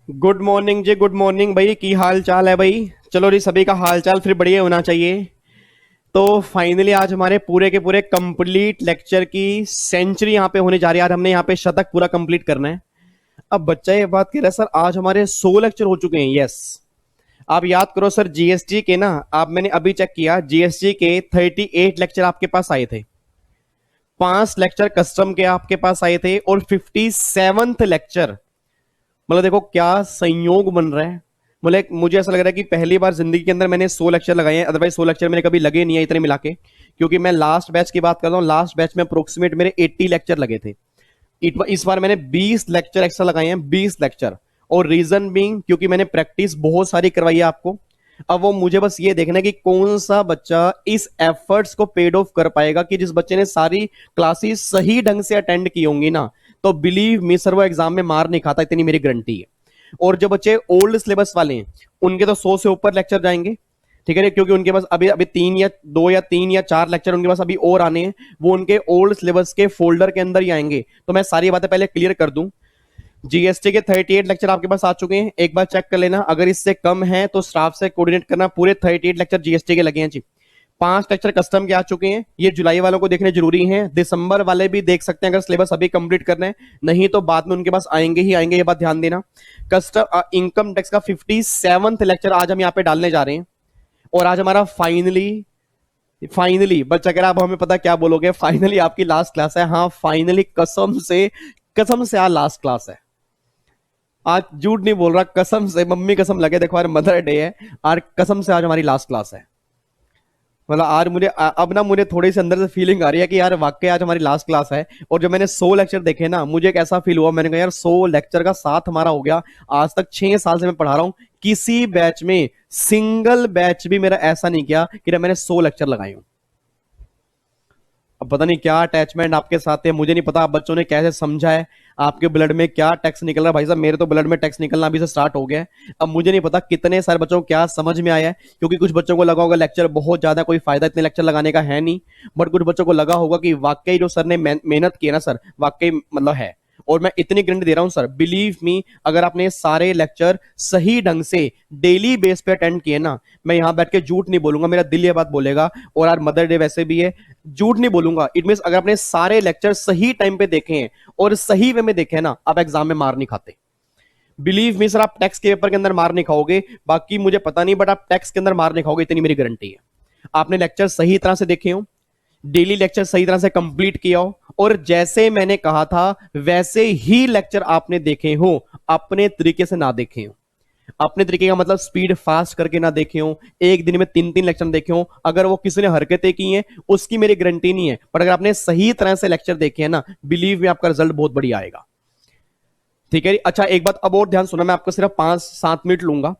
Good morning जी, good morning भाई। की हाल चाल है भाई? चलो जी, सभी का हाल चाल फिर बढ़िया होना चाहिए। तो फाइनली आज हमारे पूरे के पूरे कंप्लीट लेक्चर की सेंचुरी यहाँ पे होने जा रही है। आज हमने यहाँ पे शतक पूरा कंप्लीट करना है। अब बच्चा ये बात कह रहा है, सर आज हमारे 100 लेक्चर हो चुके हैं। यस, आप याद करो सर, जीएसटी के ना, आप मैंने अभी चेक किया, जीएसटी के 38 लेक्चर आपके पास आए थे, 5 लेक्चर कस्टम के आपके पास आए थे, और 57th लेक्चर। मतलब देखो क्या संयोग बन रहा है। मतलब मुझे ऐसा लग रहा है कि पहली बार जिंदगी के अंदर मैंने 100 लेक्चर लगाए हैं। अदरवाइज 100 लेक्चर मेरे कभी लगे नहीं है इतने मिला के, क्योंकि मैं लास्ट बैच की बात कर रहा हूँ। लास्ट बैच में अप्रोक्सीमेट मेरे 80 लेक्चर लगे थे। इस बार मैंने 20 लेक्चर एक्स्ट्रा लगाए हैं, 20 लेक्चर। और रीजन बीइंग क्योंकि मैंने प्रैक्टिस बहुत सारी करवाई है आपको। अब वो मुझे बस ये देखना है कि कौन सा बच्चा इस एफर्ट्स को पेड ऑफ कर पाएगा, कि जिस बच्चे ने सारी क्लासेस सही ढंग से अटेंड की होंगी ना, तो बिलीव मी सर, वो एग्जाम में मार नहीं खाता, इतनी मेरी गारंटी है। और जो बच्चे ओल्ड सिलेबस वाले हैं, उनके तो 100 से ऊपर लेक्चर जाएंगे। ठीक है, क्योंकि उनके पास अभी अभी 3 या 4 लेक्चर उनके पास अभी और आने हैं। वो उनके ओल्ड सिलेबस के फोल्डर के अंदर ही आएंगे। तो मैं सारी बातें पहले क्लियर कर दूं। जीएसटी के 38 लेक्चर आपके पास आ चुके हैं, एक बार चेक कर लेना। अगर इससे कम है तो स्टाफ से कोऑर्डिनेट करना। पूरे 38 लेक्चर जीएसटी के लगे हैं जी। 5 लेक्चर कस्टम के आ चुके हैं। ये जुलाई वालों को देखने जरूरी हैं, दिसंबर वाले भी देख सकते हैं अगर सिलेबस अभी कंप्लीट करना है। नहीं तो बाद में उनके पास आएंगे ही आएंगे, ये बात ध्यान देना। कस्टम इनकम टैक्स का 57th लेक्चर आज हम यहाँ पे डालने जा रहे हैं। और आज हमारा फाइनली फाइनली बच्चा कह रहा, अब हमें पता क्या बोलोगे, फाइनली आपकी लास्ट क्लास है। हाँ फाइनली, कसम से आज लास्ट क्लास है। आज झूठ नहीं बोल रहा, कसम से, मम्मी कसम लगे, देखो आज मदर डे है। आज कसम से आज हमारी लास्ट क्लास है। मतलब आज मुझे अब ना मुझे थोड़ी सी अंदर से फीलिंग आ रही है कि यार वाकई आज हमारी लास्ट क्लास है। और जब मैंने 100 लेक्चर देखे ना, मुझे एक ऐसा फील हुआ, मैंने कहा यार 100 लेक्चर का साथ हमारा हो गया। आज तक 6 साल से मैं पढ़ा रहा हूं, किसी बैच में सिंगल बैच भी मेरा ऐसा नहीं किया कि मैंने 100 लेक्चर लगाए हूं। अब पता नहीं क्या अटैचमेंट आपके साथ है, मुझे नहीं पता आप बच्चों ने कैसे समझा है। आपके ब्लड में क्या टैक्स निकल रहा है भाई साहब, मेरे तो ब्लड में टैक्स निकलना अभी से स्टार्ट हो गया है। अब मुझे नहीं पता कितने सारे बच्चों को क्या समझ में आया है, क्योंकि कुछ बच्चों को लगा होगा लेक्चर बहुत ज्यादा, कोई फायदा इतने लेक्चर लगाने का है नहीं। बट कुछ बच्चों को लगा होगा कि वाकई जो सर ने मेहनत की है ना सर, वाकई मतलब है। और मैं इतनी गारंटी दे रहा हूं सर, बिलीव मी, अगर आपने सारे लेक्चर सही ढंग से डेली बेस पे अटेंड किए ना, मैं यहां बैठ के झूठ नहीं बोलूंगा, मेरा दिल ये बात बोलेगा। और आज मदर डे वैसे भी है, झूठ नहीं बोलूंगा। इट मीन अगर आपने सारे लेक्चर सही टाइम पे देखे हैं और सही वे में देखे हैं ना, आप एग्जाम में मार नहीं खाते। बिलीव मी सर, आप टैक्स के पेपर के अंदर मार नहीं खाओगे। बाकी मुझे पता नहीं, बट आप टैक्स के अंदर मार नहीं खाओगे, इतनी मेरी गारंटी है। आपने लेक्चर सही तरह से देखे हो, डेली लेक्चर सही तरह से कंप्लीट किया हो, और जैसे मैंने कहा था वैसे ही लेक्चर आपने देखे हो, अपने तरीके से ना देखे हो। अपने तरीके का मतलब स्पीड फास्ट करके ना देखे हो, एक दिन में 3-3 लेक्चर देखे हो। अगर वो किसी ने हरकतें की हैं उसकी मेरी गारंटी नहीं है, पर अगर आपने सही तरह से लेक्चर देखे हैं ना, बिलीव में आपका रिजल्ट बहुत बढ़िया आएगा। ठीक है। अच्छा एक बात अब और ध्यान सुना, मैं आपको सिर्फ 5-7 मिनट लूंगा,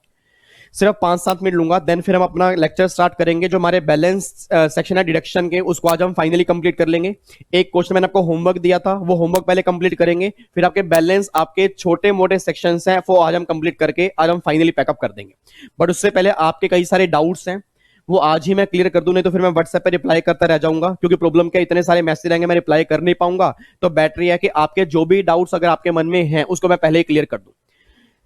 सिर्फ 5-7 मिनट लूंगा, देन फिर हम अपना लेक्चर स्टार्ट करेंगे। जो हमारे बैलेंस सेक्शन है डिडक्शन के, उसको आज हम फाइनली कंप्लीट कर लेंगे। एक क्वेश्चन मैंने आपको होमवर्क दिया था, वो होमवर्क पहले कंप्लीट करेंगे, फिर आपके बैलेंस आपके छोटे मोटे सेक्शंस हैं वो आज हम कंप्लीट करके आज हम फाइनली पैकअप कर देंगे। बट उससे पहले आपके कई सारे डाउट्स हैं, वो आज ही मैं क्लियर कर दूं, नहीं तो फिर मैं व्हाट्सएप पे रिप्लाई करता रह जाऊंगा, क्योंकि प्रॉब्लम क्या, इतने सारे मैसेज रहेंगे मैं रिप्लाई कर नहीं पाऊंगा। तो बेटर है कि आपके जो भी डाउट्स अगर आपके मन में हैं उसको मैं पहले ही क्लियर कर दूं।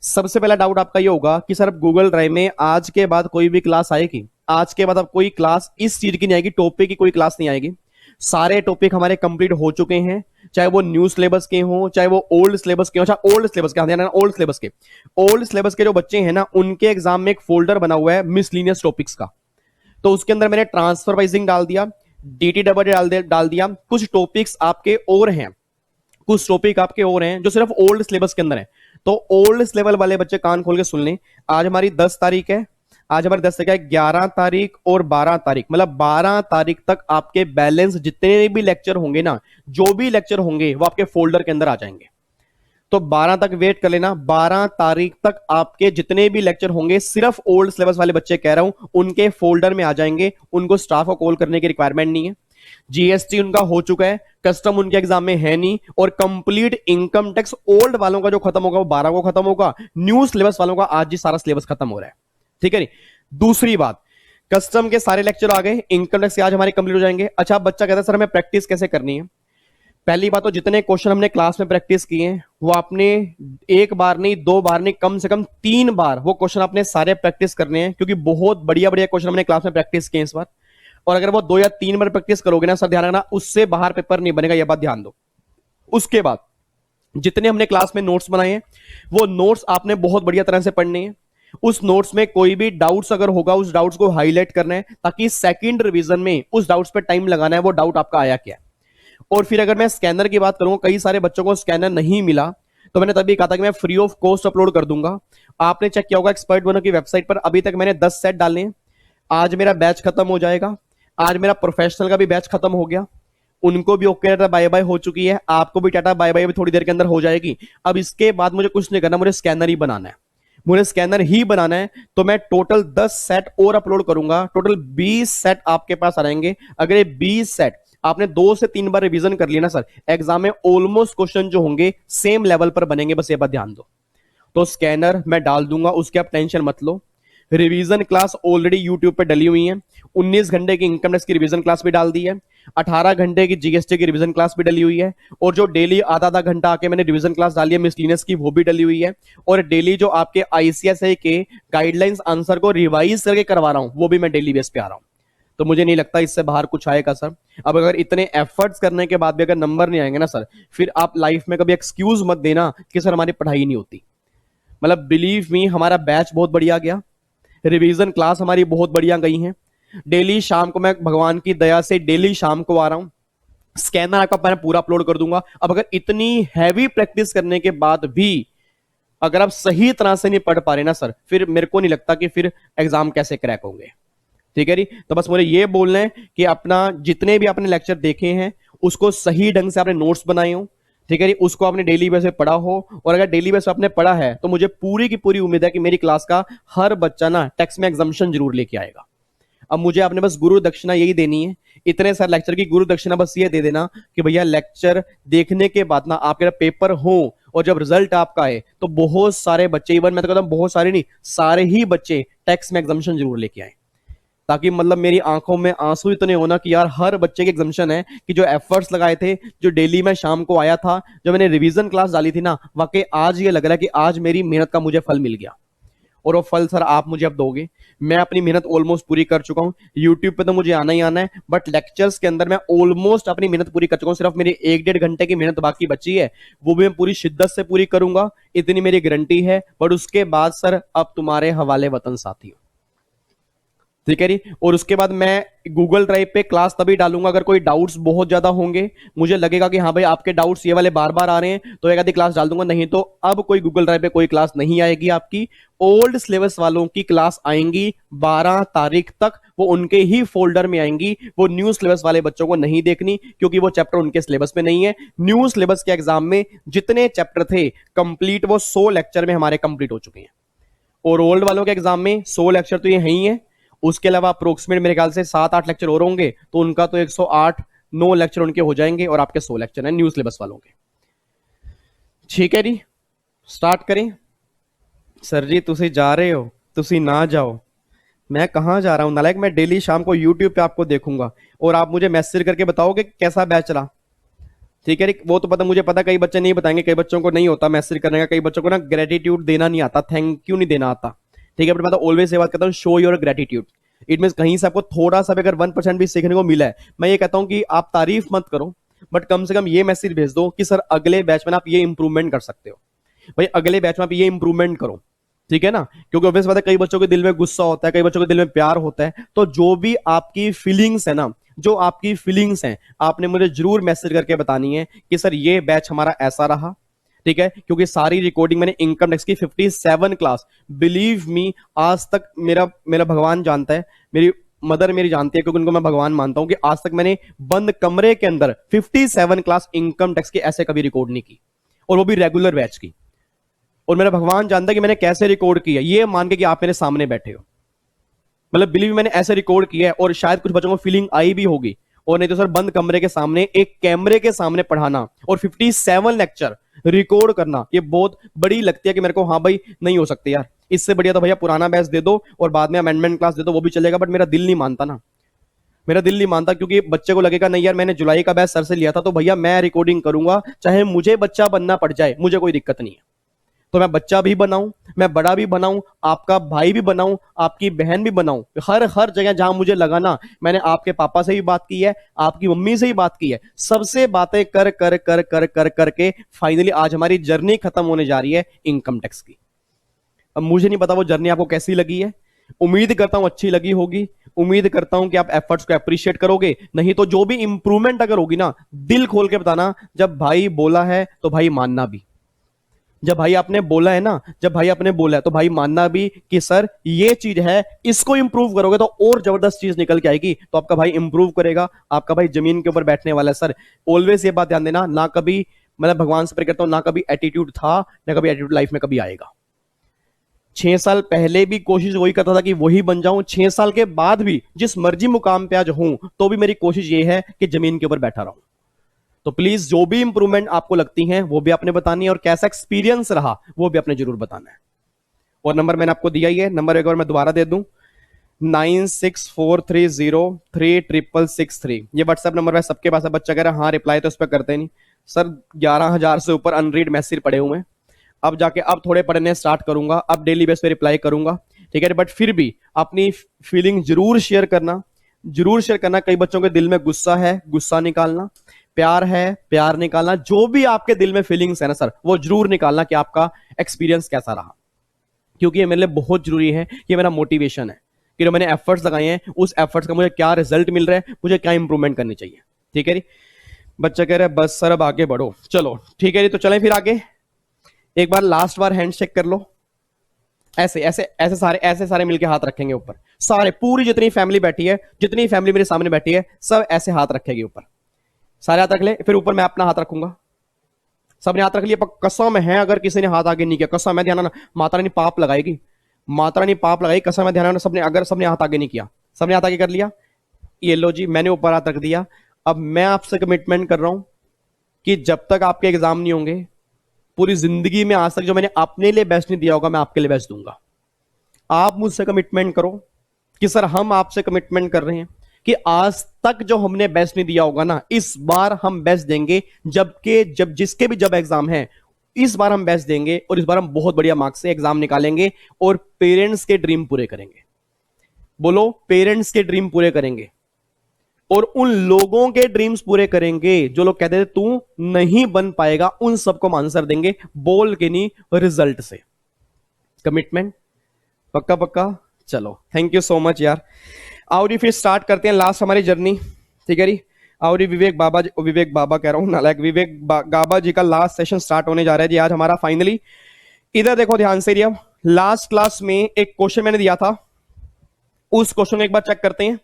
सबसे पहला डाउट आपका ये होगा कि सर गूगल ड्राइव में आज के बाद कोई भी क्लास आएगी? आज के बाद अब कोई क्लास इस चीज की नहीं आएगी, टॉपिक की कोई क्लास नहीं आएगी। सारे टॉपिक हमारे कंप्लीट हो चुके हैं, चाहे वो न्यू सिलेबस के हों, चाहे वो ओल्ड सिलेबस के हों। अच्छा ओल्ड सिलेबस के, ओल्ड सिलेबस के जो बच्चे हैं ना, उनके एग्जाम में एक फोल्डर बना हुआ है मिसलिनियस टॉपिक्स का। तो उसके अंदर मैंने ट्रांसफर वाइजिंग डाल दिया, डीटी डबल डाल दिया। कुछ टॉपिक्स आपके और हैं, कुछ टॉपिक आपके और हैं जो सिर्फ ओल्ड सिलेबस के अंदर है। तो ओल्ड लेवल वाले बच्चे कान खोल के सुन लें। आज हमारी 10 तारीख है, आज हमारी 10 तारीख है, 11 तारीख और 12 तारीख, मतलब 12 तारीख तक आपके बैलेंस जितने भी लेक्चर होंगे ना, जो भी लेक्चर होंगे वो आपके फोल्डर के अंदर आ जाएंगे। तो 12 तक वेट कर लेना, 12 तारीख तक आपके जितने भी लेक्चर होंगे, सिर्फ ओल्ड सिलेबस वाले बच्चे कह रहा हूं, उनके फोल्डर में आ जाएंगे। उनको स्टाफ को कॉल करने की रिक्वायरमेंट नहीं है। जीएसटी उनका हो चुका है, कस्टम उनके एग्जाम में है नहीं, और कंप्लीट इनकम टैक्स ओल्ड वालों का जो खत्म होगा वो 12 को खत्म होगा। न्यू सिलेबस वालों का आज ही सारा सिलेबस खत्म हो रहा है। ठीक है नी। दूसरी बात, कस्टम के सारे लेक्चर आ गए, इनकम टैक्स आज हमारे कंप्लीट हो जाएंगे। अच्छा बच्चा कहता है सर हमें प्रैक्टिस कैसे करनी है? पहली बात तो जितने क्वेश्चन हमने क्लास में प्रैक्टिस किए हैं वो आपने एक बार नहीं, दो बार नहीं, कम से कम 3 बार वो क्वेश्चन आपने सारे प्रैक्टिस करने हैं, क्योंकि बहुत बढ़िया बढ़िया क्वेश्चन हमने क्लास में प्रैक्टिस किए इस बार। और अगर वो 2 या 3 बार प्रैक्टिस करोगे ना सर, ध्यान रखना उससे बाहर पेपर नहीं बनेगा, यह बात ध्यान दो। उसके बाद जितने हमने क्लास में नोट्स बनाए हैं वो नोट्स आपने बहुत बढ़िया तरह से पढ़ने हैं। उस नोट्स में कोई भी डाउट्स अगर होगा उस डाउट्स को हाईलाइट करना है, ताकि सेकंड रिवीजन में उस डाउट्स पे टाइम लगाना है, वो डाउट आपका आया क्या है। और फिर अगर मैं स्कैनर की बात करूं, कई सारे बच्चों को स्कैनर नहीं मिला, तो मैंने तभी कहा था कि मैं फ्री ऑफ कॉस्ट अपलोड कर दूंगा। आपने चेक किया होगा एक्सपर्ट बनो की वेबसाइट पर, अभी तक मैंने 10 सेट डाले हैं। आज मेरा बैच खत्म हो जाएगा, आज मेरा प्रोफेशनल का भी बैच खत्म हो गया, उनको भी ओके टाटा बाय बाय हो चुकी है, आपको भी टाटा बाय बाय भी थोड़ी देर के अंदर हो जाएगी। अब इसके बाद मुझे कुछ नहीं करना, मुझे स्कैनर ही बनाना है, मुझे स्कैनर ही बनाना है। तो मैं टोटल 10 सेट और अपलोड करूंगा, टोटल 20 सेट आपके पास आ जाएंगे। अगर ये 20 सेट आपने 2 से 3 बार रिवीजन कर लिया ना सर, एग्जाम में ऑलमोस्ट क्वेश्चन जो होंगे सेम लेवल पर बनेंगे, बस ये बात ध्यान दो। तो स्कैनर मैं डाल दूंगा, उसकी आप टेंशन मत लो। रिवीजन क्लास ऑलरेडी यूट्यूब पे डली हुई है, 19 घंटे की इनकम टैक्स की रिवीजन क्लास भी डाल दी है, 18 घंटे की जीएसटी की रिवीजन क्लास भी डली हुई है, और जो डेली आधा आधा घंटा आके मैंने रिवीजन क्लास डाली है मिसलिनियस की, वो भी डली हुई है। और डेली जो आपके आईसीएसआई के गाइडलाइंस आंसर को रिवाइज करके करवा रहा हूं, वो भी मैं डेली बेस पे आ रहा हूं। तो मुझे नहीं लगता इससे बाहर कुछ आएगा सर। अब अगर इतने एफर्ट्स करने के बाद भी अगर नंबर नहीं आएंगे ना सर, फिर आप लाइफ में कभी एक्सक्यूज मत देना कि सर हमारी पढ़ाई नहीं होती। मतलब बिलीव मी, हमारा बैच बहुत बढ़िया गया, रिवीजन क्लास हमारी बहुत बढ़िया गई है। डेली शाम को मैं भगवान की दया से डेली शाम को आ रहा हूं, स्कैनर आपका मैं पूरा अपलोड कर दूंगा। अब अगर इतनी हैवी प्रैक्टिस करने के बाद भी अगर आप सही तरह से नहीं पढ़ पा रहे ना सर, फिर मेरे को नहीं लगता कि फिर एग्जाम कैसे क्रैक होंगे। ठीक है जी, तो बस मुझे ये बोलना है कि अपना जितने भी आपने लेक्चर देखे हैं उसको सही ढंग से आपने नोट्स बनाए हो, ठीक है जी, उसको आपने डेली बेस पे पढ़ा हो। और अगर डेली बेस पे आपने पढ़ा है तो मुझे पूरी की पूरी उम्मीद है कि मेरी क्लास का हर बच्चा ना टैक्स में एग्जम्पशन जरूर लेके आएगा। अब मुझे आपने बस गुरु दक्षिणा यही देनी है, इतने सारे लेक्चर की गुरु दक्षिणा बस ये दे देना कि भैया लेक्चर देखने के बाद ना आपके पेपर हो और जब रिजल्ट आपका आए तो बहुत सारे बच्चे, इवन मैं तो कहता हूं बहुत सारे नहीं, सारे ही बच्चे टैक्स में एग्जम्पशन जरूर लेके आए, ताकि मतलब मेरी आंखों में आंसू इतने होना कि यार हर बच्चे की एग्जम्पशन है कि जो एफर्ट्स लगाए थे, जो डेली मैं शाम को आया था, जो मैंने रिवीजन क्लास डाली थी ना, वाकई आज ये लग रहा है कि आज मेरी मेहनत का मुझे फल मिल गया। और वो फल सर आप मुझे अब दोगे। मैं अपनी मेहनत ऑलमोस्ट पूरी कर चुका हूं, यूट्यूब पे तो मुझे आना ही आना है, बट लेक्चर्स के अंदर मैं ऑलमोस्ट अपनी मेहनत पूरी कर चुका हूं। सिर्फ मेरी 1-1.5 घंटे की मेहनत बाकी बची है, वो भी मैं पूरी शिद्दत से पूरी करूंगा, इतनी मेरी गारंटी है। बट उसके बाद सर अब तुम्हारे हवाले वतन साथियों, ठीक है जी। और उसके बाद मैं गूगल ड्राइव पे क्लास तभी डालूंगा अगर कोई डाउट्स बहुत ज्यादा होंगे, मुझे लगेगा कि हाँ भाई आपके डाउट्स ये वाले बार बार आ रहे हैं, तो एक आधी क्लास डाल दूंगा, नहीं तो अब कोई गूगल ड्राइव पे कोई क्लास नहीं आएगी आपकी। ओल्ड सिलेबस वालों की क्लास आएंगी 12 तारीख तक, वो उनके ही फोल्डर में आएंगी, वो न्यू सिलेबस वाले बच्चों को नहीं देखनी, क्योंकि वो चैप्टर उनके सिलेबस में नहीं है। न्यू सिलेबस के एग्जाम में जितने चैप्टर थे कंप्लीट, वो 100 लेक्चर में हमारे कंप्लीट हो चुके हैं, और ओल्ड वालों के एग्जाम में 100 लेक्चर तो ये है ही है, उसके अलावा अप्रोक्सीमेट मेरे ख्याल से 7-8 लेक्चर और होंगे, तो उनका तो 108-9 लेक्चर उनके हो जाएंगे, और आपके 100 लेक्चर हैं न्यू सिलेबस वालों के। ठीक है जी, स्टार्ट करें। सर जी तुसी जा रहे हो, तुसी ना जाओ। मैं कहां जा रहा हूं नालायक, मैं डेली शाम को यूट्यूब पे आपको देखूंगा और आप मुझे मैसेज करके बताओगे कैसा बैच रहा। ठीक है, वो तो पता, मुझे पता कई बच्चे नहीं बताएंगे, कई बच्चों को नहीं होता मैसेज करने का, कई बच्चों को ना ग्रेटिट्यूड देना नहीं आता, थैंक यू नहीं देना आता। ठीक है, बट मैं तो ऑलवेज ये बात कहता हूँ, show your gratitude. It mean कहीं से आपको थोड़ा सा भी अगर 1% भी सीखने को मिला है, मैं ये कहता हूं कि आप तारीफ मत करो, बट कम से कम ये मैसेज भेज दो कि सर अगले बैच में आप ये इंप्रूवमेंट कर सकते हो, भाई अगले बैच में आप ये इंप्रूवमेंट करो। ठीक है ना, क्योंकि ऑब्वियस बात है कई बच्चों के दिल में गुस्सा होता है, कई बच्चों के दिल में प्यार होता है, तो जो भी आपकी फीलिंग्स है ना, जो आपकी फीलिंग्स हैं, आपने मुझे जरूर मैसेज करके बतानी है कि सर ये बैच हमारा ऐसा रहा। ठीक है, क्योंकि सारी रिकॉर्डिंग मैंने इनकम टैक्स की 57 क्लास, बिलीव मी, आज तक मेरा भगवान जानता है, मेरी मदर मेरी जानती है, क्योंकि उनको मैं भगवान मानता हूं, कि आज तक मैंने बंद कमरे के अंदर 57 क्लास इनकम टैक्स की ऐसे कभी रिकॉर्ड नहीं की, और वो भी रेगुलर बैच की। और मेरा भगवान जानता है कि मैंने कैसे रिकॉर्ड किया, ये मान के कि आप मेरे सामने बैठे हो, मतलब बिलीव मैंने ऐसे रिकॉर्ड किया है, और शायद कुछ बच्चों को फीलिंग आई भी होगी, और नहीं तो सर बंद कमरे के सामने एक कैमरे के सामने पढ़ाना और 57 लेक्चर रिकॉर्ड करना, ये बहुत बड़ी लगती है कि मेरे को, हाँ भाई नहीं हो सकते यार, इससे बढ़िया तो भैया पुराना बैच दे दो और बाद में अमेंडमेंट क्लास दे दो, वो भी चलेगा, बट मेरा दिल नहीं मानता ना। मेरा दिल नहीं मानता, क्योंकि बच्चे को लगेगा नहीं यार मैंने जुलाई का बैच सर से लिया था तो भैया मैं रिकॉर्डिंग करूंगा, चाहे मुझे बच्चा बनना पड़ जाए, मुझे कोई दिक्कत नहीं है। तो मैं बच्चा भी बनाऊं, मैं बड़ा भी बनाऊं, आपका भाई भी बनाऊं, आपकी बहन भी बनाऊं, हर हर जगह जहां मुझे लगा ना, मैंने आपके पापा से भी बात की है, आपकी मम्मी से भी बात की है, सबसे बातें कर कर कर कर कर करके फाइनली आज हमारी जर्नी खत्म होने जा रही है इनकम टैक्स की। अब मुझे नहीं पता वो जर्नी आपको कैसी लगी है, उम्मीद करता हूं अच्छी लगी होगी, उम्मीद करता हूं कि आप एफर्ट्स को अप्रिशिएट करोगे, नहीं तो जो भी इंप्रूवमेंट अगर होगी ना, दिल खोल के बताना, जब भाई बोला है तो भाई मानना भी, जब भाई आपने बोला है ना, जब भाई आपने बोला है तो भाई मानना भी कि सर ये चीज है, इसको इंप्रूव करोगे तो और जबरदस्त चीज निकल के आएगी, तो आपका भाई इंप्रूव करेगा, आपका भाई जमीन के ऊपर बैठने वाला है। सर ऑलवेज ये बात ध्यान देना, ना कभी मतलब भगवान से प्रे करता हूं, ना कभी एटीट्यूड था, ना कभी एटीट्यूड लाइफ में कभी आएगा। 6 साल पहले भी कोशिश वही करता था कि वही बन जाऊं, 6 साल के बाद भी जिस मर्जी मुकाम पे आज हूं तो भी मेरी कोशिश ये है कि जमीन के ऊपर बैठा रहूं। तो प्लीज जो भी इंप्रूवमेंट आपको लगती हैं वो भी आपने बतानी है, और कैसा एक्सपीरियंस रहा वो भी आपने जरूर बताना है। और नंबर मैंने आपको दिया ही है, नंबर एक बार मैं दोबारा दे दूं, 9643036663, ये व्हाट्सएप नंबर है, सबके पास है। बच्चा कह रहा है हाँ रिप्लाई तो इस पर करते नहीं सर, 11,000 से ऊपर अनरीड मैसेज पड़े हुए हैं, अब जाके अब थोड़े पढ़ने स्टार्ट करूंगा, अब डेली बेस पे रिप्लाई करूंगा, ठीक है। बट फिर भी अपनी फीलिंग जरूर शेयर करना, जरूर शेयर करना। कई बच्चों के दिल में गुस्सा है, गुस्सा निकालना, प्यार है, प्यार निकालना, जो भी आपके दिल में फीलिंग्स है ना सर, वो जरूर निकालना कि आपका एक्सपीरियंस कैसा रहा, क्योंकि ये मेरे लिए बहुत जरूरी है, ये मेरा मोटिवेशन है कि जो मैंने एफर्ट्स लगाए हैं उस एफर्ट्स का मुझे क्या रिजल्ट मिल रहा है, मुझे क्या इंप्रूवमेंट करनी चाहिए, ठीक है जी। बच्चा कह रहे हैं बस सर अब आगे बढ़ो, चलो ठीक है जी, तो चलें फिर आगे। एक बार लास्ट बार हैंड शेक कर लो, ऐसे ऐसे ऐसे सारे मिलके हाथ रखेंगे ऊपर, सारे पूरी जितनी फैमिली बैठी है, जितनी फैमिली मेरे सामने बैठी है, सब ऐसे हाथ रखेगी ऊपर, सारे हाथ रख ले, फिर ऊपर मैं अपना हाथ रखूंगा, सबने हाथ रख लिया। कसम है अगर किसी ने हाथ आगे नहीं किया, कसम है, ध्यान रखना, माता रानी पाप लगाएगी, माता रानी पाप लगाई, कसम है, ध्यान रखना, सबने अगर सबने हाथ आगे नहीं किया, सबने हाथ आगे कर लिया, ये लो जी मैंने ऊपर हाथ रख दिया। अब मैं आपसे कमिटमेंट कर रहा हूं कि जब तक आपके एग्जाम नहीं होंगे, पूरी जिंदगी में आज तक जो मैंने अपने लिए बेस्ट नहीं दिया होगा, मैं आपके लिए बेस्ट दूंगा। आप मुझसे कमिटमेंट करो कि सर हम आपसे कमिटमेंट कर रहे हैं कि आज तक जो हमने बेस्ट नहीं दिया होगा ना, इस बार हम बेस्ट देंगे, जबकि जब जिसके भी जब एग्जाम है इस बार हम बेस्ट देंगे, और इस बार हम बहुत बढ़िया मार्क्स से एग्जाम निकालेंगे और पेरेंट्स के ड्रीम पूरे करेंगे। बोलो, पेरेंट्स के ड्रीम पूरे करेंगे, और उन लोगों के ड्रीम्स पूरे करेंगे जो लोग कहते थे तू नहीं बन पाएगा, उन सबको हम आंसर देंगे, बोल के नहीं, रिजल्ट से। कमिटमेंट पक्का पक्का। चलो थैंक यू सो मच यार। आओ जी फिर स्टार्ट करते हैं लास्ट हमारी जर्नी, ठीक है जी। आओ जी विवेक बाबा कह रहा हूं नालायक, गाबा जी का लास्ट सेशन स्टार्ट होने जा रहा है जी आज हमारा फाइनली। इधर देखो ध्यान से, अब लास्ट क्लास में एक क्वेश्चन मैंने दिया था, उस क्वेश्चन को एक बार चेक करते हैं।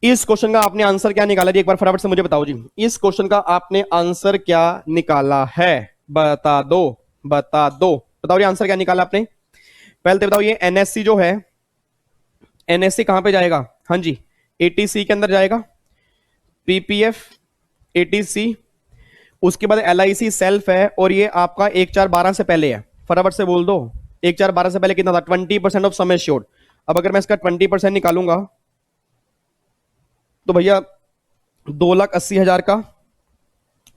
इस क्वेश्चन का आपने आंसर क्या निकाला जी, एक बार फटाफट से मुझे बताओ जी, इस क्वेश्चन का आपने आंसर क्या निकाला है, बता दो बताओ जी, आंसर क्या निकाला आपने। पहले तो बताओ ये एनएससी जो है, एनएससी कहां पे जाएगा, हाँ जी एटीसी के अंदर जाएगा, पीपीएफ एटीसी, उसके बाद एलआईसी सेल्फ है, और ये आपका 1412 से पहले है, फटाफट से बोल दो 1412 से पहले कितना था, 20% ऑफ सम एश्योर्ड। अब अगर मैं इसका 20% निकालूंगा तो भैया 2,80,000 का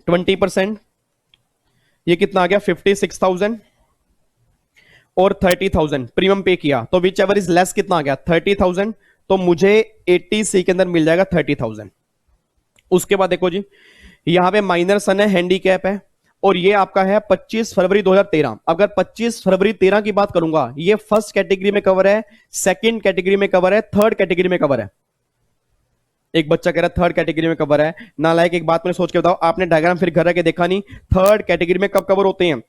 20% ये कितना आ गया, 56,000 और 30,000 प्रीमियम पे किया, तो विच एवर इज लेस कितना आ गया, 30,000, तो मुझे 80C के अंदर मिल जाएगा 30,000। उसके बाद देखो जी यहां पे माइनर सन है, हैंडीकैप है, और ये आपका है 25 फरवरी 2013। अगर 25 फरवरी 13 की बात करूंगा, ये फर्स्ट कैटेगरी में कवर है, सेकंड कैटेगरी में कवर है, थर्ड कैटेगरी में कवर है। एक बच्चा कह रहा है थर्ड कैटेगरी में कवर है, नालायक एक बात मैंने सोच के बताओ, आपने डायग्राम फिर घर के देखा नहीं, थर्ड कैटेगरी में कब कवर होते हैं,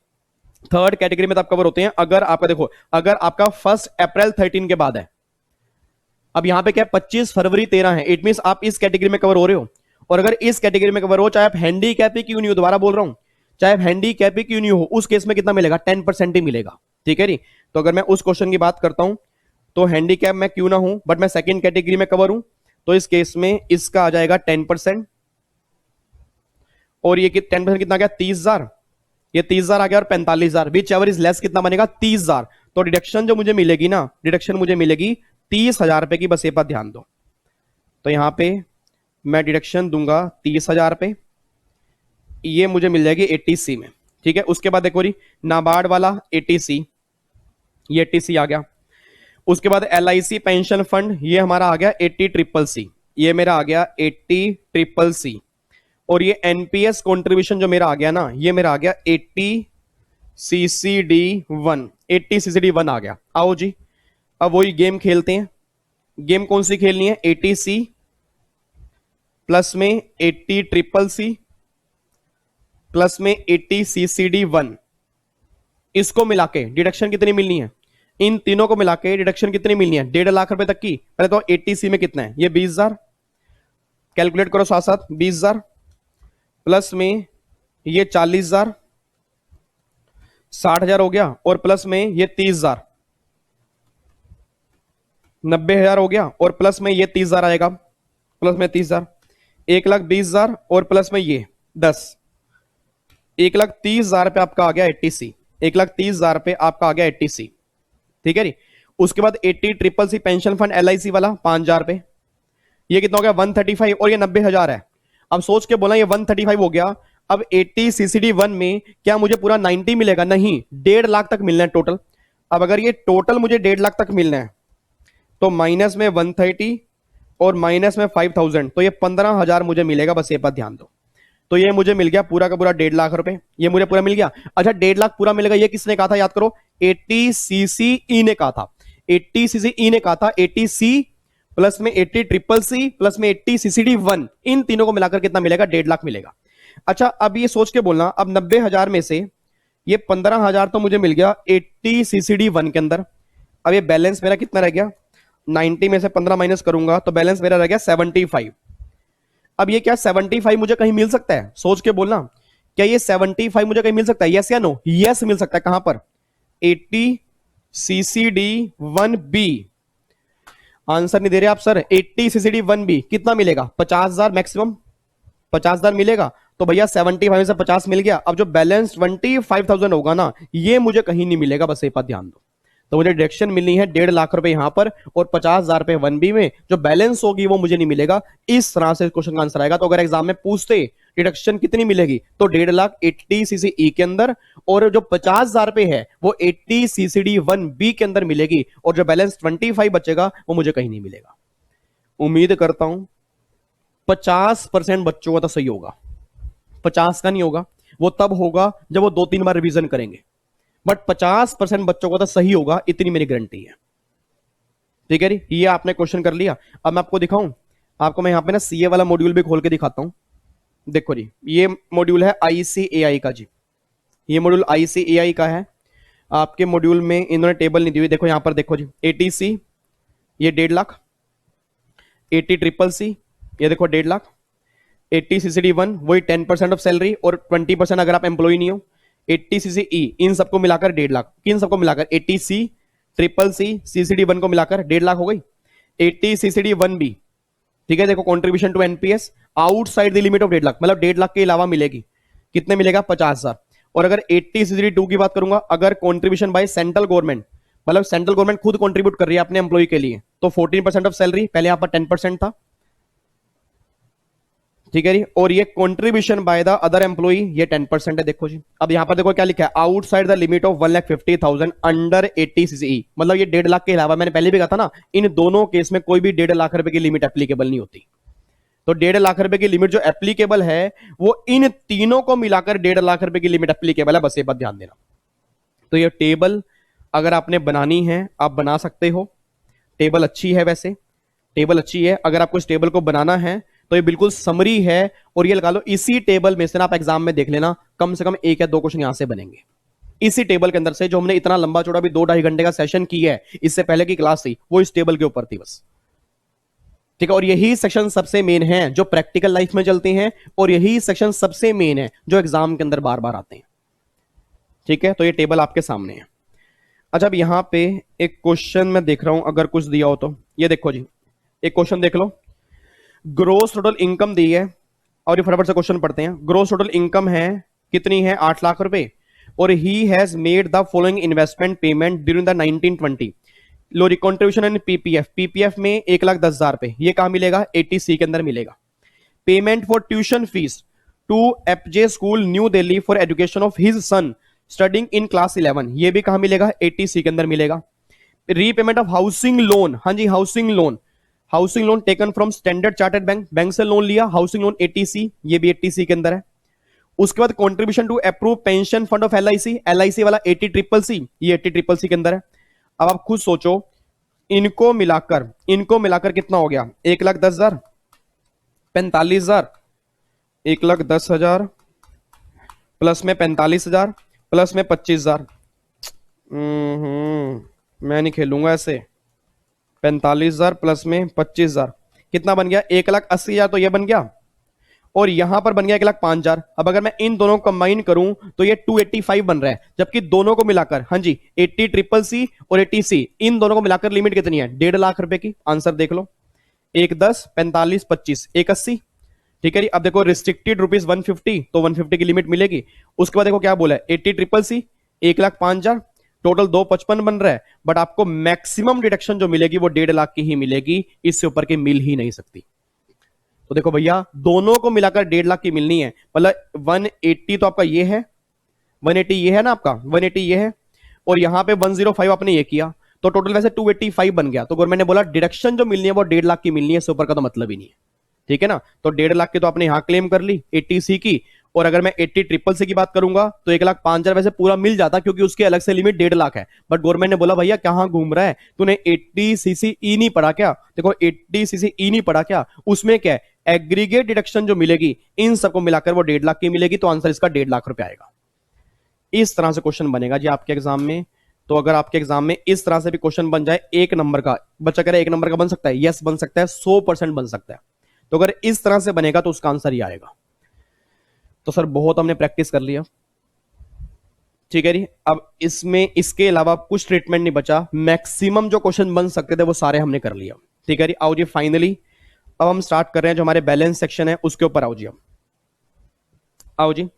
थर्ड कैटेगरी में तब कवर होते हैं अगर आपका देखो, अगर आपका 1 अप्रैल 13 के बाद है। अब यहां पे क्या 25 फरवरी 13 है, इट मींस आप इस कैटेगरी में कवर हो रहे हो, और अगर इस कैटेगरी में कवर हो, चाहे आप हैंडीकैप ही क्यों नहीं हो, दोबारा बोल रहा हूं, चाहे आप हैंडीकैप ही क्यों नहीं हो, उस केस में कितना मिलेगा, 10% ही मिलेगा, ठीक है जी। तो अगर मैं उस क्वेश्चन की बात करता हूं, तो हैंडीकैप मैं क्यों ना हूं बट मैं सेकंड कैटेगरी में कवर हूं, तो इस केस में इसका आ जाएगा 10%, और ये 10% कितना गया, 30,000, ये 30,000 आ गया, और 45,000, विच एवर इज लेस कितना बनेगा, 30,000। तो डिडक्शन जो मुझे मिलेगी ना, डिडक्शन मुझे मिलेगी 30,000 रुपए की, बस ये बात ध्यान दो, तो यहां पे मैं डिडक्शन दूंगा 30,000 पे, ये मुझे मिल जाएगी 80C में। ठीक है, उसके बाद देखो जी नाबार्ड वाला 80C, ये 80C आ गया। उसके बाद LIC पेंशन फंड, ये हमारा आ गया 80CCC, ये मेरा आ गया 80CCC। और ये NPS कंट्रीब्यूशन जो मेरा आ गया ना, ये मेरा आ गया 80CCD1, 80CCD1 आ गया। आओ जी अब वही गेम खेलते हैं। गेम कौन सी खेलनी है? 80C प्लस में 80CCC प्लस में 80CCD1, इसको मिला के डिडक्शन कितनी मिलनी है? इन तीनों को मिला के डिडक्शन कितनी मिलनी है? 1.5 लाख रुपए तक की। पहले तो 80C में कितना है? ये 20,000, कैलकुलेट करो साथ साथ। 20,000 प्लस में ये 40,000, 60,000 हो गया, और प्लस में ये 30,000, 90,000 हो गया, और प्लस में ये 30,000 आएगा, प्लस में 30,000, 1,20,000, और प्लस में ये 10, 1,30,000 पे आपका आ गया 80C, 1,30,000 पे आपका आ गया 80C। ठीक है जी। उसके बाद 80CCC पेंशन फंड LIC वाला 5,000 पे, ये कितना हो गया? 135, और ये 90,000 है। अब सोच के बोला ये 135 हो गया। अब 80CCD1 में क्या मुझे पूरा 90 मिलेगा? नहीं, 1.5 लाख तक मिलना है टोटल। अब अगर ये टोटल मुझे 1.5 लाख तक मिलना है तो माइनस में 130 और माइनस में 5,000, तो ये 15,000 मुझे मिलेगा। बस ये बात ध्यान दो। तो ये मुझे मिल गया पूरा का पूरा 1.5 लाख रुपए, ये मुझे पूरा मिल गया। अच्छा 1.5 लाख पूरा मिलेगा, ये किसने कहा था? याद करो, 80CCE ने कहा था। 80CCE ने कहा था 80C प्लस में 80CCC प्लस में 80CCD1, इन तीनों को मिलाकर कितना मिलेगा? 1.5 लाख मिलेगा। अच्छा अब ये सोच के बोलना, अब 90,000 में से ये 15,000 तो मुझे मिल गया 80CCD1 के अंदर। अब ये बैलेंस मेरा कितना रह गया? 90 में से 15 माइनस करूंगा तो बैलेंस मेरा रह गया 75। अब ये क्या 75 मुझे कहीं मिल सकता है? सोच के बोलना, क्या ये 75 मुझे कहीं मिल सकता है? यस या नो? यस मिल सकता है। कहां पर? 80CCD1B। आंसर नहीं दे रहे आप सर। 80CCD1B कितना मिलेगा? 50,000 मैक्सिमम, 50,000 मिलेगा। तो भैया 75 से 50 मिल गया। अब जो बैलेंस 25,000 होगा ना, ये मुझे कहीं नहीं मिलेगा। बस ये बात ध्यान दो। तो मुझे डिडक्शन मिलनी है 1.5 लाख रुपए यहां पर, और 50,000 रुपए 1B में। जो बैलेंस होगी वो मुझे नहीं मिलेगा। इस तरह से क्वेश्चन का आंसर आएगा। तो अगर एग्जाम में पूछते डिडक्शन कितनी मिलेगी, तो 1.5 लाख 80CCE के अंदर, और जो 50,000 रुपए है वो 80CCD1B के अंदर मिलेगी, और जो बैलेंस 25 बचेगा वो मुझे कहीं नहीं मिलेगा। उम्मीद करता हूं 50% बच्चों का तो सही होगा, 50 का नहीं होगा। वो तब होगा जब वो 2-3 बार रिवीजन करेंगे, बट 50% बच्चों का तो सही होगा, इतनी मेरी गारंटी है। ठीक है जी, ये आपने क्वेश्चन कर लिया। अब मैं आपको दिखाऊं, आपको मैं यहां पे ना CA वाला मॉड्यूल भी खोल के दिखाता हूं। देखो जी, ये मॉड्यूल है ICAI का जी, ये मॉड्यूल ICAI का है। आपके मॉड्यूल में इन्होंने टेबल नहीं दी हुई। देखो यहां पर देखो जी, 80C ये 1.5 लाख, 80CCC ये देखो 1.5 लाख, 80CCD1 वही 10% ऑफ सैलरी, और 20% अगर आप एम्प्लॉय नहीं हो। 80CCE इन सबको मिलाकर 1.5 लाख, किन सबको मिलाकर? 80CCC CCD1 को मिलाकर 1.5 लाख हो गई। 80CCD1B, ठीक है। देखो contribution to NPS outside the limit of 1.5 lakh, मतलब 1.5 लाख के अलावा मिलेगी। कितने मिलेगा? 50,000। और अगर 80CCD2 की बात करूंगा, अगर कंट्रीब्यूशन बाय सेंट्रल गवर्नमेंट, मतलब सेंट्रल गवर्नमेंट खुद कंट्रीब्यूट कर रही है अपने एम्प्लॉय के लिए, तो 14% ऑफ सैलरी, पहले यहां पर 10% था। ठीक है जी। और ये contribution by the other employer, ये 10% है। देखो जी, अब यहां पर देखो क्या लिखा है? Outside the limit of 1,50,000 under 80CCE, मतलब ये 1.5 लाख के अलावा। मैंने पहले भी कहा था ना, इन दोनों केस में कोई भी 1.5 लाख रुपए की लिमिट एप्लीकेबल नहीं होती। तो 1.5 लाख रुपए की लिमिट जो एप्लीकेबल है वो इन तीनों को मिलाकर 1.5 लाख रुपए की लिमिट एप्लीकेबल है। बस ये बात ध्यान देना। तो ये टेबल अगर आपने बनानी है आप बना सकते हो। टेबल अच्छी है, वैसे टेबल अच्छी है। अगर आपको इस टेबल को बनाना है तो ये बिल्कुल समरी है, और ये लगा लो इसी टेबल में से ना आप एग्जाम में देख लेना, कम से कम 1 या 2 क्वेश्चन यहां से बनेंगे इसी टेबल के अंदर से। जो हमने इतना लंबा चौड़ा भी 2-2.5 घंटे का सेशन किया है, इससे पहले की क्लास थी, वो इस टेबल के ऊपर थी बस। ठीक है। और यही सेक्शन सबसे मेन है जो प्रैक्टिकल लाइफ में चलते हैं, और यही सेक्शन सबसे मेन है जो एग्जाम के अंदर बार बार आते हैं। ठीक है। तो ये टेबल आपके सामने है। अच्छा अब यहां पे एक क्वेश्चन मैं देख रहा हूं, अगर कुछ दिया हो तो ये देखो जी, एक क्वेश्चन देख लो। ग्रोस टोटल इनकम दी है, और ये फटाफट से क्वेश्चन पढ़ते हैं। ग्रोस टोटल इनकम है कितनी है? 8 लाख रुपए, और he has made the following investment payment during the 1920। Low contribution and PPF, PPF में 1,10,000 पे, ये कहां मिलेगा? 80C के अंदर मिलेगा। Payment for tuition fees to FJ school new Delhi for education of his son studying in class 11, ये भी कहां मिलेगा? 80C के अंदर मिलेगा। रीपेमेंट ऑफ हाउसिंग लोन, हाँ जी housing loan, housing loan taken from Standard Chartered Bank, bank से लोन लिया, हाउसिंग लोन 80C, ये भी 80C के अंदर है। उसके बाद contribution to approve pension fund of LIC, LIC वाला 80CCC, ये 80CCC के अंदर है। अब आप खुद सोचो, इनको मिलाकर कितना हो गया? 1,10,000, 45,000, 1,10,000 प्लस में 45,000 प्लस में 25,000। मैं नहीं खेलूंगा ऐसे। 45,000 प्लस में 25,000 कितना बन गया? 1,80,000 तो ये बन गया, और यहां पर बन गया 1,05,000। अब अगर मैं इन दोनों को कंबाइन करूं तो ये 285 बन रहा है, जबकि दोनों को मिलाकर, हाँ जी 80CCC और 80C, इन दोनों को मिलाकर लिमिट कितनी है? 1.5 लाख रुपए की। आंसर देख लो, 1, 10, 45, 25, 180। ठीक है जी। अब देखो रिस्ट्रिक्टेड रुपीज 150, तो 150 की लिमिट मिलेगी। उसके बाद देखो क्या बोला है? 80CCC 1,05,000, टोटल 255 बन रहा है, बट आपको मैक्सिमम डिडक्शन जो मिलेगी वो 1.5 लाख की ही मिलेगी, इससे ऊपर की मिल ही नहीं सकती। तो देखो भैया, दोनों को मिलाकर 1.5 लाख की मिलनी है, मतलब 180 तो आपका ये है, 180 ये है ना आपका, 180 ये है, और यहां पे 105 आपने ये किया, तो टोटल वैसे 285 बन गया। तो गवर्नमेंट ने बोला डिडक्शन जो मिलनी है वो 1.5 लाख की मिलनी है, इससे ऊपर का तो मतलब ही नहीं है। ठीक है ना? तो 1.5 लाख की तो आपने यहां क्लेम कर ली 80C की, और अगर मैं 80CCC की बात करूंगा तो 1,05,000 वैसे पूरा मिल जाता, क्योंकि उसके अलग से लिमिट 1.5 लाख है। बट गवर्नमेंट ने बोला भैया कहां घूम रहा है तूने, 80CCE नहीं पढ़ा क्या? देखो 80CCE नहीं पढ़ा क्या, उसमें क्या है? एग्रीगेट डिडक्शन जो मिलेगी इन सबको मिलाकर वो 1.5 लाख की मिलेगी, तो आंसर इसका 1.5 लाख रुपए आएगा। इस तरह से क्वेश्चन बनेगा जी आपके एग्जाम में। तो अगर आपके एग्जाम में इस तरह से भी क्वेश्चन बन जाए 1 नंबर का, बच्चा कह रहा है 1 नंबर का बन सकता है, यस बन सकता है, 100% बन सकता है। तो अगर इस तरह से बनेगा तो उसका आंसर ही आएगा। तो सर बहुत हमने प्रैक्टिस कर लिया, ठीक है जी। अब इसमें इसके अलावा कुछ ट्रीटमेंट नहीं बचा, मैक्सिमम जो क्वेश्चन बन सकते थे वो सारे हमने कर लिया। ठीक है जी। आओ जी फाइनली अब हम स्टार्ट कर रहे हैं जो हमारे बैलेंस सेक्शन है उसके ऊपर। आओ जी, हम आओ जी।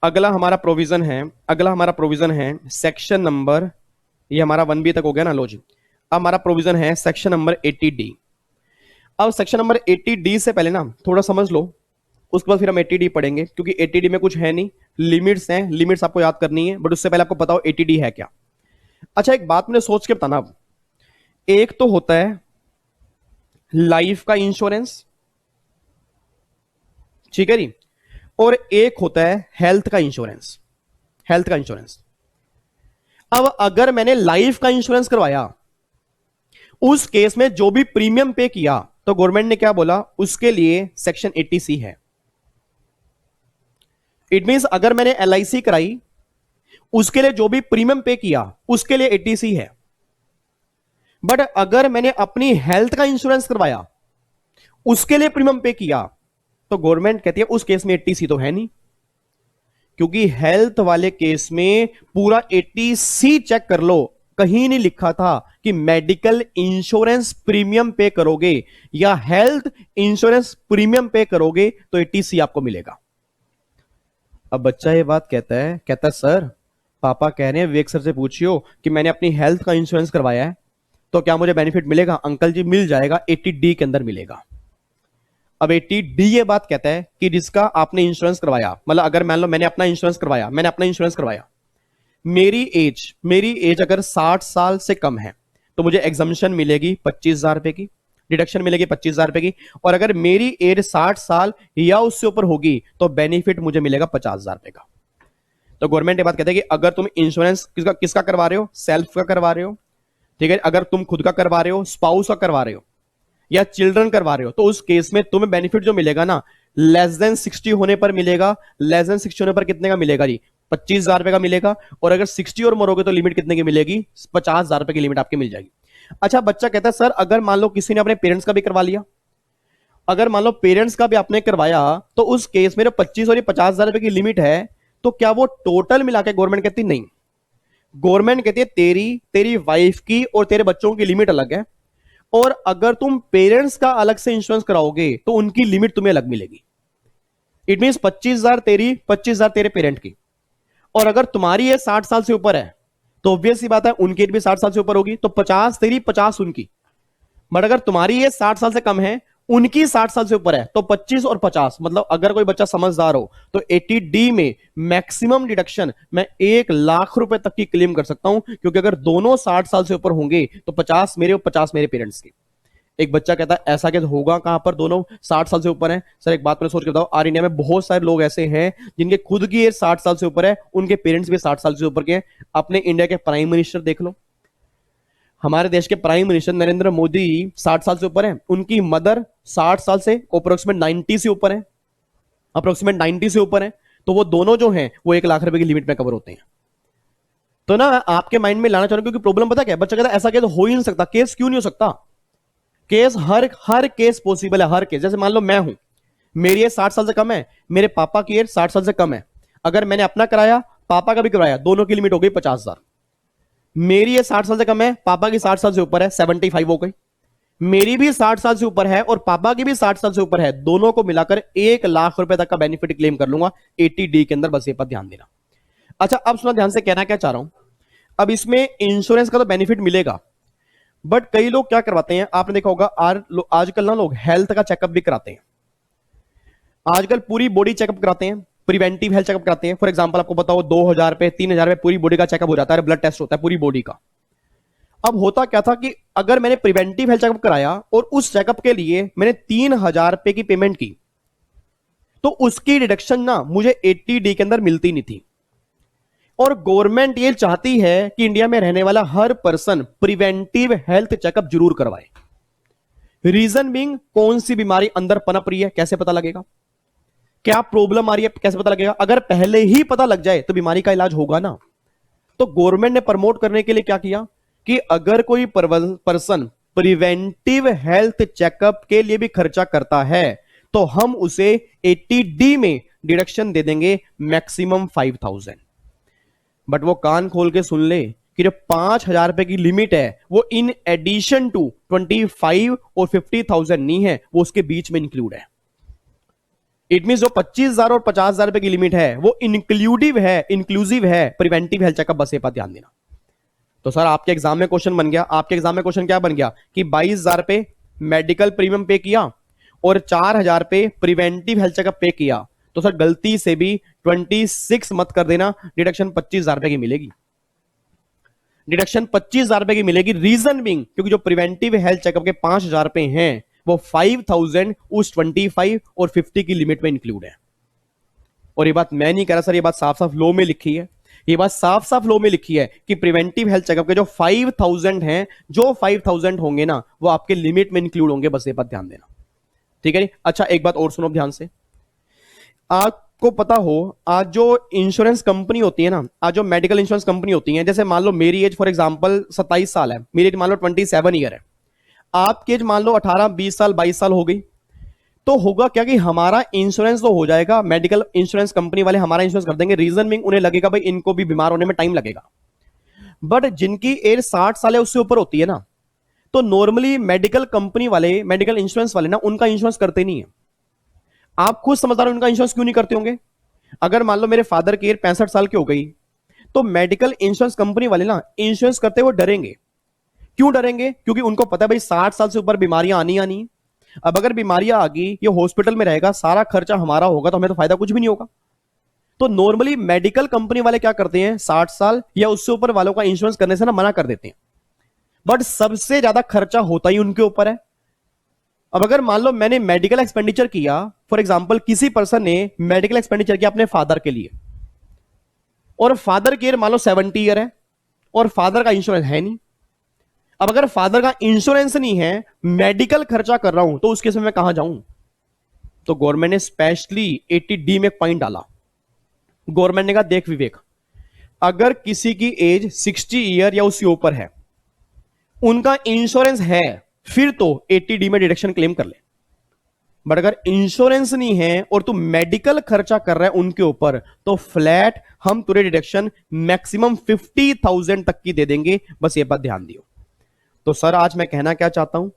अगला हमारा प्रोविजन है सेक्शन नंबर, ये हमारा 1B तक हो गया ना। लो जी, अब हमारा प्रोविजन है सेक्शन नंबर 80D। अब सेक्शन नंबर 80D से पहले ना थोड़ा समझ लो, उसके बाद फिर हम 80D पढ़ेंगे, क्योंकि 80D में कुछ है नहीं, लिमिट्स हैं, लिमिट्स आपको याद करनी है, बट उससे पहले आपको पता हो 80D है क्या। अच्छा एक बात मैंने सोच के बताना, अब एक तो होता है लाइफ का इंश्योरेंस, ठीक है जी, और एक होता है हेल्थ का इंश्योरेंस, हेल्थ का इंश्योरेंस। अब अगर मैंने लाइफ का इंश्योरेंस करवाया, उस केस में जो भी प्रीमियम पे किया, तो गवर्नमेंट ने क्या बोला, उसके लिए सेक्शन 80C है। इट मींस अगर मैंने LIC कराई, उसके लिए जो भी प्रीमियम पे किया उसके लिए 80C है। बट अगर मैंने अपनी हेल्थ का इंश्योरेंस करवाया, उसके लिए प्रीमियम पे किया, तो गवर्नमेंट कहती है उस केस में 80C तो है नहीं, क्योंकि हेल्थ वाले केस में पूरा 80C चेक कर लो, कहीं नहीं लिखा था कि मेडिकल इंश्योरेंस प्रीमियम पे करोगे या हेल्थ इंश्योरेंस प्रीमियम पे करोगे तो 80C आपको मिलेगा। अब बच्चा ये बात कहता है सर पापा कह रहे हैं विवेक सर से पूछियो कि मैंने अपनी हेल्थ का इंश्योरेंस करवाया है तो क्या मुझे बेनिफिट मिलेगा? अंकल जी मिल जाएगा, 80D के अंदर मिलेगा। अब 80D ये बात कहता है कि जिसका आपने इंश्योरेंस करवाया, मतलब अगर मान लो मैंने अपना इंश्योरेंस करवाया, मेरी एज अगर 60 साल से कम है तो मुझे एग्जम्पशन मिलेगी 25,000 रुपए की, डिडक्शन मिलेगी 25,000 रुपए की, और अगर मेरी एज 60 साल या उससे ऊपर होगी तो बेनिफिट मुझे मिलेगा 50,000 रुपए का। तो गवर्नमेंट ये बात कहते हैं कि अगर तुम इंश्योरेंस किसका करवा रहे हो, सेल्फ का करवा रहे हो, ठीक है, अगर तुम खुद का करवा रहे हो, स्पाउस का करवा रहे हो या चिल्ड्रन करवा रहे हो, तो उस केस में तुम्हें बेनिफिट जो मिलेगा ना, लेस देन 60 होने पर मिलेगा। लेस देन 60 होने पर कितने का मिलेगा जी? 25,000 रुपए का मिलेगा। और अगर 60 और मरोगे तो लिमिट कितने की मिलेगी? 50,000 रुपए की लिमिट आपकी मिल जाएगी। अच्छा बच्चा कहता है सर अगर मान लो किसी ने अपने पेरेंट्स का भी करवा लिया, अगर मान लो पेरेंट्स का भी आपने करवाया, तो उस केस में 25 और 50,000 रुपए की लिमिट है, तो क्या वो टोटल मिला के गवर्नमेंट कहती नहीं, गवर्नमेंट कहती है तेरी वाइफ की और तेरे बच्चों की लिमिट अलग है, और अगर तुम पेरेंट्स का अलग से इंश्योरेंस कराओगे तो उनकी लिमिट तुम्हें अलग मिलेगी। इट मींस 25,000 तेरी, 25,000 तेरे पेरेंट की, और अगर तुम्हारी ये 60 साल से ऊपर है तो ऑब्वियस सी बात है उनकी एज भी 60 साल से ऊपर होगी, तो 50 तेरी 50 उनकी। बट अगर तुम्हारी एज 60 साल से कम है, उनकी 60 साल से ऊपर है, तो 25 और 50, मतलब अगर कोई बच्चा समझदार हो तो 80D में मैक्सिमम डिडक्शन मैं 1 लाख रुपए तक की क्लेम कर सकता हूं, क्योंकि अगर दोनों 60 साल से ऊपर होंगे तो 50 मेरे और 50 मेरे पेरेंट्स के। एक बच्चा कहता है ऐसा कैसे होगा, कहां पर दोनों 60 साल से ऊपर हैं? सर एक बात मैंने सोच के बताओ, आर इंडिया में बहुत सारे लोग ऐसे हैं जिनके खुद की एज 60 साल से ऊपर है, उनके पेरेंट्स भी 60 साल से ऊपर के हैं। अपने इंडिया के प्राइम मिनिस्टर देख लो, हमारे देश के प्राइम मिनिस्टर नरेंद्र मोदी 60 साल से ऊपर है, उनकी मदर 60 साल से अप्रोक्सीमेट 90 से ऊपर है, अप्रोक्सीमेट 90 से ऊपर है। तो वो दोनों जो हैं वो 1 लाख रुपए की लिमिट में कवर होते हैं। तो ना आपके माइंड में लाना चाह रहा हूं, क्योंकि प्रॉब्लम पता क्या है, बच्चा कहता है ऐसा केस हो ही नहीं सकता। केस क्यों नहीं हो सकता? केस हर केस पॉसिबल है, हर केस। जैसे मान लो मैं हूं, मेरी एज 60 साल से कम है, मेरे पापा की एज 60 साल से कम है, अगर मैंने अपना कराया, पापा का भी कराया, दोनों की लिमिट हो गई 50,000। मेरी एज 60 साल से कम है, पापा की 60 साल से ऊपर है, 75 हो गई। मेरी भी 60 साल से ऊपर है और पापा की भी 60 साल से ऊपर है, दोनों को मिलाकर 1 लाख रुपए तक का बेनिफिट क्लेम कर लूंगा 80D के अंदर। बस ये पर ध्यान देना। अच्छा अब सुना ध्यान से, कहना क्या चाह रहा हूं, अब इसमें इंश्योरेंस का तो बेनिफिट मिलेगा, बट कई लोग क्या करवाते हैं, आपने देखा होगा आजकल ना लोग हेल्थ का चेकअप भी कराते हैं। आजकल पूरी बॉडी चेकअप कराते हैं, प्रिवेंटिव हेल्थ चेकअप कराते हैं। फॉर एग्जांपल आपको बताओ 2,000 पे 3,000 पे पूरी बॉडी का चेकअप हो जाता है, ब्लड टेस्ट होता है पूरी बॉडी का। अब होता क्या था कि अगर मैंने प्रिवेंटिव हेल्थ चेकअप कराया और उस चेकअप के लिए मैंने 3,000 रुपए की पेमेंट की, तो उसकी डिडक्शन ना मुझे 80D के अंदर मिलती नहीं थी। और गवर्नमेंट ये चाहती है कि इंडिया में रहने वाला हर पर्सन प्रिवेंटिव हेल्थ चेकअप जरूर करवाए। रीजन बीइंग, कौन सी बीमारी अंदर पनप रही है कैसे पता लगेगा, क्या प्रॉब्लम आ रही है कैसे पता लगेगा। अगर पहले ही पता लग जाए तो बीमारी का इलाज होगा ना। तो गवर्नमेंट ने प्रमोट करने के लिए क्या किया कि अगर कोई पर्सन प्रिवेंटिव हेल्थ चेकअप के लिए भी खर्चा करता है तो हम उसे 80D में डिडक्शन दे देंगे मैक्सिमम 5,000। बट वो कान खोल के सुन ले कि जो 5,000 रुपए की लिमिट है वो इन एडिशन टू 25 और 50,000 नहीं है, वो उसके बीच में इंक्लूड है। इट मीन जो 25,000 और 50,000 रुपए की लिमिट है वो इंक्लूसिव है प्रिवेंटिव हेल्थ चेकअप। बस ये पर ध्यान देना। तो सर आपके एग्जाम में क्वेश्चन बन गया, आपके एग्जाम में क्वेश्चन क्या बन गया कि 22,000 पे मेडिकल प्रीमियम पे किया और 4,000 पे प्रिवेंटिव हेल्थ चेकअप पे किया, तो सर गलती से भी 26 मत कर देना, डिडक्शन 25,000 रुपए की मिलेगी। डिडक्शन 25,000 रुपए की मिलेगी। रीजन बिंग, क्योंकि जो प्रिवेंटिव हेल्थ चेकअप के 5,000 रुपए हैं वो 5,000 उस 25 और 50 की लिमिट में इंक्लूड है। और ये बात मैं नहीं कह रहा सर, ये बात साफ साफ लॉ में लिखी है, ये बात साफ साफ लॉ में लिखी है कि प्रिवेंटिव हेल्थ चेकअप के जो 5,000 हैं, जो 5,000 होंगे ना वो आपके लिमिट में इंक्लूड होंगे। बस ये बात ध्यान देना, ठीक है। अच्छा एक बात और सुनो ध्यान से, आपको पता हो आज जो इंश्योरेंस कंपनी होती है ना, आज जो मेडिकल इंश्योरेंस कंपनी होती है, जैसे मान लो मेरी एज फॉर एग्जांपल 27 साल है, मेरी एज मान लो 27 ईयर है, आपकी एज मान लो 18 20 साल 22 साल हो गई, तो होगा क्या कि हमारा इंश्योरेंस तो हो जाएगा, मेडिकल इंश्योरेंस कंपनी वाले हमारा इंश्योरेंस कर देंगे। रीजन में उन्हें लगेगा भाई इनको भी बीमार होने में टाइम लगेगा। बट जिनकी एज 60 साल है उससे ऊपर होती है ना, तो नॉर्मली मेडिकल कंपनी वाले, मेडिकल इंश्योरेंस वाले ना उनका इंश्योरेंस करते नहीं है। आप खुद समझदार हो उनका इंश्योरेंस क्यों नहीं करते होंगे। अगर मान लो मेरे फादर की एज 65 साल की हो गई, तो मेडिकल इंश्योरेंस कंपनी वाले ना इंश्योरेंस करते हुए डरेंगे। क्यों डरेंगे? क्योंकि उनको पता है भाई 60 साल से ऊपर बीमारियां आनी। अब अगर बीमारियां आ गई, ये हॉस्पिटल में रहेगा, सारा खर्चा हमारा होगा, तो हमें तो फायदा कुछ भी नहीं होगा। तो नॉर्मली मेडिकल कंपनी वाले क्या करते हैं, 60 साल या उससे ऊपर वालों का इंश्योरेंस करने से ना मना कर देते हैं। बट सबसे ज्यादा खर्चा होता ही उनके ऊपर है। अब अगर मान लो मैंने मेडिकल एक्सपेंडिचर किया, फॉर एग्जांपल किसी पर्सन ने मेडिकल एक्सपेंडिचर किया अपने फादर के लिए, और फादर की एज मान लो 70 ईयर है और फादर का इंश्योरेंस है नहीं। अब अगर फादर का इंश्योरेंस नहीं है, मेडिकल खर्चा कर रहा हूं, तो उस केस में मैं कहां जाऊं। तो गवर्नमेंट ने स्पेशली 80D में एक पॉइंट डाला। गवर्नमेंट ने कहा देख विवेक, अगर किसी की एज 60 ईयर या उससे ऊपर है, उनका इंश्योरेंस है, फिर तो 80D में डिडक्शन क्लेम कर ले। बट अगर इंश्योरेंस नहीं है और तू मेडिकल खर्चा कर रहा है उनके ऊपर, तो फ्लैट हम तुझे डिडक्शन मैक्सिमम 50,000 तक की दे देंगे। बस ये बात ध्यान दियो। तो सर आज मैं कहना क्या चाहता हूं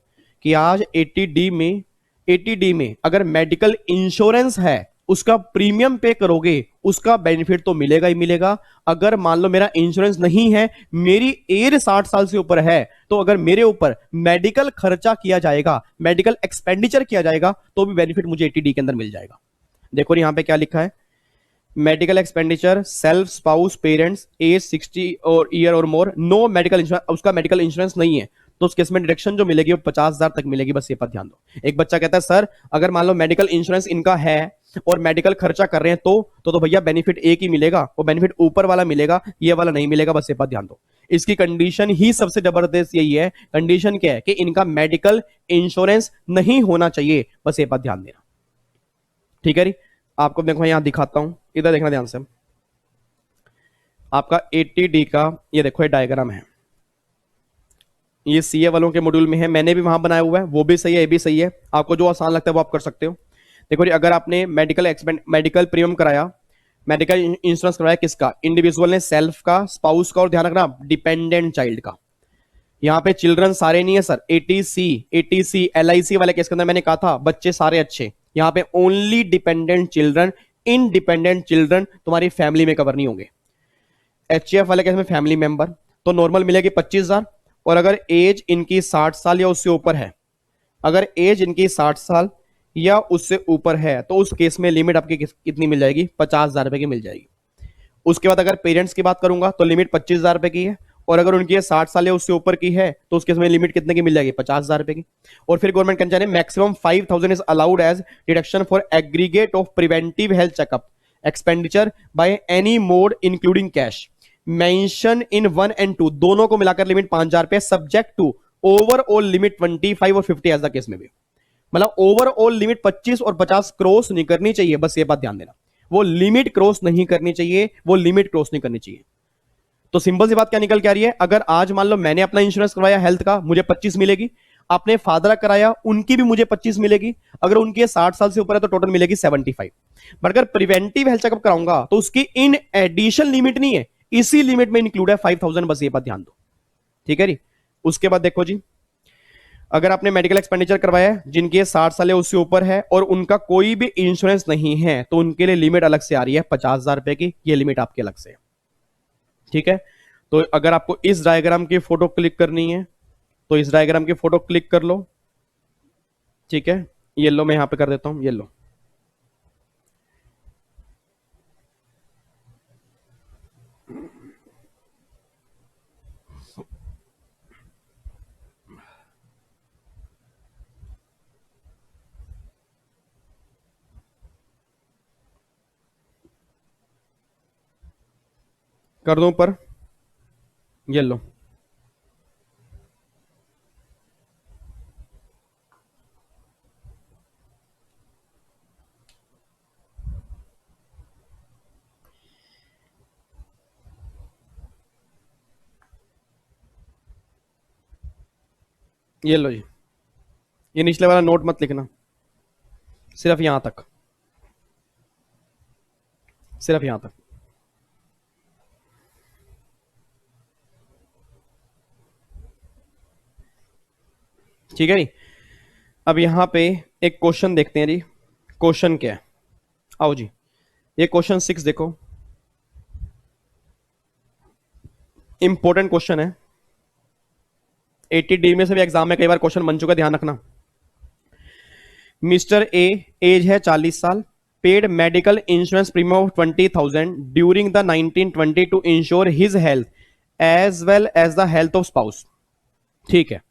कि आज 80D में अगर मेडिकल इंश्योरेंस है उसका प्रीमियम पे करोगे, उसका बेनिफिट तो मिलेगा ही मिलेगा। अगर मान लो मेरा इंश्योरेंस नहीं है, मेरी एज 60 साल से ऊपर है, तो अगर मेरे ऊपर मेडिकल खर्चा किया जाएगा, मेडिकल एक्सपेंडिचर किया जाएगा, तो भी बेनिफिट मुझे 80D के अंदर मिल जाएगा। देखो यहां पे क्या लिखा है, medical expenditure self spouse parents age 60 और ईयर और मोर, नो मेडिकल इंश्योरेंस, उसका मेडिकल इंश्योरेंस नहीं है, तो उस केस में डिडक्शन जो मिलेगी वो 50,000 तक मिलेगी। बस ये पर ध्यान दो। एक बच्चा कहता है सर अगर मान लो मेडिकल इंश्योरेंस इनका है और मेडिकल खर्चा कर रहे हैं तो भैया बेनिफिट एक ही मिलेगा, वो बेनिफिट ऊपर वाला मिलेगा, ये वाला नहीं मिलेगा। बस ये पर ध्यान दो। इसकी कंडीशन ही सबसे जबरदस्त यही है। कंडीशन क्या है कि इनका मेडिकल इंश्योरेंस नहीं होना चाहिए। बस ये पर ध्यान देना, ठीक है जी। आपको देखो यहां दिखाता हूं, इधर देखना ध्यान से। आपका 80D का ये देखो ये डायग्राम है, ये सीए वालों के मॉड्यूल में है, मैंने भी वहां बनाया हुआ है, वो भी सही है, ये भी सही है। आपको जो आसान लगता है वो आप कर सकते हो। देखो जी, अगर आपने मेडिकल प्रीमियम कराया, मेडिकल इंश्योरेंस कराया, किसका? इंडिविजुअल ने, सेल्फ का, स्पाउस का, और ध्यान रखना डिपेंडेंट चाइल्ड का। यहाँ पे चिल्ड्रन सारे नहीं है सर, एटीसी LIC वाले केस के अंदर मैंने कहा था बच्चे सारे अच्छे। यहाँ पे only dependent children, independent children तुम्हारी फैमिली में कवर नहीं होंगे। HF वाले केस में फैमिली मेंबर तो नॉर्मल मिलेगी 25,000, और अगर एज इनकी 60 साल या उससे ऊपर है, अगर एज इनकी 60 साल या उससे ऊपर है, तो उस केस में लिमिट आपकी कितनी मिल जाएगी? 50,000 रुपए की मिल जाएगी। उसके बाद अगर पेरेंट्स की बात करूंगा तो लिमिट 25,000 रुपए की है, और अगर उनकी 60 साल या उससे ऊपर की है तो उस केस में लिमिट कितने की मिल जाएगी? 50,000 रुपए की। और फिर गवर्नमेंट कहना चाहिए maximum 5,000 is allowed as deduction for aggregate of preventive health checkup expenditure by any mode including cash mention in 1 and 2, दोनों को मिलाकर लिमिट 5,000 रुपए, सब्जेक्ट टू ओवरऑल लिमिट 25 और 50 एज द केस में भी। मतलब ओवरऑल लिमिट 25 और 50 क्रॉस नहीं करनी चाहिए। बस ये बात ध्यान देना, वो लिमिट क्रॉस नहीं करनी चाहिए, वो लिमिट क्रॉस नहीं करनी चाहिए। तो सिंपल सी बात क्या निकल के आ रही है, अगर आज मान लो मैंने अपना इंश्योरेंस करवाया हेल्थ का, मुझे 25 मिलेगी, आपने फादर कराया उनकी भी मुझे 25 मिलेगी, अगर उनकी 60 साल से ऊपर है तो टोटल मिलेगी 75। बट अगर प्रिवेंटिव हेल्थ चेकअप कराऊंगा तो उसकी इन एडिशन लिमिट नहीं है, इसी लिमिट में इंक्लूड है 5,000। बस ये बात ध्यान दो, ठीक है जी। उसके बाद देखो जी, अगर आपने मेडिकल एक्सपेंडिचर करवाया है जिनकी 60 साल या उससे ऊपर है और उनका कोई भी इंश्योरेंस नहीं है, तो उनके लिए लिमिट अलग से आ रही है 50,000 रुपए की, ये लिमिट आपके अलग से है, ठीक है। तो अगर आपको इस डायग्राम की फोटो क्लिक करनी है तो इस डायग्राम की फोटो क्लिक कर लो, ठीक है। येलो में यहां पे कर देता हूं, येलो। कर दूं ऊपर, येलो। ये लो जी, ये निचले वाला नोट मत लिखना, सिर्फ यहां तक, सिर्फ यहां तक। ठीक है जी। अब यहां पे एक क्वेश्चन देखते हैं जी, क्वेश्चन क्या है, आओ जी। ये क्वेश्चन 6 देखो, इंपॉर्टेंट क्वेश्चन है, 80D में से भी एग्जाम में कई बार क्वेश्चन बन चुका है, ध्यान रखना। मिस्टर ए, एज है 40 साल, paid medical insurance premium of 20,000 during the 1920 to insure his health as well as the health of spouse, ठीक है।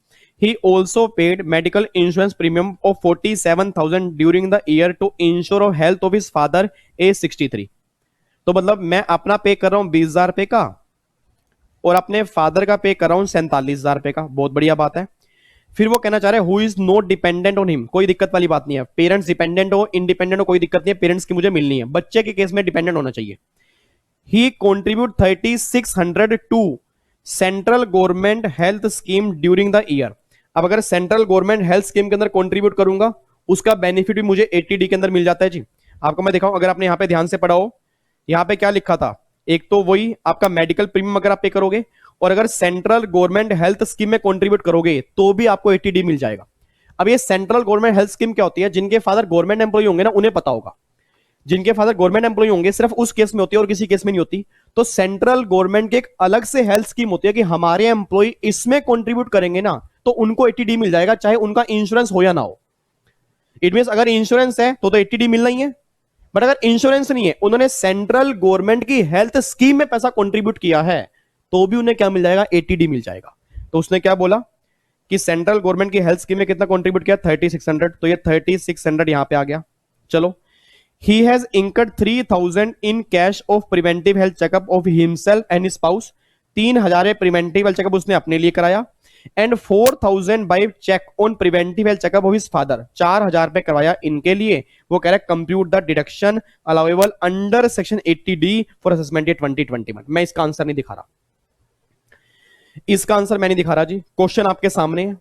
He also paid medical insurance premium of 47,000 during the year to ensure health of his father age 63। तो मतलब मैं अपना पे कर रहा हूं 20,000 रुपए का और अपने फादर का पे कर रहा हूं 47,000 रुपए का, बहुत बढ़िया बात है। फिर वो कहना चाह रहे हैं who is not dependent on him, कोई दिक्कत वाली बात नहीं है। पेरेंट्स डिपेंडेंट हो इंडिपेंडेंट हो कोई दिक्कत नहीं है, पेरेंट्स की मुझे मिलनी है, बच्चे के केस में डिपेंडेंट होना चाहिए। He contribute 3600 to central government health scheme during the year. अब अगर सेंट्रल गवर्नमेंट हेल्थ स्कीम के अंदर कंट्रीब्यूट करूंगा उसका बेनिफिट भी मुझे 80D के अंदर मिल जाता है जी। आपको मैं दिखाऊं, अगर आपने यहां पे ध्यान से पढ़ा हो, यहां पे क्या लिखा था, एक तो वही आपका मेडिकल प्रीमियम अगर आप पे करोगे, और अगर सेंट्रल गवर्नमेंट हेल्थ स्कीम में कंट्रीब्यूट करोगे तो भी आपको 80D मिल जाएगा। अब ये सेंट्रल गवर्नमेंट हेल्थ स्कीम क्या होती है, जिनके फादर गवर्नमेंट एम्प्लॉय होंगे ना उन्हें पता होगा। जिनके फादर गवर्नमेंट एम्प्लॉय होंगे सिर्फ उस केस में होती है और किसी केस में नहीं होती। तो सेंट्रल गवर्नमेंट की एक अलग से हेल्थ स्कीम होती है कि हमारे एम्प्लॉय इसमें कंट्रीब्यूट करेंगे ना तो उनको 80D मिल जाएगा, चाहे उनका इंश्योरेंस हो या ना हो। इट मीन अगर इंश्योरेंस है तो 80D मिलना ही है, बट अगर इंश्योरेंस नहीं है, उन्होंने सेंट्रल गवर्नमेंट की हेल्थ स्कीम में पैसा कंट्रीब्यूट किया है, तो भी उन्हें क्या मिल जाएगा, 80D मिल जाएगा। तो उसने क्या बोला कि सेंट्रल गवर्नमेंट की हेल्थ स्कीम में कितना कंट्रीब्यूट किया, 3600, तो ये 3600 यहां पे आ गया। चलो, he has incurred 3000 in cash of preventive health checkup of himself and spouse, 3000 preventive health checkup उसने अपने लिए कराया, and 4000 by cheque on preventive health checkup of his father, 4000 पे करवाया इनके लिए। वो कह रहा है compute the deduction allowable under section 80D for assessment 2021। मैं इसका आंसर नहीं दिखा रहा, इसका आंसर मैं नहीं दिखा रहा जी, क्वेश्चन आपके सामने है।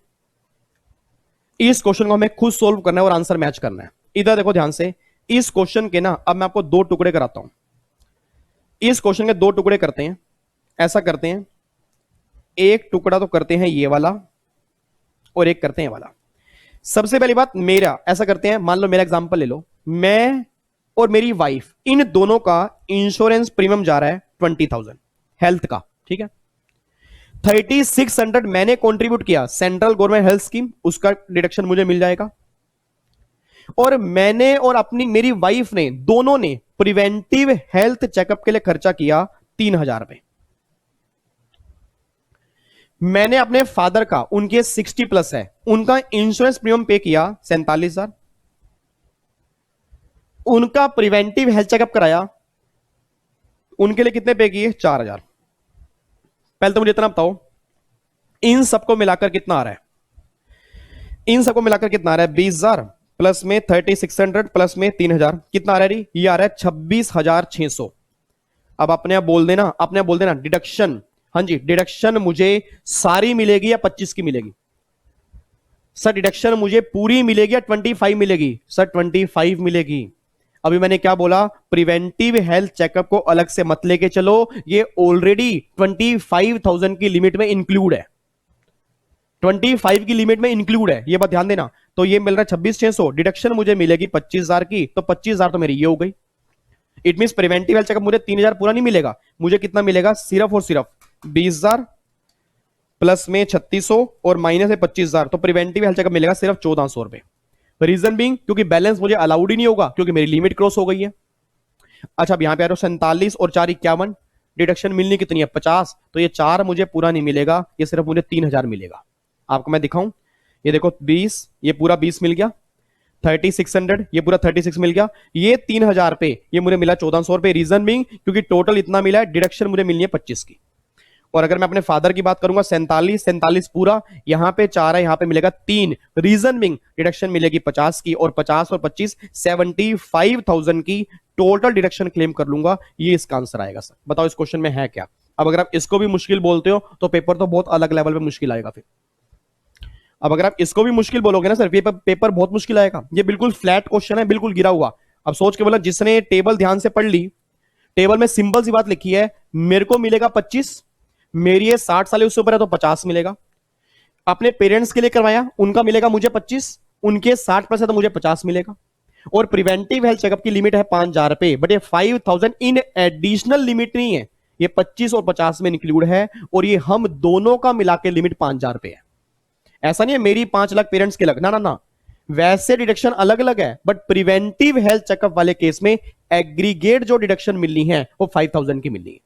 इस क्वेश्चन को हमें खुद सोल्व करना है और आंसर मैच करना है। इधर देखो ध्यान से, इस क्वेश्चन के ना अब मैं आपको दो टुकड़े कराता हूं। इस क्वेश्चन के दो टुकड़े करते हैं, ऐसा करते हैं, एक टुकड़ा तो करते हैं ये वाला और एक करते हैं वाला। सबसे पहली बात, मेरा ऐसा करते हैं, मान लो मेरा एग्जांपल ले लो, मैं और मेरी वाइफ, इन दोनों का इंश्योरेंस प्रीमियम जा रहा है 20,000 हेल्थ का, ठीक है। 3600 मैंने कंट्रीब्यूट किया सेंट्रल गवर्नमेंट हेल्थ स्कीम, उसका डिडक्शन मुझे मिल जाएगा। और मैंने और अपनी मेरी वाइफ ने, दोनों ने प्रिवेंटिव हेल्थ चेकअप के लिए खर्चा किया 3000 रुपए। मैंने अपने फादर का, उनके 60+ है, उनका इंश्योरेंस प्रीमियम पे किया 47,000। उनका प्रिवेंटिव हेल्थ चेकअप कराया, उनके लिए कितने पे किए, 4000। पहले तो मुझे इतना बताओ, इन सबको मिलाकर कितना आ रहा है, इन सबको मिलाकर कितना आ रहा है, 20,000 प्लस में 3600 प्लस में 3000, कितना आ रहा है, ये आ रहा है 26,600। अब अपने आप बोल देना, अपने आप बोल देना डिडक्शन, हाँ जी, डिडक्शन मुझे सारी मिलेगी या 25 की मिलेगी? सर डिडक्शन मुझे पूरी मिलेगी या 25 मिलेगी? सर 25 मिलेगी। अभी मैंने क्या बोला, प्रिवेंटिव हेल्थ चेकअप को अलग से मत लेके चलो, ये ऑलरेडी 25,000 की लिमिट में इंक्लूड है, 25 की लिमिट में इंक्लूड है, ये बात ध्यान देना। तो ये मिल रहा है 26,600, डिडक्शन मुझे मिलेगी 25,000 की, तो 25,000 तो मेरी ये हो गई। It mean preventive health checkup मुझे 3,000 पूरा नहीं मिलेगा, मुझे कितना मिलेगा, सिर्फ और सिर्फ 20,000 प्लस में 3600 और माइनस है 25,000, तो प्रिवेंटिव हेल्थ चेकअप मिलेगा सिर्फ 1,400 रुपए। रीजन बीइंग क्योंकि बैलेंस मुझे अलाउड ही नहीं होगा, क्योंकि मेरी लिमिट क्रॉस हो गई है। अच्छा, अब यहां पे आ रहा 47 और 4 51, डिडक्शन मिलनी कितनी है, 50, तो ये 4 मुझे पूरा नहीं मिलेगा, ये सिर्फ मुझे 3,000 मिलेगा। आपको मैं दिखाऊं, ये देखो 20, ये पूरा 20 मिल गया, 3600 ये पूरा 36 मिल गया, ये 3,000 पे ये मुझे मिला 1,400 रुपए। रीजन बीइंग क्योंकि टोटल इतना मिला है, डिडक्शन मुझे मिलनी है 25 की। और अगर मैं अपने फादर की बात करूंगा, 47 पूरा, यहां पे 4 है, यहां पे मिलेगा 3। रीजन बीइंग डिडक्शन मिलेगी 50 की, और 50 और 25 75,000 की टोटल डिडक्शन क्लेम कर लूंगा। ये इसका आंसर आएगा। सर बताओ इस क्वेश्चन में है क्या? अब अगर आप इसको भी मुश्किल बोलते हो तो पेपर तो बहुत अलग लेवल पे मुश्किल आएगा फिर। अब अगर आप इसको भी मुश्किल बोलोगे ना सर, पेपर बहुत मुश्किल आएगा। ये बिल्कुल फ्लैट क्वेश्चन है, बिल्कुल गिरा हुआ। अब सोच के बोला, जिसने टेबल ध्यान से पढ़ ली, टेबल में सिंपल सी बात लिखी है, मेरे को मिलेगा 25, मेरी ये 60 साल उससे ऊपर है तो 50 मिलेगा। अपने पेरेंट्स के लिए करवाया, उनका मिलेगा मुझे 25, उनके 60+ है तो मुझे 50 मिलेगा। और प्रिवेंटिव हेल्थ चेकअप की लिमिट है 5,000 रुपए, बट ये 5,000 इन एडिशनल लिमिट नहीं है, ये 25 और 50 में इंक्लूड है, और ये हम दोनों का मिला के लिमिट 5,000 रुपए है। ऐसा नहीं है मेरी 5 लाख पेरेंट्स के लग, ना ना ना, वैसे डिडक्शन अलग अलग है, बट प्रिवेंटिव हेल्थ चेकअप वाले केस में एग्रीगेट जो डिडक्शन मिलनी है वो 5,000 की मिलनी है।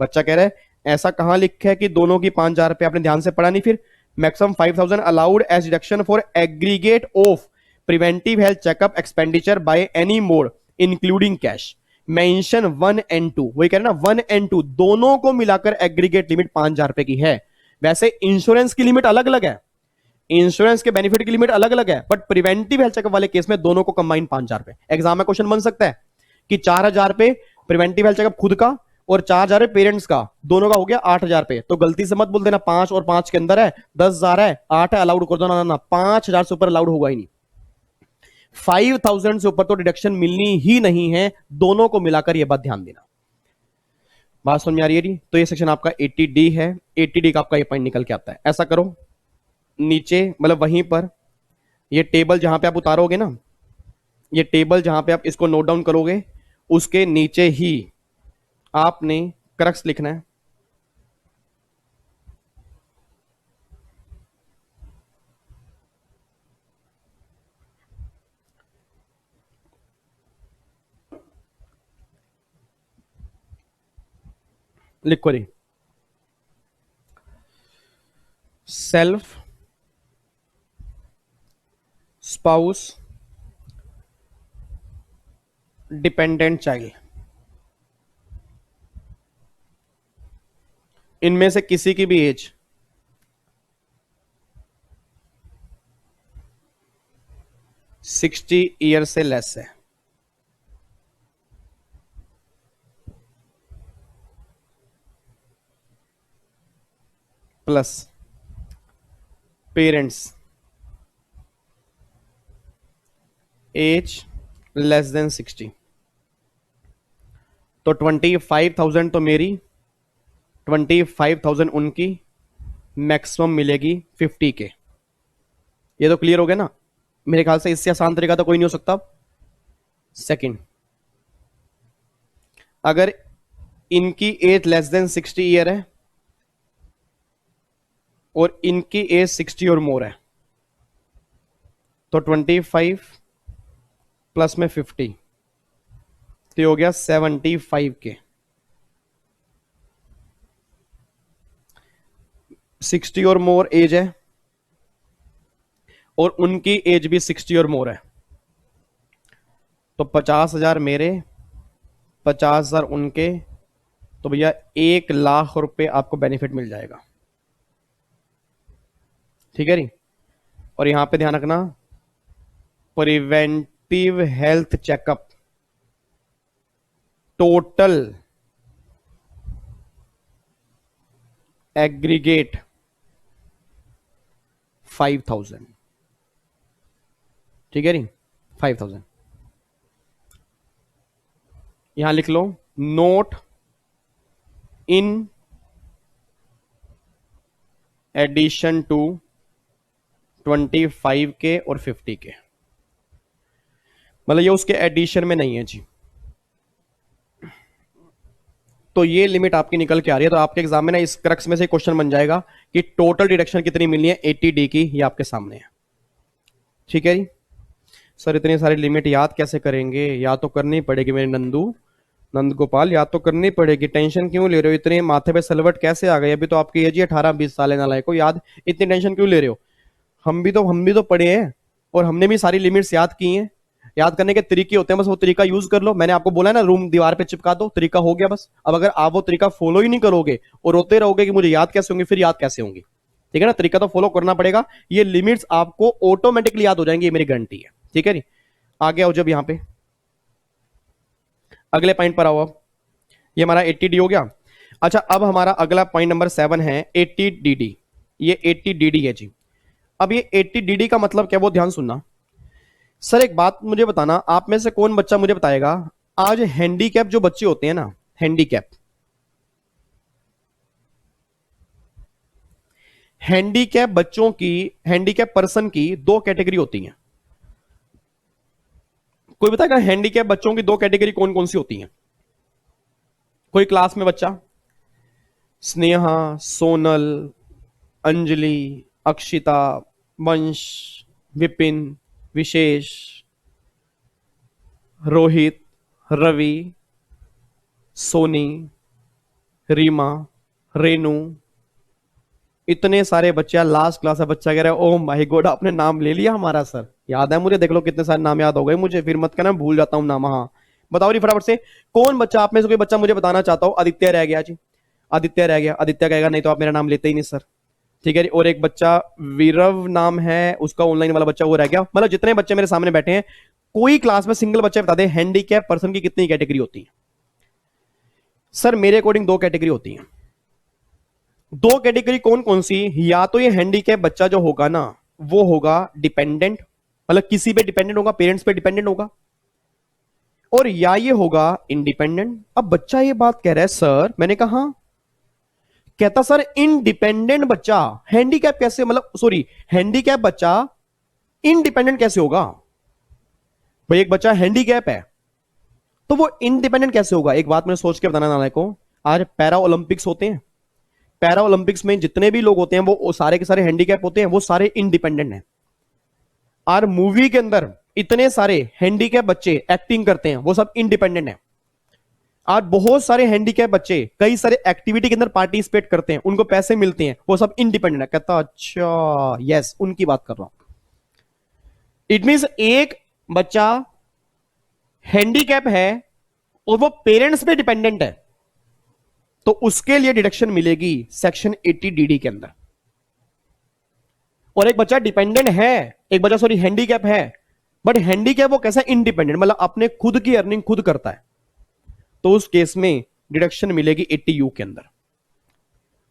बच्चा कह रहा है ऐसा कहां लिखा है कि दोनों की 5,000 रुपए? आपने ध्यान से पढ़ा नहीं फिर। Maximum 5,000 allowed as deduction for aggregate of preventive health checkup expenditure by any mode including cash, mention 1 and 2, वही कह रहे ना, 1 and 2 दोनों को मिलाकर एग्रीगेट लिमिट 5,000 रुपए की है। वैसे इंश्योरेंस की लिमिट अलग अलग है, इंश्योरेंस के बेनिफिट की लिमिट अलग अलग है, बट प्रिवेंटिव हेल्थ चेकअप वाले केस में दोनों को कंबाइन 5,000 रुपए। एग्जाम में क्वेश्चन बन सकता है कि 4,000 रुपए प्रिवेंटिव हेल्थ चेकअप खुद का और 4,000 पेरेंट्स का, दोनों का हो गया 8,000 रुपए। तो गलती से मत बोल देना 5 और 5 के अंदर है, 10,000 है, 8 है, अलाउड कर दो ना, 5,000 से ऊपर अलाउड होगा ही नहीं। 5,000 से ऊपर तो डिडक्शन मिलनी ही नहीं है, दोनों को मिलाकर यह बात ध्यान देना। बात समझ में आ रही है? तो ये सेक्शन आपका 80D है, 80D का आपका ये पॉइंट निकल के आता है। ऐसा करो, नीचे मतलब वहीं पर ये टेबल जहां पे आप उतारोगे ना, ये टेबल जहां पे आप इसको नोट डाउन करोगे उसके नीचे ही आपने क्रक्स लिखना है। लिखो रे, सेल्फ स्पाउस डिपेंडेंट चाइल्ड, इनमें से किसी की भी एज 60 ईयर से लेस है, plus parents age less than 60, तो 25,000 तो मेरी, 25,000 उनकी, मैक्सिमम मिलेगी 50 के। ये तो क्लियर हो गया ना? मेरे ख्याल से इससे आसान तरीका तो कोई नहीं हो सकता। सेकंड, अगर इनकी एज लेस देन 60 ईयर है और इनकी एज 60 और मोर है, तो 25 प्लस में 50 तो हो गया 75 के। 60 और मोर एज है और उनकी एज भी 60 और मोर है, तो 50,000 मेरे, 50,000 उनके, तो भैया 1 लाख रुपए आपको बेनिफिट मिल जाएगा। ठीक है री? और यहां पे ध्यान रखना, preventive health checkup total aggregate 5,000। ठीक है री? 5,000 यहां लिख लो, नोट इन एडिशन टू 25 के और 50 के, मतलब ये उसके एडिशन में नहीं है जी। तो ये लिमिट आपकी निकल के आ रही है। तो आपके एग्जाम में ना इस क्रक्स में से क्वेश्चन बन जाएगा कि टोटल डिडक्शन कितनी मिलनी है 80D की, ये आपके सामने है। ठीक है जी? सर इतनी सारी लिमिट याद कैसे करेंगे? याद तो करनी पड़ेगी मेरे नंद गोपाल, याद तो करनी पड़ेगी। टेंशन क्यों ले रहे हो? इतने माथे पे सलवट कैसे आ गई? अभी तो आपकी एज ही 18-20 साल है, नालायक को याद इतनी टेंशन क्यों ले रहे हो? हम भी तो पढ़े हैं और हमने भी सारी लिमिट्स याद की हैं। याद करने के तरीके होते हैं, बस वो तरीका यूज कर लो। मैंने आपको बोला है ना, रूम दीवार पे चिपका दो, तरीका हो गया बस। अब अगर आप वो तरीका फॉलो ही नहीं करोगे और रोते रहोगे कि मुझे याद कैसे होंगे, फिर याद कैसे होंगी? ठीक है ना? तरीका तो फॉलो करना पड़ेगा। ये लिमिट्स आपको ऑटोमेटिकली याद हो जाएंगी, ये मेरी गारंटी है। ठीक है नी? आगे आओ जब यहां पे अगले पॉइंट पर आओ। अब ये हमारा 80D हो गया। अच्छा, अब हमारा अगला पॉइंट नंबर 7 है 80DD। ये 80DD है जी। अब ये 80DD का मतलब क्या, वो ध्यान सुनना। सर एक बात मुझे बताना, आप में से कौन बच्चा मुझे बताएगा, आज हैंडीकैप जो बच्चे होते हैं ना, हैंडीकैप बच्चों की, हैंडीकैप पर्सन की 2 कैटेगरी होती हैं। कोई बताएगा हैंडीकैप बच्चों की 2 कैटेगरी कौन कौन सी होती हैं? कोई क्लास में बच्चा, स्नेहा, सोनल, अंजलि, अक्षिता, वंश, विपिन, विशेष, रोहित, रवि, सोनी, रीमा, रेनू, इतने सारे बच्चे। लास्ट क्लास का बच्चा कह रहा है ओह माय गॉड आपने नाम ले लिया हमारा सर। याद है मुझे, देख लो कितने सारे नाम याद हो गए मुझे, फिर मत कहना भूल जाता हूं नाम। हाँ बताओ जी फटाफट से, कौन बच्चा आप में से कोई बच्चा मुझे बताना चाहता हो? आदित्य रह गया जी, आदित्य रह गया। आदित्य कहेगा नहीं तो आप मेरा नाम लेते ही नहीं सर। ठीक है जी। और एक बच्चा वीरव नाम है उसका, ऑनलाइन वाला बच्चा, वो रह गया। मतलब जितने बच्चे मेरे सामने बैठे हैं, कोई क्लास में सिंगल बच्चे बता दे हैंडीकैप पर्सन की कितनी कैटेगरी होती है? सर मेरे अकॉर्डिंग 2 कैटेगरी होती है। 2 कैटेगरी कौन कौन सी? या तो ये हैंडीकैप बच्चा जो होगा ना, वो होगा डिपेंडेंट, मतलब किसी पे डिपेंडेंट होगा, पेरेंट्स पे डिपेंडेंट होगा, और या ये होगा इंडिपेंडेंट। अब बच्चा ये बात कह रहा है सर, मैंने कहा, कहता सर इंडिपेंडेंट बच्चा हैंडीकैप कैसे, मतलब सॉरी हैंडीकैप बच्चा इंडिपेंडेंट कैसे होगा? भाई एक बच्चा हैंडीकैप है तो वो इंडिपेंडेंट कैसे होगा? एक बात मैंने सोच के बताना नाले को, आज पैरा ओलंपिक्स होते हैं, पैरा ओलंपिक्स में जितने भी लोग होते हैं वो सारे के सारे हैंडीकैप होते हैं, वो सारे इंडिपेंडेंट हैं। और मूवी के अंदर इतने सारे हैंडीकैप बच्चे एक्टिंग करते हैं, वो सब इंडिपेंडेंट हैं। आज बहुत सारे हैंडीकैप बच्चे कई सारे एक्टिविटी के अंदर पार्टिसिपेट करते हैं, उनको पैसे मिलते हैं, वो सब इंडिपेंडेंट है। कहता अच्छा यस, उनकी बात कर रहा हूं। इट मींस एक बच्चा हैंडीकैप है और वो पेरेंट्स पे डिपेंडेंट है, तो उसके लिए डिडक्शन मिलेगी सेक्शन 80 डीडी के अंदर। और एक बच्चा डिपेंडेंट है, एक बच्चा सॉरी हैंडीकैप है, बट हैंडीकैप वो कैसा? इंडिपेंडेंट, मतलब अपने खुद की अर्निंग खुद करता है, तो उस केस में डिडक्शन मिलेगी 80 यू के अंदर।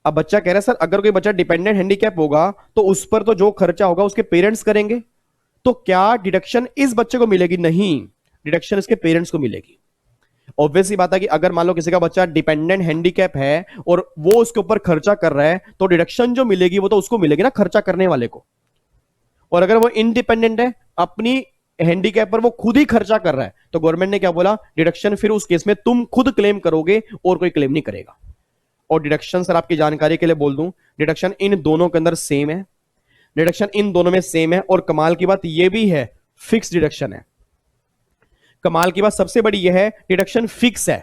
अब बच्चा कह रहा है सर अगर कोई बच्चा डिपेंडेंट हैंडीकैप होगा तो उस पर तो जो खर्चा होगा उसके पेरेंट्स करेंगे, तो क्या डिडक्शन इस बच्चे को मिलेगी? नहीं, डिडक्शन इसके पेरेंट्स को मिलेगी। ऑब्वियस ही बात है कि अगर मान लो किसी का बच्चा डिपेंडेंट हैंडीकैप है और वो उसके ऊपर खर्चा कर रहा है, तो डिडक्शन जो मिलेगी वो तो उसको मिलेगी ना, खर्चा करने वाले को। और अगर वो इंडिपेंडेंट है, अपनी हैंडीकैप पर वो खुद ही खर्चा कर रहा है, तो गवर्नमेंट ने क्या बोला? डिडक्शन फिर उस केस में तुम खुद क्लेम करोगे और कोई क्लेम नहीं करेगा। और डिडक्शन सर आपकी जानकारी के लिए बोल दूं, डिडक्शन इन दोनों के अंदर सेम है, डिडक्शन इन दोनों में सेम है। और कमाल की बात यह भी है फिक्स डिडक्शन है। कमाल की बात सबसे बड़ी यह है डिडक्शन फिक्स है,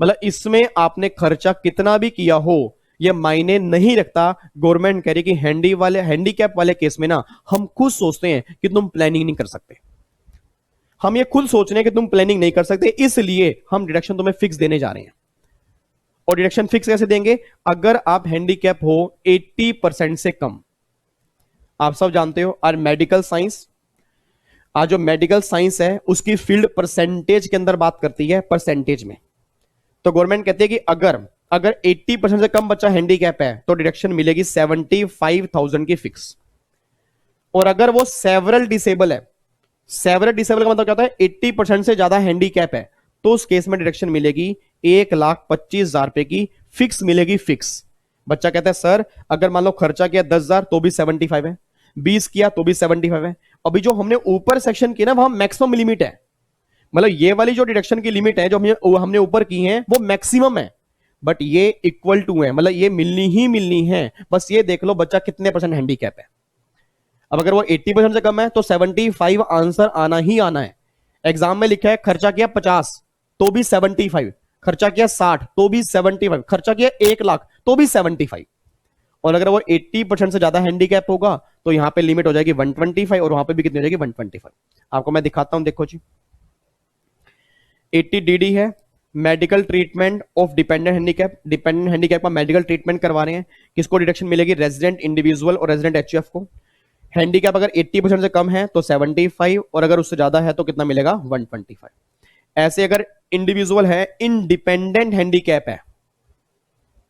मतलब इसमें आपने खर्चा कितना भी किया हो यह मायने नहीं रखता। गवर्नमेंट कह रही कि हैंडीकैप वाले केस में ना हम खुद सोचते हैं कि तुम प्लानिंग नहीं कर सकते, हम ये खुद सोच रहे हैं कि तुम प्लानिंग नहीं कर सकते, इसलिए हम डिडक्शन तुम्हें फिक्स देने जा रहे हैं। और डिडक्शन फिक्स कैसे देंगे? अगर आप हैंडीकैप हो 80% से कम। आप सब जानते हो और मेडिकल साइंस, आज जो मेडिकल साइंस है उसकी फील्ड परसेंटेज के अंदर बात करती है, परसेंटेज में। तो गवर्नमेंट कहती है कि अगर 80% से कम बच्चा हैंडीकैप है तो डिडक्शन मिलेगी 75,000 की फिक्स। और अगर वो सेवरल डिसेबल है, सेवरल डिसेबल का मतलब क्या होता है? 80% से ज्यादा हैंडीकैप है, तो उस केस में डिडक्शन मिलेगी 1,25,000 रुपए की फिक्स मिलेगी, फिक्स। बच्चा कहता है सर अगर मान लो खर्चा किया 10,000 तो भी 75 है, 20 किया तो भी 75 है। अभी जो हमने ऊपर सेक्शन किया ना वहां मैक्सिमम लिमिट है, मतलब ये वाली जो डिडक्शन की लिमिट है जो हमने ऊपर की है वो मैक्सिमम है, बट ये इक्वल टू है, मतलब ये मिलनी ही मिलनी है। बस ये देख लो बच्चा कितने परसेंट हैंडीकैप है। अब अगर वो 80% से कम है तो 75 आंसर आना ही आना है। एग्जाम में लिखा है खर्चा किया 50 तो भी 75, खर्चा किया 60 तो भी 75, खर्चा किया 1,00,000 तो भी 75। और अगर वो 80% से ज्यादा हैंडीकैप होगा तो यहां पे लिमिट हो जाएगी 125 और वहां पे भी कितनी हो जाएगी? 125। आपको मैं दिखाता हूं, देखो जी 80 डीडी है, medical treatment of dependent handicap. Dependent handicap का मेडिकल ट्रीटमेंट करवा रहे हैं, किसको डिडक्शन मिलेगी? रेजिडेंट इंडिविजुअल और रेजिडेंट एचयूएफ को। हैंडीकैप अगर 80% से कम है तो 75 और अगर उससे ज्यादा है तो कितना मिलेगा? 125। ऐसे अगर इंडिविजुअल है, इंडिपेंडेंट हैंडीकैप है,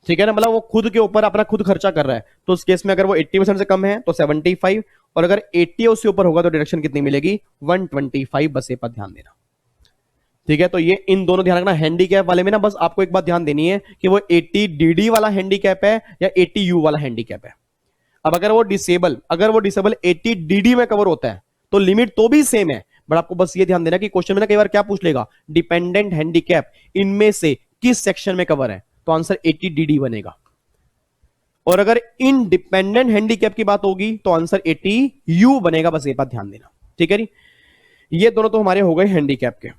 ठीक है ना, मतलब वो खुद के ऊपर अपना खुद खर्चा कर रहा है, तो उस केस में अगर वो 80% से कम है तो 75 और अगर 80 उससे ऊपर होगा तो डिडक्शन कितनी मिलेगी? 125। बस ये पर ध्यान देना, ठीक है। तो ये इन दोनों ध्यान रखना। हैंडीकैप वाले में ना बस आपको एक बात ध्यान देनी है कि वो 80 डीडी वाला हैंडीकैप है या 80 यू वाला हैंडीकैप है। अब अगर वो डिसेबल 80 डीडी में कवर होता है तो लिमिट तो भी सेम है, बट आपको बस ये ध्यान देना कि क्वेश्चन में ना कई बार क्या पूछ लेगा? डिपेंडेंट हैंडीकैप इनमें से किस सेक्शन में कवर है, तो आंसर 80 डीडी बनेगा। और अगर इंडिपेंडेंट हैंडीकैप की बात होगी तो आंसर 80 यू बनेगा। बस ये बात ध्यान देना, ठीक है जी। ये दोनों तो हमारे हो गए हैंडीकैप के।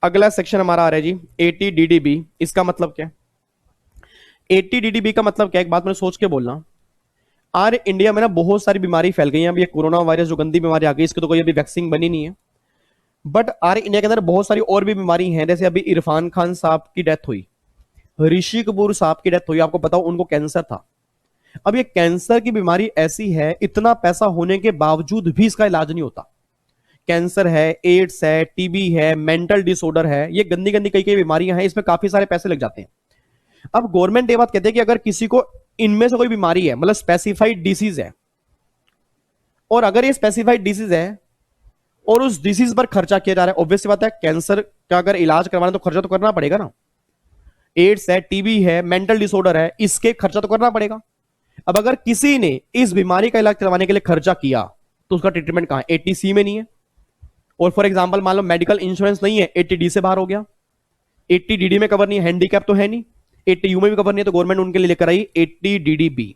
अगला सेक्शन हमारा आ रहा है जी 80 डीडीबी। इसका मतलब क्या है? 80 डीडीबी का मतलब क्या है? एक बात मैंने सोच के बोलना। आज इंडिया में ना बहुत सारी बीमारी फैल गई है। अब ये कोरोना वायरस जो गंदी बीमारी आ गई, इसकी तो कोई अभी वैक्सीन बनी नहीं है, बट आज इंडिया के अंदर बहुत सारी और भी बीमारी हैं। जैसे अभी इरफान खान साहब की डेथ हुई, ऋषि कपूर साहब की डेथ हुई, आपको पता हो उनको कैंसर था। अब ये कैंसर की बीमारी ऐसी है, इतना पैसा होने के बावजूद भी इसका इलाज नहीं होता। कैंसर है, एड्स है, टीबी है, मेंटल डिसऑर्डर है, ये गंदी गंदी कई कई बीमारियां हैं, इसमें काफी सारे पैसे लग जाते हैं। अब गवर्नमेंट ये बात कहते हैं कि अगर किसी को इनमें से कोई बीमारी है, मतलब स्पेसिफाइड डिसीज है, और अगर ये स्पेसिफाइड डिसीज है और उस डिसीज पर खर्चा किया जा रहा है, ऑब्वियस बात है कैंसर का अगर इलाज करवाना तो खर्चा तो करना पड़ेगा ना। एड्स है, टीबी है, मेंटल डिसऑर्डर है, इसके खर्चा तो करना पड़ेगा। अब अगर किसी ने इस बीमारी का इलाज करवाने के लिए खर्चा किया तो उसका ट्रीटमेंट कहां है? 80C में नहीं है। और फॉर एग्जांपल मान लो मेडिकल इंश्योरेंस नहीं है, 80D से बाहर हो गया, 80DD में कवर नहीं है, हैंडीकैप तो है नहीं, 80U में भी कवर नहीं है, तो गवर्नमेंट उनके लिए लेकर आई 80DDB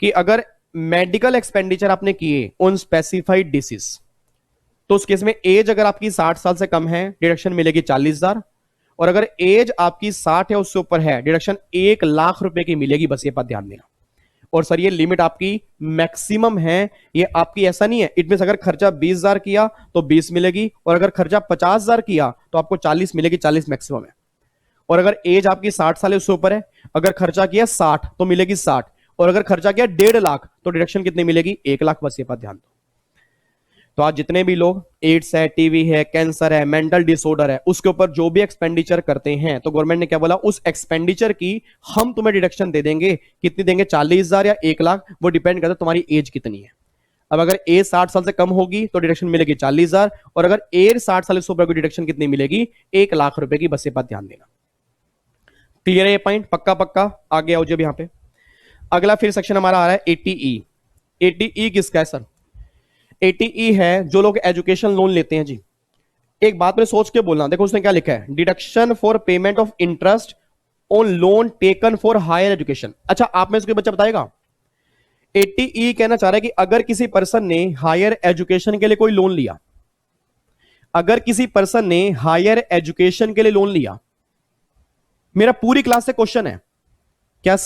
कि अगर मेडिकल एक्सपेंडिचर आपने किए ऑन स्पेसिफाइड डिसीज, तो उस केस में एज अगर आपकी 60 साल से कम है, डिडक्शन मिलेगी 40,000, और अगर एज आपकी 60 है उससे ऊपर है, डिडक्शन 1 लाख रुपए की मिलेगी। बस ये बात ध्यान देना। और सर ये लिमिट आपकी मैक्सिमम है, ये आपकी ऐसा नहीं है। इट मीन अगर खर्चा 20,000 किया तो 20 मिलेगी, और अगर खर्चा 50,000 किया तो आपको 40 मिलेगी, 40 मैक्सिमम है। और अगर एज आपकी 60 साल उससे ऊपर है, अगर खर्चा किया 60 तो मिलेगी 60, और अगर खर्चा किया 1.5 लाख तो डिडक्शन कितनी मिलेगी, 1 लाख। बस ये बात ध्यान दो। तो आज जितने भी लोग एड्स है, टीवी है, कैंसर है, मेंटल डिसऑर्डर है, उसके ऊपर जो भी एक्सपेंडिचर करते हैं, तो गवर्नमेंट ने क्या बोला, उस एक्सपेंडिचर की हम तुम्हें डिडक्शन दे देंगे। कितनी देंगे, 40,000 या 1 लाख, वो डिपेंड करता है तुम्हारी एज कितनी है। अब अगर एज 60 साल से कम होगी तो डिडक्शन मिलेगी 40,000, और अगर एज 60 साल से ऊपर की डिडक्शन कितनी मिलेगी, 1 लाख रुपए की। बस ये बात ध्यान देना। क्लियर है ये पॉइंट? पक्का पक्का। आगे आओ जब यहां पे अगला फिर सेक्शन हमारा आ रहा है 80E। 80E किसका है सर? 80E है जो लोग एजुकेशन लोन लेते हैं जी। एक बात में सोच के बोलना, देखो उसने क्या लिखा है, deduction for payment of interest on loan taken for higher education. अच्छा, आप में से कोई बच्चा बताएगा? 80E कहना चाह रहा है कि अगर किसी पर्सन ने हायर एजुकेशन के लिए कोई लोन लिया, अगर किसी पर्सन ने हायर एजुकेशन के लिए लोन लिया, मेरा पूरी क्लास से क्वेश्चन है, क्या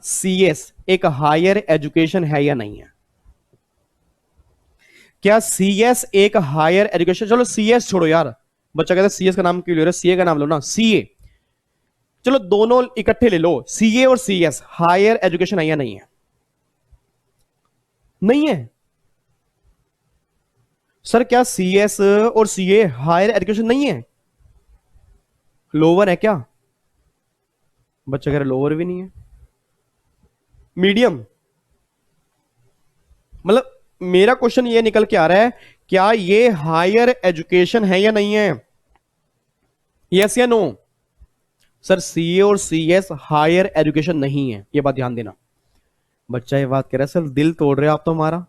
सीएस एक हायर एजुकेशन है या नहीं है? क्या सीएस एक हायर एजुकेशन? चलो सीएस छोड़ो यार, बच्चा कहता है सीएस का नाम क्यों ले रहे हो, सीए का नाम लो ना, सीए। चलो दोनों इकट्ठे ले लो, सीए और सीएस हायर एजुकेशन है या नहीं है? नहीं है। सर क्या सीएस और सीए हायर एजुकेशन नहीं है? लोअर है क्या? बच्चा कह रहे लोअर भी नहीं है, मीडियम। मतलब मेरा क्वेश्चन ये निकल के आ रहा है, क्या ये हायर एजुकेशन है या नहीं है? यस या नो? सर सीए और सीएस हायर एजुकेशन नहीं है, ये बात ध्यान देना। बच्चा ये बात कह रहा है सर दिल तोड़ रहे हो आप तो हमारा,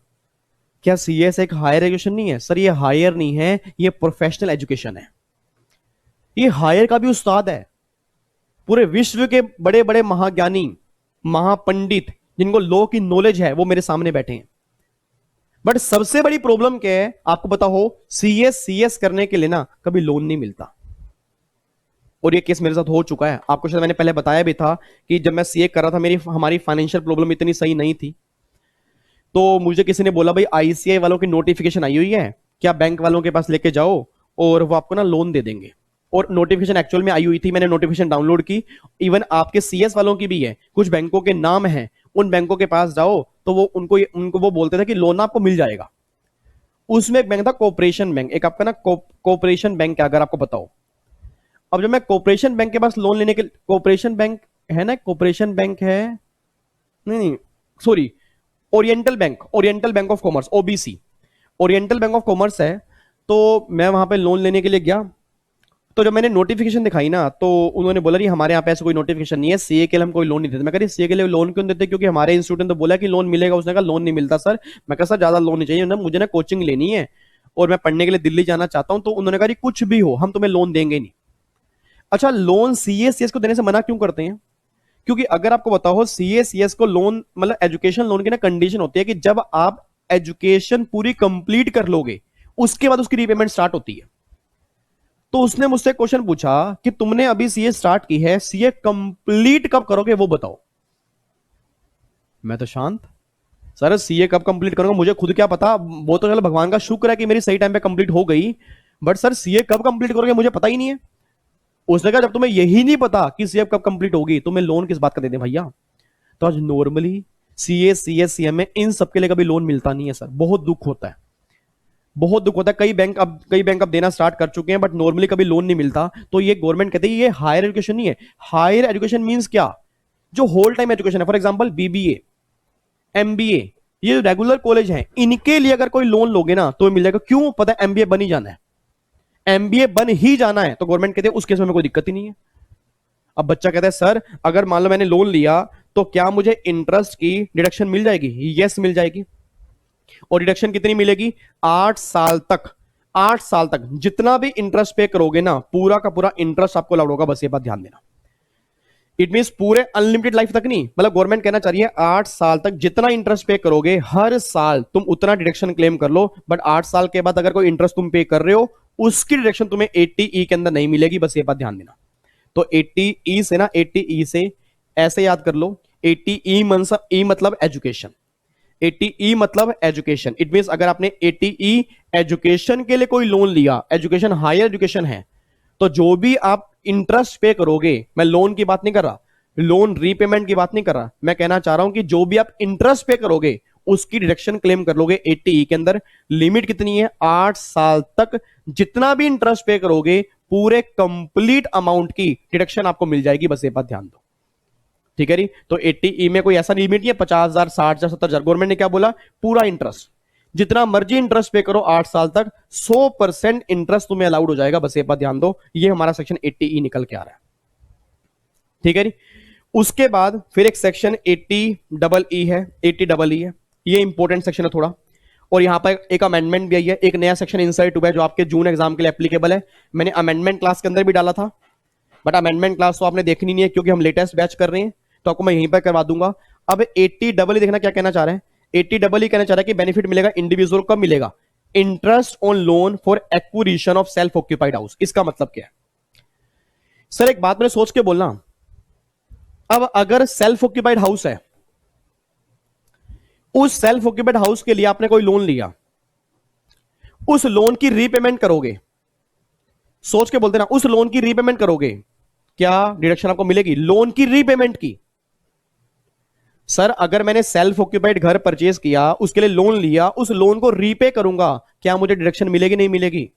क्या सीएस एक हायर एजुकेशन नहीं है? सर ये हायर नहीं है, ये प्रोफेशनल एजुकेशन है। ये हायर का भी उस्ताद है। पूरे विश्व के बड़े बड़े महाज्ञानी, महापंडित, जिनको लॉ की नॉलेज है, वो मेरे सामने बैठे हैं। बट सबसे बड़ी प्रॉब्लम क्या है आपको पता हो, सीएस करने के लिए ना कभी लोन नहीं मिलता। और ये केस मेरे साथ हो चुका है, आपको शायद मैंने पहले बताया भी था कि जब मैं सीए कर रहा था, हमारी फाइनेंशियल प्रॉब्लम इतनी सही नहीं थी, तो मुझे किसी ने बोला भाई आईसीआई वालों की नोटिफिकेशन आई हुई है, क्या बैंक वालों के पास लेके जाओ और वो आपको ना लोन दे देंगे। और नोटिफिकेशन एक्चुअल में आई हुई थी, मैंने नोटिफिकेशन डाउनलोड की। इवन आपके सीएस वालों की भी है, कुछ बैंकों के नाम हैं, उन बैंकों के पास जाओ तो वो उनको वो बोलते थे कि लोन आपको मिल जाएगा। उसमें एक बैंक था कोऑपरेशन बैंक, एक आपका ना कोऑपरेशन बैंक है, अगर आपको बताओ। अब जब मैं कोऑपरेशन बैंक के पास लोन लेने के, कोऑपरेशन बैंक है ना, कोऑपरेशन बैंक है, नहीं sorry, oriental bank of commerce, OBC, oriental bank of commerce है। तो मैं वहां पे लोन लेने के लिए गया, तो जब मैंने नोटिफिकेशन दिखाई ना, तो उन्होंने बोला कि हमारे यहाँ पे ऐसा कोई नोटिफिकेशन नहीं है, सीए के लिए हम कोई लोन नहीं देते। मैं कह रही सीए के लिए लोन क्यों देते? क्योंकि हमारे इंस्टीट्यूट ने तो बोला कि लोन मिलेगा। उसने कहा लोन नहीं मिलता सर। मैं कहा सर ज्यादा लोन नहीं चाहिए ना, मुझे ना कोचिंग लेनी है और मैं पढ़ने के लिए दिल्ली जाना चाहता हूं। तो उन्होंने कहा कुछ भी हो हम तुम्हें लोन देंगे नहीं। अच्छा, लोन सीए सीएस को देने से मना क्यों करते हैं? क्योंकि अगर आपको बताओ सीए सीएस को लोन, मतलब एजुकेशन लोन की ना कंडीशन होती है कि जब आप एजुकेशन पूरी कंप्लीट कर लोगे उसके बाद उसकी रीपेमेंट स्टार्ट होती है। तो उसने मुझसे क्वेश्चन पूछा कि तुमने अभी सीए स्टार्ट की है, सीए कंप्लीट कब करोगे वो बताओ। मैं तो शांत, सर सीए कब कंप्लीट करूंगा मुझे खुद क्या पता, वो तो चलो भगवान का शुक्र है कि मेरी सही टाइम पे कंप्लीट हो गई, बट सर सीए कब कंप्लीट करोगे मुझे पता ही नहीं है। उसने कहा जब तुम्हें यही नहीं पता कि सीए कब कंप्लीट होगी, तुम्हें लोन किस बात का दे दें भैया। तो आज नॉर्मली सीए सीएस सीएम में इन सबके लिए कभी लोन मिलता नहीं है सर, बहुत दुख होता है, बहुत दुख होता है। कई बैंक अब देना स्टार्ट कर चुके हैं, बट नॉर्मली कभी लोन नहीं मिलता। तो ये गवर्नमेंट कहती है ये हायर एजुकेशन नहीं है। हायर एजुकेशन मींस क्या? जो होल टाइम एजुकेशन है, फॉर एग्जांपल बीबीए, एमबीए, ये रेगुलर कॉलेज हैं, इनके लिए अगर कोई लोन लोगे ना तो मिल जाएगा। क्यों? पता है एमबीए बन ही जाना है, एमबीए बन ही जाना है, तो गवर्नमेंट कहते हैं उस केस में कोई दिक्कत ही नहीं है। अब बच्चा कहता है सर अगर मान लो मैंने लोन लिया तो क्या मुझे इंटरेस्ट की डिडक्शन मिल जाएगी? यस मिल जाएगी। और डिडक्शन कितनी मिलेगी? 8 साल तक। 8 साल तक जितना भी इंटरेस्ट पे करोगे ना, पूरा का पूरा इंटरेस्ट आपको अलाउड होगा, बस ये बात ध्यान देना। इट मीन पूरे अनलिमिटेड लाइफ तक नहीं, मतलब गवर्नमेंट कहना चाह रही है 8 साल तक जितना इंटरेस्ट पे करोगे हर साल तुम उतना डिडक्शन क्लेम कर लो, बट 8 साल के बाद अगर कोई इंटरेस्ट तुम पे कर रहे हो उसकी डिडक्शन तुम्हें 80E के अंदर नहीं मिलेगी, बस ये बात ध्यान देना। तो 80E से ना, 80E से ऐसे याद कर लो, 80E मतलब एजुकेशन, 80E मतलब एजुकेशन। इट मीन अगर आपने 80E एजुकेशन के लिए कोई लोन लिया, एजुकेशन हायर एजुकेशन है, तो जो भी आप इंटरेस्ट पे करोगे, मैं लोन की बात नहीं कर रहा, लोन रीपेमेंट की बात नहीं कर रहा, मैं कहना चाह रहा हूं कि जो भी आप इंटरेस्ट पे करोगे उसकी डिडक्शन क्लेम कर लोगे 80E के अंदर। लिमिट कितनी है? 8 साल तक जितना भी इंटरेस्ट पे करोगे पूरे कंप्लीट अमाउंट की डिडक्शन आपको मिल जाएगी, बस ये बात ध्यान दो, ठीक है जी। तो 80E में कोई ऐसा लिमिट नहीं है 50,000, 60,000, 70,000। गवर्नमेंट ने क्या बोला? पूरा इंटरेस्ट, जितना मर्जी इंटरेस्ट पे करो 8 साल तक 100% इंटरेस्ट तुम्हें अलाउड हो जाएगा, बस ये बात ध्यान दो। ये हमारा सेक्शन 80E निकल के आ रहा है, ठीक है जी। उसके बाद फिर एक सेक्शन 80EE है, 80EE है, ये इंपॉर्टेंट सेक्शन है थोड़ा, और यहां पर एक अमेंडमेंट भी आई है, एक नया सेक्शन इंसर्ट हुआ है जो आपके जून एग्जाम के लिए एप्लीकेबल है। मैंने अमेंडमेंट क्लास के अंदर भी डाला था, बट अमेंडमेंट क्लास तो आपने देखनी नहीं है क्योंकि हम लेटेस्ट बैच कर रहे हैं, तो आपको मैं यहीं पर करवा दूंगा। अब 80EE देखना क्या कहना चाह रहे हैं। 80EE कहना चाह रहा है कि बेनिफिट मिलेगा इंडिविजुअल, कब मिलेगा? Interest on loan for acquisition of self occupied house. इसका मतलब क्या है? सर एक बात मैंने सोच के बोलना, अब अगर सेल्फ ऑक्यूपाइड हाउस है, उस सेल्फ ऑक्यूपाइड हाउस के लिए आपने कोई लोन लिया, उस लोन की रीपेमेंट करोगे, सोच के बोलते ना, उस लोन की रीपेमेंट करोगे, क्या डिडक्शन आपको मिलेगी लोन की रीपेमेंट की? सर अगर मैंने सेल्फ ऑक्यूपाइड घर परचेज किया, उसके लिए लोन लिया, उस लोन को रीपे करूंगा, क्या मुझे डिडक्शन मिलेगी नहीं मिलेगी?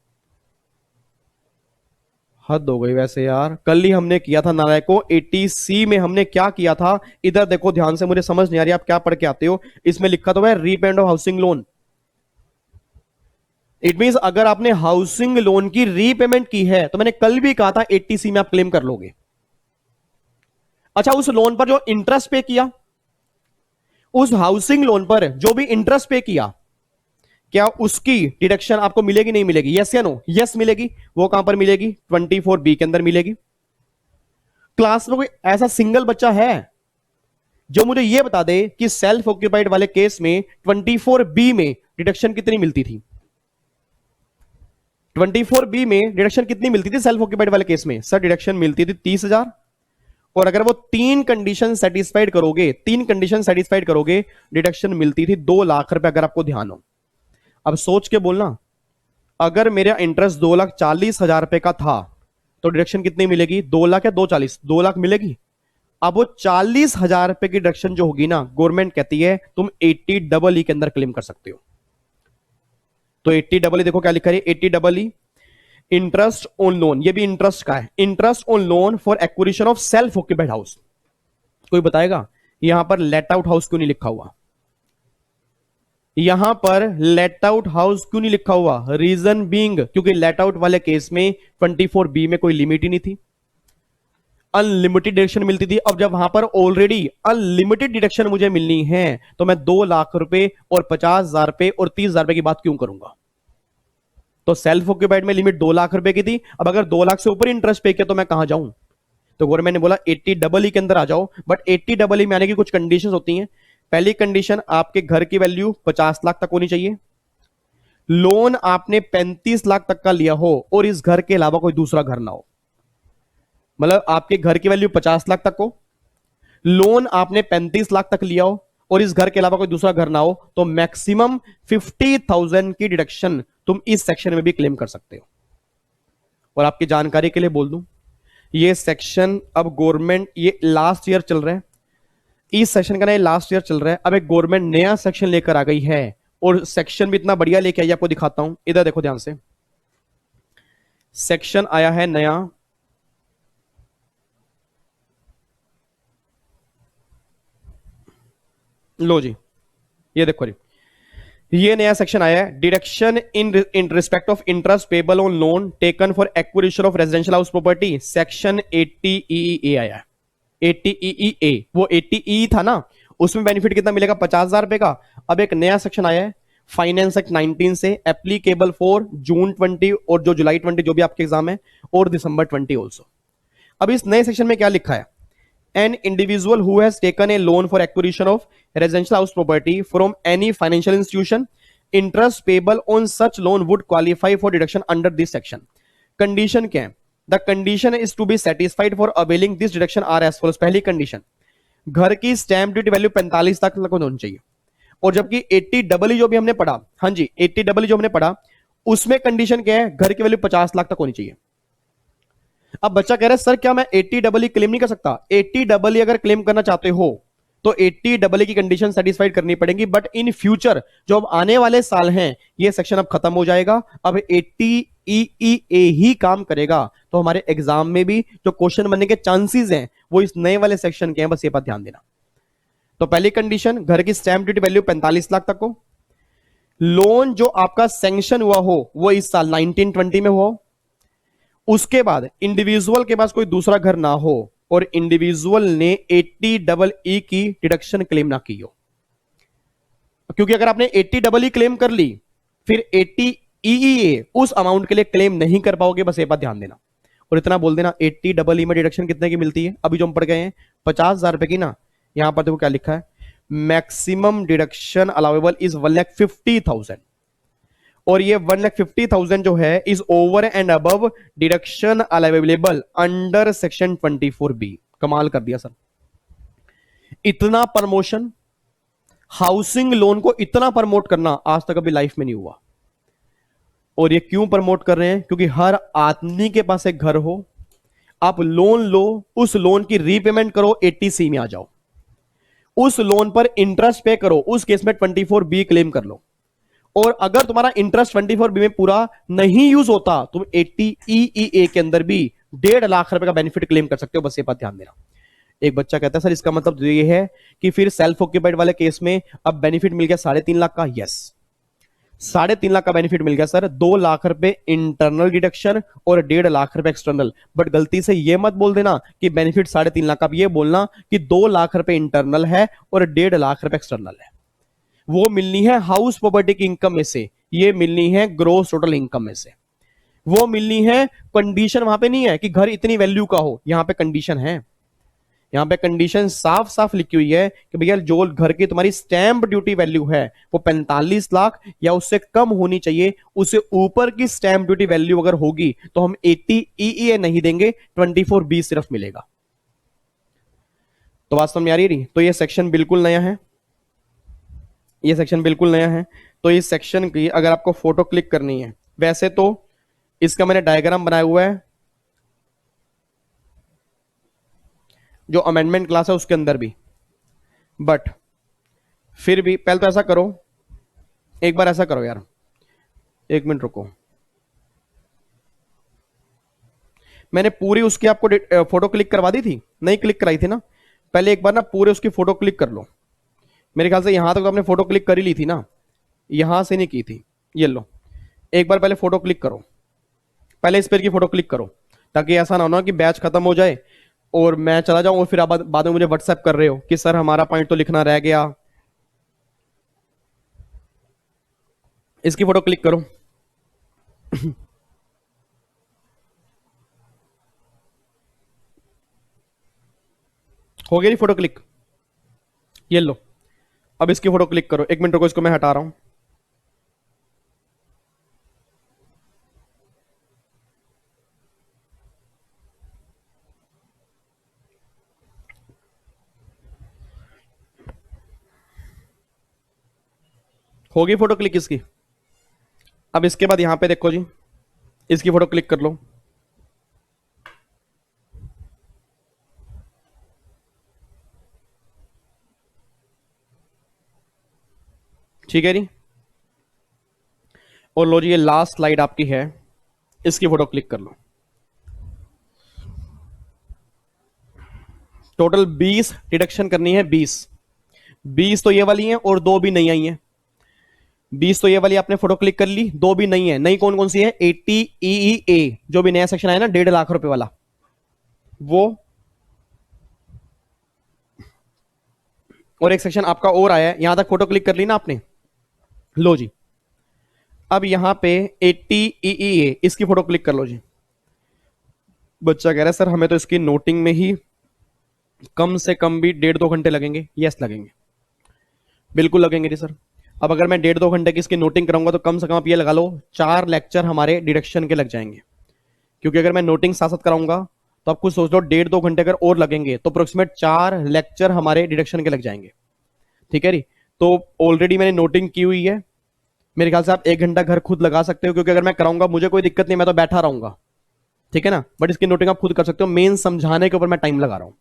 हद हो गई वैसे यार, कल ही हमने किया था नारायण को 80C में, हमने क्या किया था इधर देखो ध्यान से, मुझे समझ नहीं आ रही आप क्या पढ़ के आते हो। इसमें लिखा तो है repayment of housing loan. It means अगर आपने हाउसिंग लोन की रीपेमेंट की है, तो मैंने कल भी कहा था 80C में आप क्लेम कर लोगे। अच्छा उस लोन पर जो इंटरेस्ट पे किया, उस हाउसिंग लोन पर जो भी इंटरेस्ट पे किया, क्या उसकी डिडक्शन आपको मिलेगी नहीं मिलेगी? यस या नो? यस मिलेगी। वो कहां पर मिलेगी? 24B के अंदर मिलेगी। क्लास में कोई ऐसा सिंगल बच्चा है जो मुझे यह बता दे कि सेल्फ ऑक्यूपाइड वाले केस में 24B में डिडक्शन कितनी मिलती थी? 24B में डिडक्शन कितनी मिलती थी सेल्फ ऑक्यूपाइड वाले केस में? सर डिडक्शन मिलती थी 30,000, और अगर वो 3 कंडीशन सेटिस्फाइड करोगे, 3 कंडीशन सेटिस्फाइड करोगे, डिडक्शन मिलती थी 2 लाख रुपए, अगर आपको ध्यान हो। अब सोच के बोलना, अगर मेरा इंटरेस्ट 2,40,000 रुपए का था, तो डिडक्शन कितनी मिलेगी? 2 लाख या 2,40,000? 2 लाख मिलेगी। अब वो 40,000 रुपए की डिडक्शन जो होगी ना, गवर्नमेंट कहती है तुम 80EE के अंदर क्लेम कर सकते हो। तो 80EE देखो क्या लिखा है, 80EE इंटरेस्ट ऑन लोन, ये भी इंटरेस्ट का है, interest on loan for acquisition of self occupied house. कोई बताएगा यहां पर लेट आउट हाउस क्यों नहीं लिखा हुआ? यहां पर लेट आउट हाउस क्यों नहीं लिखा हुआ? रीजन बीइंग, क्योंकि लेट आउट वाले केस में 24B में कोई लिमिट ही नहीं थी, अनलिमिटेड डिडक्शन मिलती थी। अब जब वहां पर ऑलरेडी अनलिमिटेड डिडक्शन मुझे मिलनी है, तो मैं 2 लाख रुपए और 50,000 रुपए और 30,000 रुपए की बात क्यों करूंगा? तो सेल्फ ऑक्यूपाइड में लिमिट 2 लाख रुपए की थी, अब अगर 2 लाख से ऊपर इंटरेस्ट पे किया तो मैं कहां जाऊं? तो गवर्नमेंट ने बोला 80EE के अंदर आ जाओ, बट 80EE में आने की कुछ कंडीशंस होती हैं। पहली कंडीशन, आपके घर की वैल्यू 50 लाख तक होनी चाहिए, लोन आपने 35 लाख तक का लिया हो और इस घर के अलावा कोई दूसरा घर ना हो। मतलब आपके घर की वैल्यू 50 लाख तक हो, लोन आपने 35 लाख तक लिया हो और इस घर के अलावा कोई दूसरा घर ना हो, तो मैक्सिमम 50,000 की डिडक्शन तुम इस सेक्शन में भी क्लेम कर सकते हो। और आपकी जानकारी के लिए बोल दूं, ये सेक्शन अब गवर्नमेंट, ये लास्ट ईयर चल रहा है, इस सेक्शन का ना लास्ट ईयर चल रहा है। अब एक गवर्नमेंट नया सेक्शन लेकर आ गई है, और सेक्शन भी इतना बढ़िया लेके आई, आपको दिखाता हूं, इधर देखो ध्यान से। सेक्शन आया है नया, लो जी, ये देखो जी, ये नया सेक्शन आया है, deduction in respect of interest payable on loan taken for acquisition of residential house property. Section 80EE आया है, 80EE, वो 80E था ना, उसमें बेनिफिट कितना मिलेगा? 50,000 रुपए का। अब एक नया सेक्शन आया है, फाइनेंस एक्ट 19 से, एप्लीकेबल फॉर जून 20 और जो जुलाई 20 जो भी आपके एग्जाम है, और दिसंबर 20 ऑल्सो। अब इस नए सेक्शन में क्या लिखा है? An individual who has taken a loan for acquisition of residential house property from any financial institution, interest payable on such loan would qualify for deduction under this section. Condition क्या है? The condition is to be satisfied for availing this deduction are as follows. पहली condition, घर की stamp duty value 45 lakh तक होनी चाहिए। और जबकि 80 डबल जो भी हमने पढ़ा, हाँ जी 80 डबल जो हमने पढ़ा, उसमें कंडीशन क्या है? घर की वैल्यू 50 लाख तक होनी चाहिए। अब बच्चा कह रहा है सर क्या मैं 80 डबल क्लेम नहीं कर सकता? 80 डबल अगर क्लेम करना चाहते हो तो 80 डबल की कंडीशन सेटिस्फाइड करनी पड़ेगी, बट इन फ्यूचर जो अब आने वाले साल हैं ये सेक्शन अब खत्म हो जाएगा। अब 80 EEA ही काम करेगा, तो हमारे एग्जाम में भी जो क्वेश्चन बनने के चांसेस हैं वो इस नए वाले सेक्शन के हैं, बस ये बात ध्यान देना। तो पहली कंडीशन, घर की स्टैंप ड्यूटी वैल्यू 45 लाख तक हो, लोन जो आपका सैंक्शन हुआ हो वो इस साल 1920 में हो, उसके बाद इंडिविजुअल के पास कोई दूसरा घर ना हो और इंडिविजुअल ने 80 डबल ई की डिडक्शन क्लेम ना की हो। क्योंकि अगर आपने 80 डबल ई क्लेम कर ली फिर 80 EEA उस अमाउंट के लिए क्लेम नहीं कर पाओगे, बस ये बात ध्यान देना। और इतना बोल देना 80 डबल ई में डिडक्शन कितने की मिलती है? अभी जो हम पढ़ गए हैं 50,000 रुपए की ना। यहां पर देखो क्या लिखा है, मैक्सिमम डिडक्शन अलाउेबल इज 1,50,000 और ये 1,50,000 जो है is over and above deduction allowable under section 24B। कमाल कर दिया सर, इतना प्रमोशन, हाउसिंग लोन को इतना प्रमोट करना आज तक अभी लाइफ में नहीं हुआ। और ये क्यों प्रमोट कर रहे हैं? क्योंकि हर आदमी के पास एक घर हो, आप लोन लो, उस लोन की रीपेमेंट करो, 80C में आ जाओ, उस लोन पर इंटरेस्ट पे करो, उस केस में 24B क्लेम कर लो। और अगर तुम्हारा इंटरेस्ट 24B में पूरा नहीं यूज होता, तुम 80 EEA के अंदर भी 1.5 लाख रुपए का बेनिफिट क्लेम कर सकते हो, बस ये बात ध्यान देना। एक बच्चा कहता है सर इसका मतलब तो ये है कि फिर सेल्फ ऑक्यूपाइड वाले केस में अब बेनिफिट मिल गया 3.5 लाख का? यस, 3.5 लाख का बेनिफिट मिल गया सर, 2 लाख रुपए इंटरनल डिडक्शन और 1.5 लाख रुपए एक्सटर्नल। बट गलती से ये मत बोल देना कि बेनिफिट 3.5 लाख का, ये बोलना कि 2 लाख रुपए इंटरनल है और 1.5 लाख रुपए एक्सटर्नल है। वो मिलनी है हाउस प्रॉपर्टी की इनकम में से, ये मिलनी है ग्रोस टोटल इनकम में से। वो मिलनी है, कंडीशन वहां पे नहीं है कि घर इतनी वैल्यू का हो, यहां पे कंडीशन है, यहां पे कंडीशन साफ साफ लिखी हुई है कि भैया जो घर की तुम्हारी स्टैंप ड्यूटी वैल्यू है वो 45 लाख या उससे कम होनी चाहिए, उससे ऊपर की स्टैंप ड्यूटी वैल्यू अगर होगी तो हम 80 EEA नहीं देंगे, 24B सिर्फ मिलेगा। तो बात समझ में आ रही है? तो ये सेक्शन बिल्कुल नया है, ये सेक्शन बिल्कुल नया है। तो इस सेक्शन की अगर आपको फोटो क्लिक करनी है, वैसे तो इसका मैंने डायग्राम बनाया हुआ है जो अमेंडमेंट क्लास है उसके अंदर भी, बट फिर भी पहले तो ऐसा करो, एक बार ऐसा करो यार, 1 मिनट रुको, मैंने पूरी उसकी आपको फोटो क्लिक करवा दी थी? नहीं क्लिक कराई थी ना? पहले एक बार ना पूरे उसकी फोटो क्लिक कर लो। मेरे ख्याल से यहां तक तो आपने फोटो क्लिक कर ही ली थी ना, यहां से नहीं की थी। ये लो, एक बार पहले फोटो क्लिक करो, पहले इस पेज की फोटो क्लिक करो, ताकि ऐसा ना हो ना कि बैच खत्म हो जाए और मैं चला जाऊं और फिर आप बाद में मुझे व्हाट्सएप कर रहे हो कि सर हमारा पॉइंट तो लिखना रह गया। इसकी फोटो क्लिक करो। हो गया जी फोटो क्लिक? ये लो, अब इसकी फोटो क्लिक करो। 1 मिनट रुको, इसको मैं हटा रहा हूं। होगी फोटो क्लिक इसकी? अब इसके बाद यहां पे देखो जी, इसकी फोटो क्लिक कर लो। ठीक है जी, और लो जी ये लास्ट स्लाइड आपकी है, इसकी फोटो क्लिक कर लो। टोटल 20 डिडक्शन करनी है, 20 तो ये वाली हैं और 2 भी नहीं आई हैं। 20 तो ये वाली आपने फोटो क्लिक कर ली, 2 भी नहीं है। नई कौन कौन सी है? 80 EEA जो भी नया सेक्शन आया ना 1.5 लाख रुपए वाला, वो, और एक सेक्शन आपका और आया है। यहां तक फोटो क्लिक कर ली ना आपने? लो जी, अब यहां पे 80 इसकी फोटो क्लिक कर लो जी। बच्चा कह रहा है सर हमें तो इसकी नोटिंग में ही कम से कम भी 1.5-2 घंटे लगेंगे। यस लगेंगे, बिल्कुल लगेंगे जी सर। अब अगर मैं 1.5-2 घंटे की इसकी नोटिंग कराऊंगा तो कम से कम आप ये लगा लो 4 लेक्चर हमारे डिडक्शन के लग जाएंगे। क्योंकि अगर मैं नोटिंग साथ साथ कराऊंगा तो आप कुछ सोच लो 1.5-2 घंटे अगर और लगेंगे तो अप्रोक्सीमेट 4 लेक्चर हमारे डिडक्शन के लग जाएंगे। ठीक है जी। तो ऑलरेडी मैंने नोटिंग की हुई है, मेरे ख्याल से आप 1 घंटा घर खुद लगा सकते हो, क्योंकि अगर मैं कराऊंगा मुझे कोई दिक्कत नहीं, मैं तो बैठा रहूंगा। ठीक है ना, बट इसकी नोटिंग आप खुद कर सकते हो, मेन समझाने के ऊपर मैं टाइम लगा रहा हूं।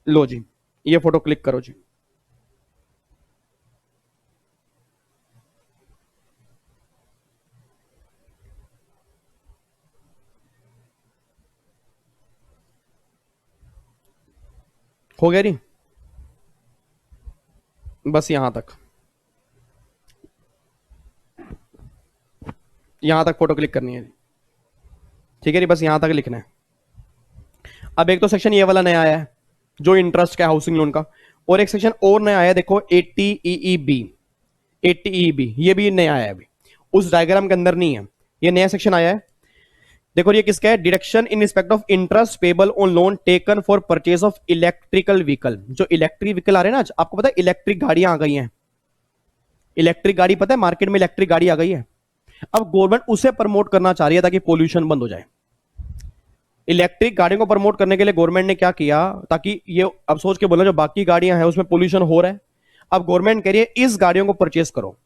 लो जी, ये फोटो क्लिक करो जी। हो गया जी, बस यहां तक, यहां तक फोटो क्लिक करनी है। ठीक है जी, बस यहां तक लिखना है। अब एक तो सेक्शन ये वाला नया आया है जो इंटरेस्ट का हाउसिंग लोन का, और एक सेक्शन और नया आया है, देखो 80 बी, ये भी नया आया है अभी, उस डायग्राम के अंदर नहीं है, ये नया सेक्शन आया है। देखो ये किसका है, deduction in respect of interest payable on loan taken for purchase of electrical vehicle. जो इलेक्ट्रिक व्हीकल आ रहे हैं ना, आपको पता है इलेक्ट्रिक गाड़ियां आ गई हैं, इलेक्ट्रिक गाड़ी पता है मार्केट में इलेक्ट्रिक गाड़ी आ गई है। अब गवर्नमेंट उसे प्रमोट करना चाह रही है ताकि पोल्यूशन बंद हो जाए। इलेक्ट्रिक गाड़ियों को प्रमोट करने के लिए गवर्नमेंट ने क्या किया, ताकि ये अब सोच के बोला जो बाकी गाड़ियां हैं उसमें पोल्यूशन हो रहा है, अब गवर्नमेंट कह रही है इस गाड़ियों को परचेज करो।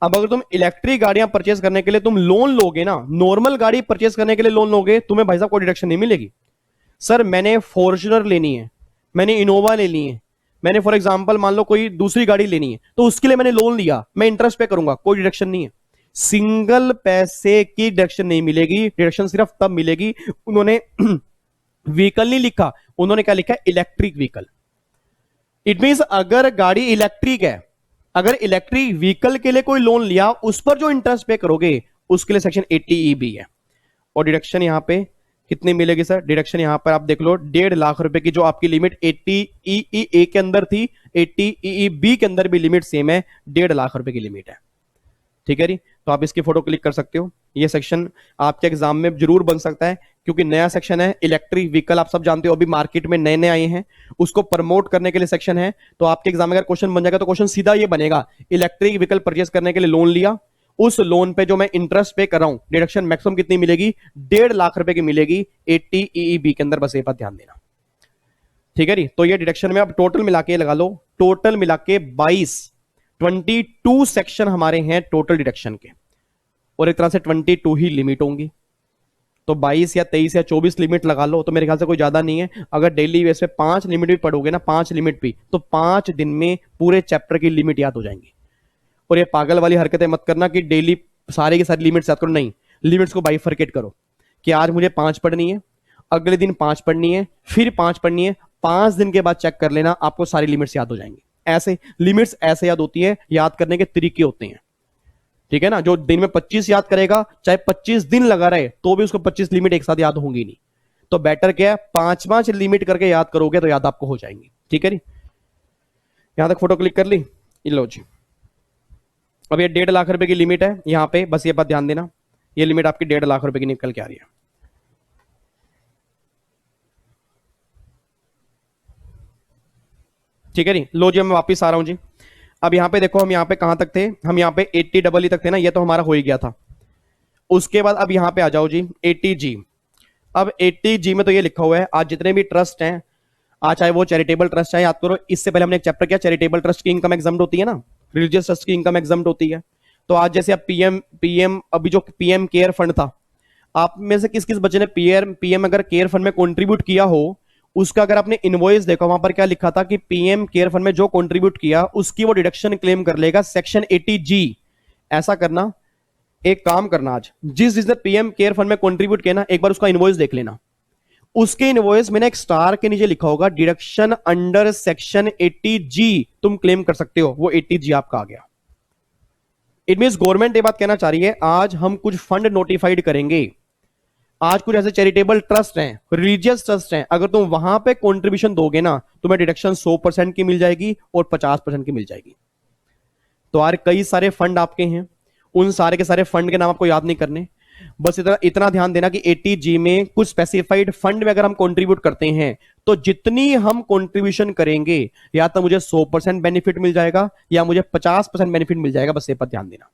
अब अगर तुम इलेक्ट्रिक गाड़ियां परचेज करने के लिए तुम लोन लोगे ना, नॉर्मल गाड़ी परचेज करने के लिए लोन लोगे, तुम्हें भाई साहब कोई डिडक्शन नहीं मिलेगी। सर मैंने फॉर्च्यूनर लेनी है, मैंने इनोवा लेनी है, मैंने फॉर एग्जांपल मान लो कोई दूसरी गाड़ी लेनी है, तो उसके लिए मैंने लोन लिया, मैं इंटरेस्ट पे करूंगा, कोई डिडक्शन नहीं है, सिंगल पैसे की डिडक्शन नहीं मिलेगी। डिडक्शन सिर्फ तब मिलेगी, उन्होंने व्हीकल नहीं लिखा, उन्होंने क्या लिखा, इलेक्ट्रिक व्हीकल। इट मींस अगर गाड़ी इलेक्ट्रिक है, अगर इलेक्ट्रिक व्हीकल के लिए कोई लोन लिया, उस पर जो इंटरेस्ट पे करोगे उसके लिए सेक्शन 80 भी है। और डिडक्शन यहां पे कितनी मिलेगी सर, डिडक्शन यहां पर आप देख लो 1.5 लाख रुपए की जो आपकी लिमिट 80 के अंदर थी, 80 के अंदर भी लिमिट सेम है, 1.5 लाख रुपए की लिमिट है। ठीक है जी, तो आप इसकी फोटो क्लिक कर सकते हो। ये सेक्शन आपके एग्जाम में जरूर बन सकता है, क्योंकि नया सेक्शन है इलेक्ट्रिक व्हीकल, आप सब जानते हो अभी मार्केट में नए नए आए हैं, उसको प्रमोट करने के लिए सेक्शन है। तो आपके एग्जाम में अगर क्वेश्चन बन जाएगा तो क्वेश्चन सीधा ये बनेगा, इलेक्ट्रिक व्हीकल परचेज करने के लिए लोन लिया, उस लोन पे जो मैं इंटरेस्ट पे कर रहा हूं, डिडक्शन मैक्सिमम कितनी मिलेगी, 1.5 लाख रुपए की मिलेगी 80 के अंदर, बस ये बात ध्यान देना। ठीक है जी, तो ये डिडक्शन में अब टोटल मिला के लगा लो, टोटल मिला के 22 सेक्शन हमारे हैं टोटल डिडक्शन के, और एक तरह से 22 ही लिमिट होंगी, तो 22 या 23 या 24 लिमिट लगा लो, तो मेरे ख्याल से कोई ज्यादा नहीं है। अगर डेली बेस पे 5 लिमिट भी पढ़ोगे ना, 5 लिमिट भी, तो 5 दिन में पूरे चैप्टर की लिमिट याद हो जाएंगी। और ये पागल वाली हरकतें मत करना कि डेली सारे की सारी लिमिट्स याद करो, नहीं, लिमिट्स को बाइफरकेट करो कि आज मुझे 5 पढ़नी है, अगले दिन 5 पढ़नी है, फिर 5 पढ़नी है, 5 दिन के बाद चेक कर लेना, आपको सारी लिमिट्स याद हो जाएंगी। ऐसे लिमिट्स ऐसे याद होती है, याद करने के तरीके होते हैं। ठीक है ना, जो दिन में 25 याद करेगा, चाहे 25 दिन लगा रहे तो भी उसको 25 लिमिट एक साथ याद होंगी नहीं। तो बेटर क्या है, 5-5 लिमिट करके याद करोगे तो याद आपको हो जाएंगी। ठीक है जी, यहां तक फोटो क्लिक कर ली, लो जी। अब ये 1.5 लाख रुपए की लिमिट है यहां पे, बस ये बात ध्यान देना, ये लिमिट आपकी 1.5 लाख रुपए की निकल के आ रही है। ठीक है जी, लो जी, मैं वापिस आ रहा हूं जी। अब यहां पे देखो, हम यहां पे कहां तक थे, हम यहां पे 80 तक थे ना, ये तो हमारा हो ही गया था। उसके बाद अब यहां पे आ जाओ जी 80G। अब 80G में तो ये लिखा हुआ है, आज जितने भी ट्रस्ट हैं, आज चाहे वो चैरिटेबल ट्रस्ट है, याद करो इससे पहले हमने एक चैप्टर किया, चैरिटेबल ट्रस्ट की इनकम एग्जाम्ड होती है ना, रिलीजियस ट्रस्ट की इनकम एग्जाम्ड होती है। तो आज जैसे अब पीएम पीएम अभी जो पीएम केयर फंड था, आप में से किस किस बच्चे ने पीएम पीएम अगर केयर फंड में कंट्रीब्यूट किया हो, उसका अगर आपने इनवॉइस देखा, वहां पर क्या लिखा था कि पीएम केयर फंड में जो कंट्रीब्यूट किया उसकी वो डिडक्शन क्लेम कर लेगा सेक्शन 80G। ऐसा करना, एक काम करना, आज जिसने पीएम केयर फंड में कंट्रीब्यूट किया ना, एक बार उसका इनवॉइस देख लेना, उसके इनवॉइस में ना एक स्टार के नीचे लिखा होगा डिडक्शन अंडर सेक्शन 80G, तुम क्लेम कर सकते हो, वो 80G आपका आ गया। इट मींस गवर्नमेंट ये बात कहना चाह रही है, आज हम कुछ फंड नोटिफाइड करेंगे, आज कुछ ऐसे चैरिटेबल ट्रस्ट हैं, रिलीजियस ट्रस्ट हैं, अगर तुम वहां पे कंट्रीब्यूशन दोगे ना, तुम्हें डिडक्शन 100% की मिल जाएगी और 50% की मिल जाएगी। तो यार कई सारे फंड आपके हैं, उन सारे के सारे फंड के नाम आपको याद नहीं करने, बस इतना इतना ध्यान देना कि 80G में कुछ स्पेसिफाइड फंड में अगर हम कंट्रीब्यूट करते हैं तो जितनी हम कंट्रीब्यूशन करेंगे या तो मुझे 100% बेनिफिट मिल जाएगा या मुझे 50% बेनिफिट मिल जाएगा, बस ये पर ध्यान देना।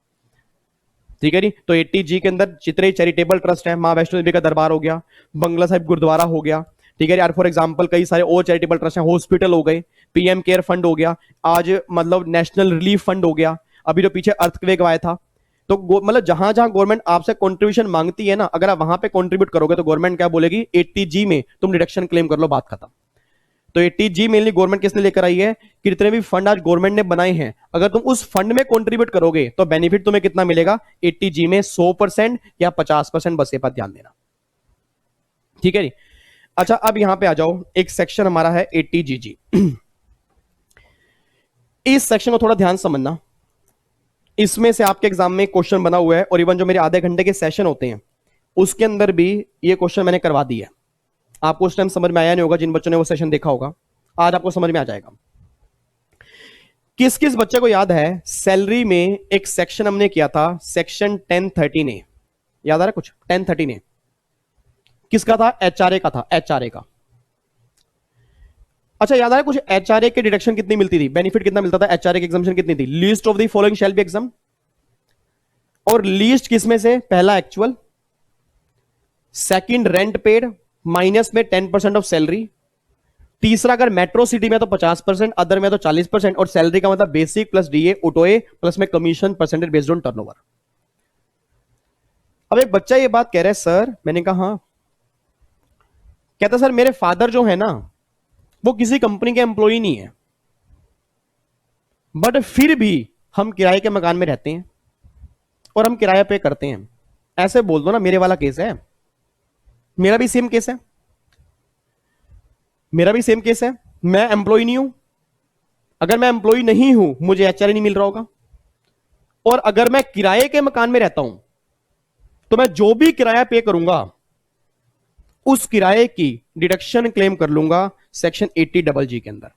ठीक है जी। तो 80G के अंदर जितने चैरिटेबल ट्रस्ट हैं, मां वैष्णो देवी का दरबार हो गया, बंगला साहिब गुरुद्वारा हो गया, ठीक है यार, फॉर एग्जांपल कई सारे और चैरिटेबल ट्रस्ट हैं, हॉस्पिटल हो गए, पीएम केयर फंड हो गया, आज मतलब नेशनल रिलीफ फंड हो गया, अभी जो पीछे अर्थक्वेक आया था, तो मतलब जहां जहां गवर्नमेंट आपसे कंट्रीब्यूशन मांगती है ना, अगर आप वहां पे कंट्रीब्यूट करोगे तो गवर्नमेंट क्या बोलेगी, 80G में तुम डिडक्शन क्लेम कर लो, बात खत्म। तो 80G मेनली गवर्नमेंट किसने लेकर आई है कि जितने भी फंड आज गवर्नमेंट ने बनाए हैं, अगर तुम उस फंड में कंट्रीब्यूट करोगे तो बेनिफिट तुम्हें कितना मिलेगा, 80G में 100% या 50%, बस ये बात ध्यान देना। ठीक है जी। अच्छा अब यहां पे आ जाओ, एक सेक्शन हमारा है 80GG। इस सेक्शन को थोड़ा ध्यान समझना, इसमें से आपके एग्जाम में क्वेश्चन बना हुआ है, और इवन जो मेरे आधे घंटे के सेशन होते हैं उसके अंदर भी ये क्वेश्चन मैंने करवा दिया है। आपको उस टाइम समझ में आया नहीं होगा, जिन बच्चों ने वो सेशन देखा होगा, आज आपको समझ में आ जाएगा। किस किस बच्चे को याद है सैलरी में एक सेक्शन हमने किया था, सेक्शन 1013 ए, याद आ रहा है कुछ? 1013 ए किसका था? एचआरए का था, एचआरए का। अच्छा याद आ रहा है कुछ? एचआरए के डिडक्शन कितनी मिलती थी, बेनिफिट कितना मिलता था, एचआरए की एग्जाम्पशन कितनी थी? Least of the following shall be exam, और लीस्ट किसमें से? पहला actual, second rent paid, minus में 10% ऑफ सैलरी, तीसरा अगर मेट्रो सिटी में तो 50%, अदर में तो 40%, और सैलरी का मतलब बेसिक प्लस डीए ऑटोए प्लस में commission percentage based on turnover. अब एक बच्चा ये बात कह रहा है सर, मैंने कहा हाँ, कहता सर मेरे फादर जो है ना वो किसी कंपनी के एम्प्लॉय नहीं है, बट फिर भी हम किराए के मकान में रहते हैं और हम किराया पे करते हैं। ऐसे बोल दो ना, मेरे वाला केस है, मेरा भी सेम केस है, मेरा भी सेम केस है, मैं एम्प्लॉय नहीं हूं, अगर मैं एम्प्लॉय नहीं हूं मुझे एचआरए नहीं मिल रहा होगा, और अगर मैं किराए के मकान में रहता हूं तो मैं जो भी किराया पे करूंगा उस किराए की डिडक्शन क्लेम कर लूंगा सेक्शन 80GG के अंदर।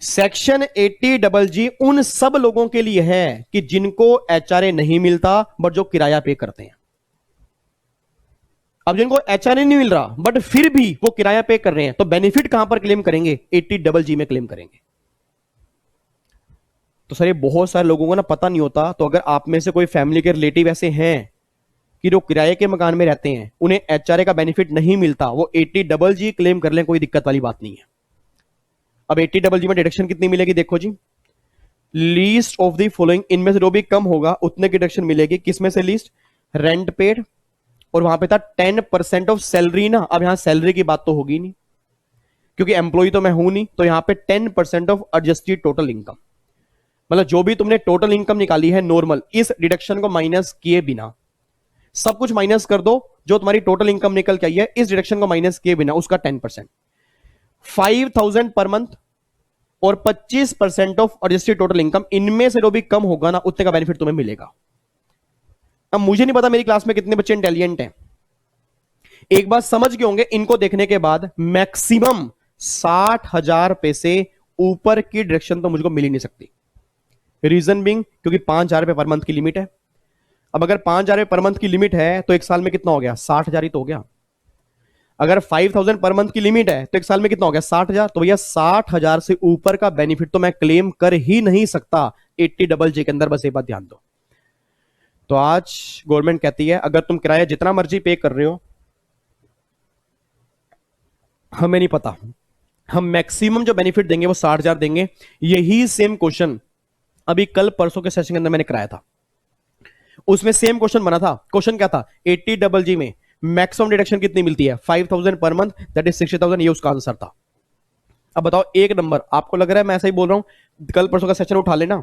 सेक्शन 80GG उन सब लोगों के लिए है कि जिनको एचआरए नहीं मिलता बट जो किराया पे करते हैं। अब जिनको एचआरए नहीं मिल रहा बट फिर भी वो किराया पे कर रहे हैं, तो बेनिफिट कहां पर क्लेम करेंगे? 80GG में क्लेम करेंगे। तो सर ये बहुत सारे लोगों को ना पता नहीं होता, तो अगर आप में से कोई फैमिली के रिलेटिव ऐसे हैं कि जो किराए के मकान में रहते हैं, उन्हें एचआरए का बेनिफिट नहीं मिलता, वो 80GG क्लेम कर लें, कोई दिक्कत वाली बात नहीं है। अब 80GG में डिडक्शन कितनी मिलेगी देखो जी, लीस्ट ऑफ द फॉलोइंग, इनमें से जो भी कम होगा उतने की डिडक्शन मिलेगी। किसमें से लीस्ट? रेंट पेड, और वहां पे था 10% ऑफ सैलरी ना, अब यहां सैलरी की बात तो होगी नहीं क्योंकि एम्प्लॉय तो मैं हूं नहीं, तो यहां पे 10% ऑफ एडजस्टेड टोटल इनकम, मतलब जो भी तुमने टोटल इनकम निकाली है नॉर्मल, इस डिडक्शन को माइनस किए बिना, सब कुछ माइनस कर दो, जो तुम्हारी टोटल इनकम निकल के आई है इस डिडक्शन को माइनस किए बिना उसका 10%, 5,000 पर मंथ और 25% ऑफ एडजस्टेड टोटल इनकम, इनमें से जो भी कम होगा ना उतने का बेनिफिट तुम्हें मिलेगा। अब मुझे नहीं पता मेरी क्लास में कितने बच्चे इंटेलिजेंट हैं, एक बात समझ गए होंगे, इनको देखने के बाद मैक्सिमम 60,000 रुपए से ऊपर की डिडक्शन तो मुझको मिल ही नहीं सकती। रीजन बिंग क्योंकि 5,000 रुपए पर मंथ की लिमिट है। अब अगर 5,000 रुपए पर मंथ की लिमिट है तो एक साल में कितना हो गया? 60,000 ही तो हो गया। अगर 5,000 पर मंथ की लिमिट है तो एक साल में कितना हो गया? 60,000। तो भैया 60,000 से ऊपर का बेनिफिट तो मैं क्लेम कर ही नहीं सकता 80GG के अंदर, बस एक बात ध्यान दो। तो आज गवर्नमेंट कहती है अगर तुम किराया जितना मर्जी पे कर रहे हो, हमें नहीं पता, हम मैक्सिमम जो बेनिफिट देंगे वो 60,000 देंगे। यही सेम क्वेश्चन अभी कल परसों के सेशन के अंदर मैंने कराया था, उसमें सेम क्वेश्चन बना था। क्वेश्चन क्या था? 80GG में मैक्सिमम डिडक्शन कितनी मिलती है? 5,000 पर मंथ, दैट इज 60,000, ये उसका आंसर था। अब बताओ एक नंबर, आपको लग रहा है मैं ऐसा ही बोल रहा हूं? कल परसों का सेशन उठा लेना,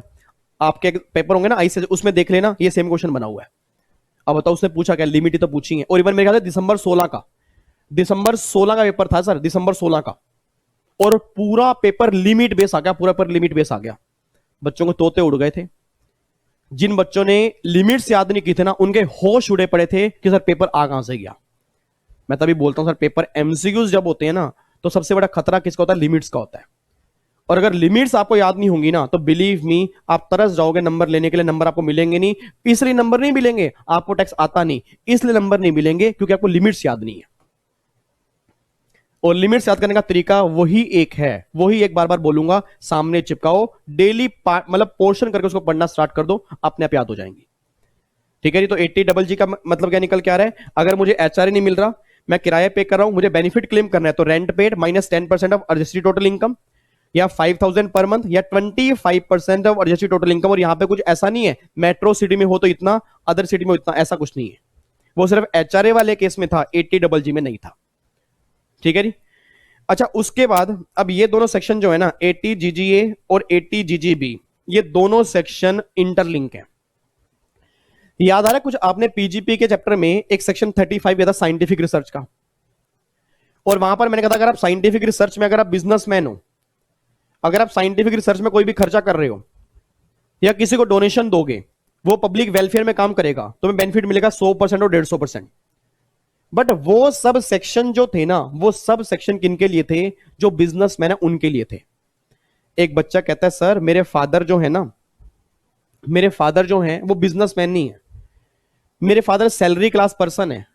आपके पेपर होंगे ना आई से, उसमें देख लेना, ये सेम क्वेश्चन बना हुआ है। अब बताओ उसने पूछा क्या? लिमिट ही तो पूछी है, और इवन मेरे ख्याल से दिसंबर 16 का पेपर था सर, दिसंबर 16 का, और पूरा पेपर लिमिट बेस आ गया, पूरा पेपर लिमिट बेस आ गया। बच्चों को तोते उड़ गए थे। जिन बच्चों ने लिमिट्स याद नहीं की थे ना, उनके होश उड़े पड़े थे कि सर पेपर आ कहां से गया। मैं तभी बोलता हूं सर पेपर एमसीक्यूज जब होते हैं ना तो सबसे बड़ा खतरा किसका होता है? लिमिट्स का होता है। और अगर लिमिट्स आपको याद नहीं होंगी ना तो बिलीव मी आप तरस जाओगे नंबर लेने के लिए, नंबर आपको मिलेंगे नहीं। इसलिए नंबर नहीं मिलेंगे, आपको टैक्स आता नहीं इसलिए नंबर नहीं मिलेंगे, क्योंकि आपको लिमिट्स याद नहीं है। और लिमिट्स याद करने का तरीका वही एक है, वही एक बार बार बोलूंगा, सामने चिपकाओ, डेली मतलब पोर्शन करके उसको पढ़ना स्टार्ट कर दो, अपने आप याद हो जाएंगी। ठीक है जी। तो 80 का मतलब क्या निकल के आ रहा है, अगर मुझे एचआरए नहीं मिल रहा, मैं किराया पे कर रहा हूं, मुझे बेनिफिट क्लेम करना है, तो rent paid minus 10% of adjusted total income, या 5000 पर मंथ, या 25% ऑफ एडजस्टेड टोटल इनकम। और यहां पे कुछ ऐसा नहीं है मेट्रो सिटी में हो तो इतना, अदर सिटी में इतना, ऐसा कुछ नहीं है। वो सिर्फ एचआरए वाले केस में था, 80 में नहीं था। ठीक है जी। अच्छा, उसके बाद अब ये दोनों सेक्शन जो है ना, 80 जीजीए और 80 जीजीबी, ये दोनों सेक्शन इंटरलिंक है। याद आ रहा है कुछ आपने पीजीपी के चैप्टर में एक सेक्शन 35 दिया था साइंटिफिक रिसर्च का, और वहां पर मैंने कहा था अगर आप साइंटिफिक रिसर्च में, अगर आप बिजनेसमैन हो, अगर आप साइंटिफिक रिसर्च में कोई भी खर्चा कर रहे हो या किसी को डोनेशन दोगे, वो पब्लिक वेलफेयर में काम करेगा, तुम्हें बेनिफिट मिलेगा 100% और 150%। बट वो सब सेक्शन जो थे ना, वो सब सेक्शन किनके लिए थे, जो बिजनेसमैन है उनके लिए थे। एक बच्चा कहता है सर मेरे फादर जो है ना, मेरे फादर जो हैं वो बिजनेसमैन नहीं है, मेरे फादर सैलरी क्लास पर्सन है,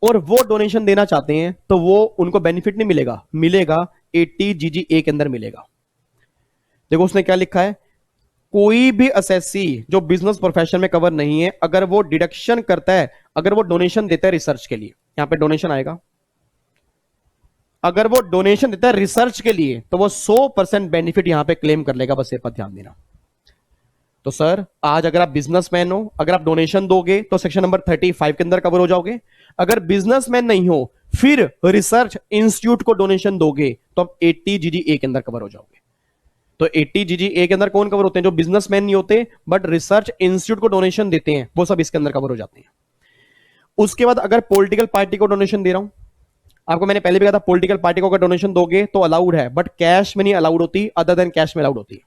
और वो डोनेशन देना चाहते हैं, तो वो उनको बेनिफिट नहीं मिलेगा, मिलेगा 80 जीजीए के अंदर मिलेगा। देखो उसने क्या लिखा है, कोई भी असेसी जो बिजनेस प्रोफेशन में कवर नहीं है, अगर वो डिडक्शन करता है, अगर वो डोनेशन देता है रिसर्च के लिए, यहां पे डोनेशन आएगा, अगर वो डोनेशन देता है रिसर्च के लिए, तो वो 100% बेनिफिट यहां पे क्लेम कर लेगा। बस ये पर ध्यान देना। तो सर आज अगर आप बिजनेसमैन हो, अगर आप डोनेशन दोगे तो सेक्शन नंबर 35 के अंदर कवर हो जाओगे। अगर बिजनेसमैन नहीं हो, फिर रिसर्च इंस्टीट्यूट को डोनेशन दोगे, तो आप 80 जीजीए के अंदर कवर हो जाओगे। तो 80 जीजीए के अंदर कौन कवर होते हैं, जो बिजनेसमैन नहीं होते बट रिसर्च इंस्टीट्यूट को डोनेशन देते हैं, वो सब इसके अंदर कवर हो जाते हैं। उसके बाद अगर पॉलिटिकल पार्टी को डोनेशन दे रहा हूं, आपको मैंने पहले भी कहा था पॉलिटिकल पार्टी को अगर डोनेशन दोगे तो अलाउड है, बट कैश में नहीं अलाउड होती, अदर देन कैश में अलाउड होती है।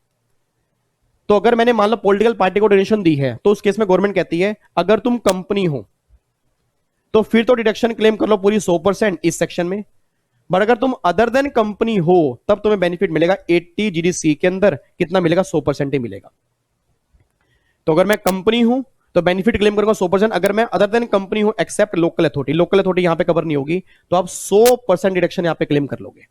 तो अगर मैंने मान लो पॉलिटिकल पार्टी को डोनेशन दी है, तो उस केस में गवर्नमेंट कहती है अगर तुम कंपनी हो तो फिर तो डिडक्शन क्लेम कर लो पूरी 100% इस सेक्शन में, बट अगर तुम अदर देन कंपनी हो तब तुम्हें बेनिफिट मिलेगा 80 जीडीसी के अंदर, कितना मिलेगा, 100% ही मिलेगा। तो अगर मैं कंपनी हूं तो बेनिफिट क्लेम करूंगा 100%, अगर मैं अदर देन कंपनी हूं except local authority, local authority यहां पे कवर नहीं होगी, तो आप 100% डिडक्शन यहां पे क्लेम कर लोगे।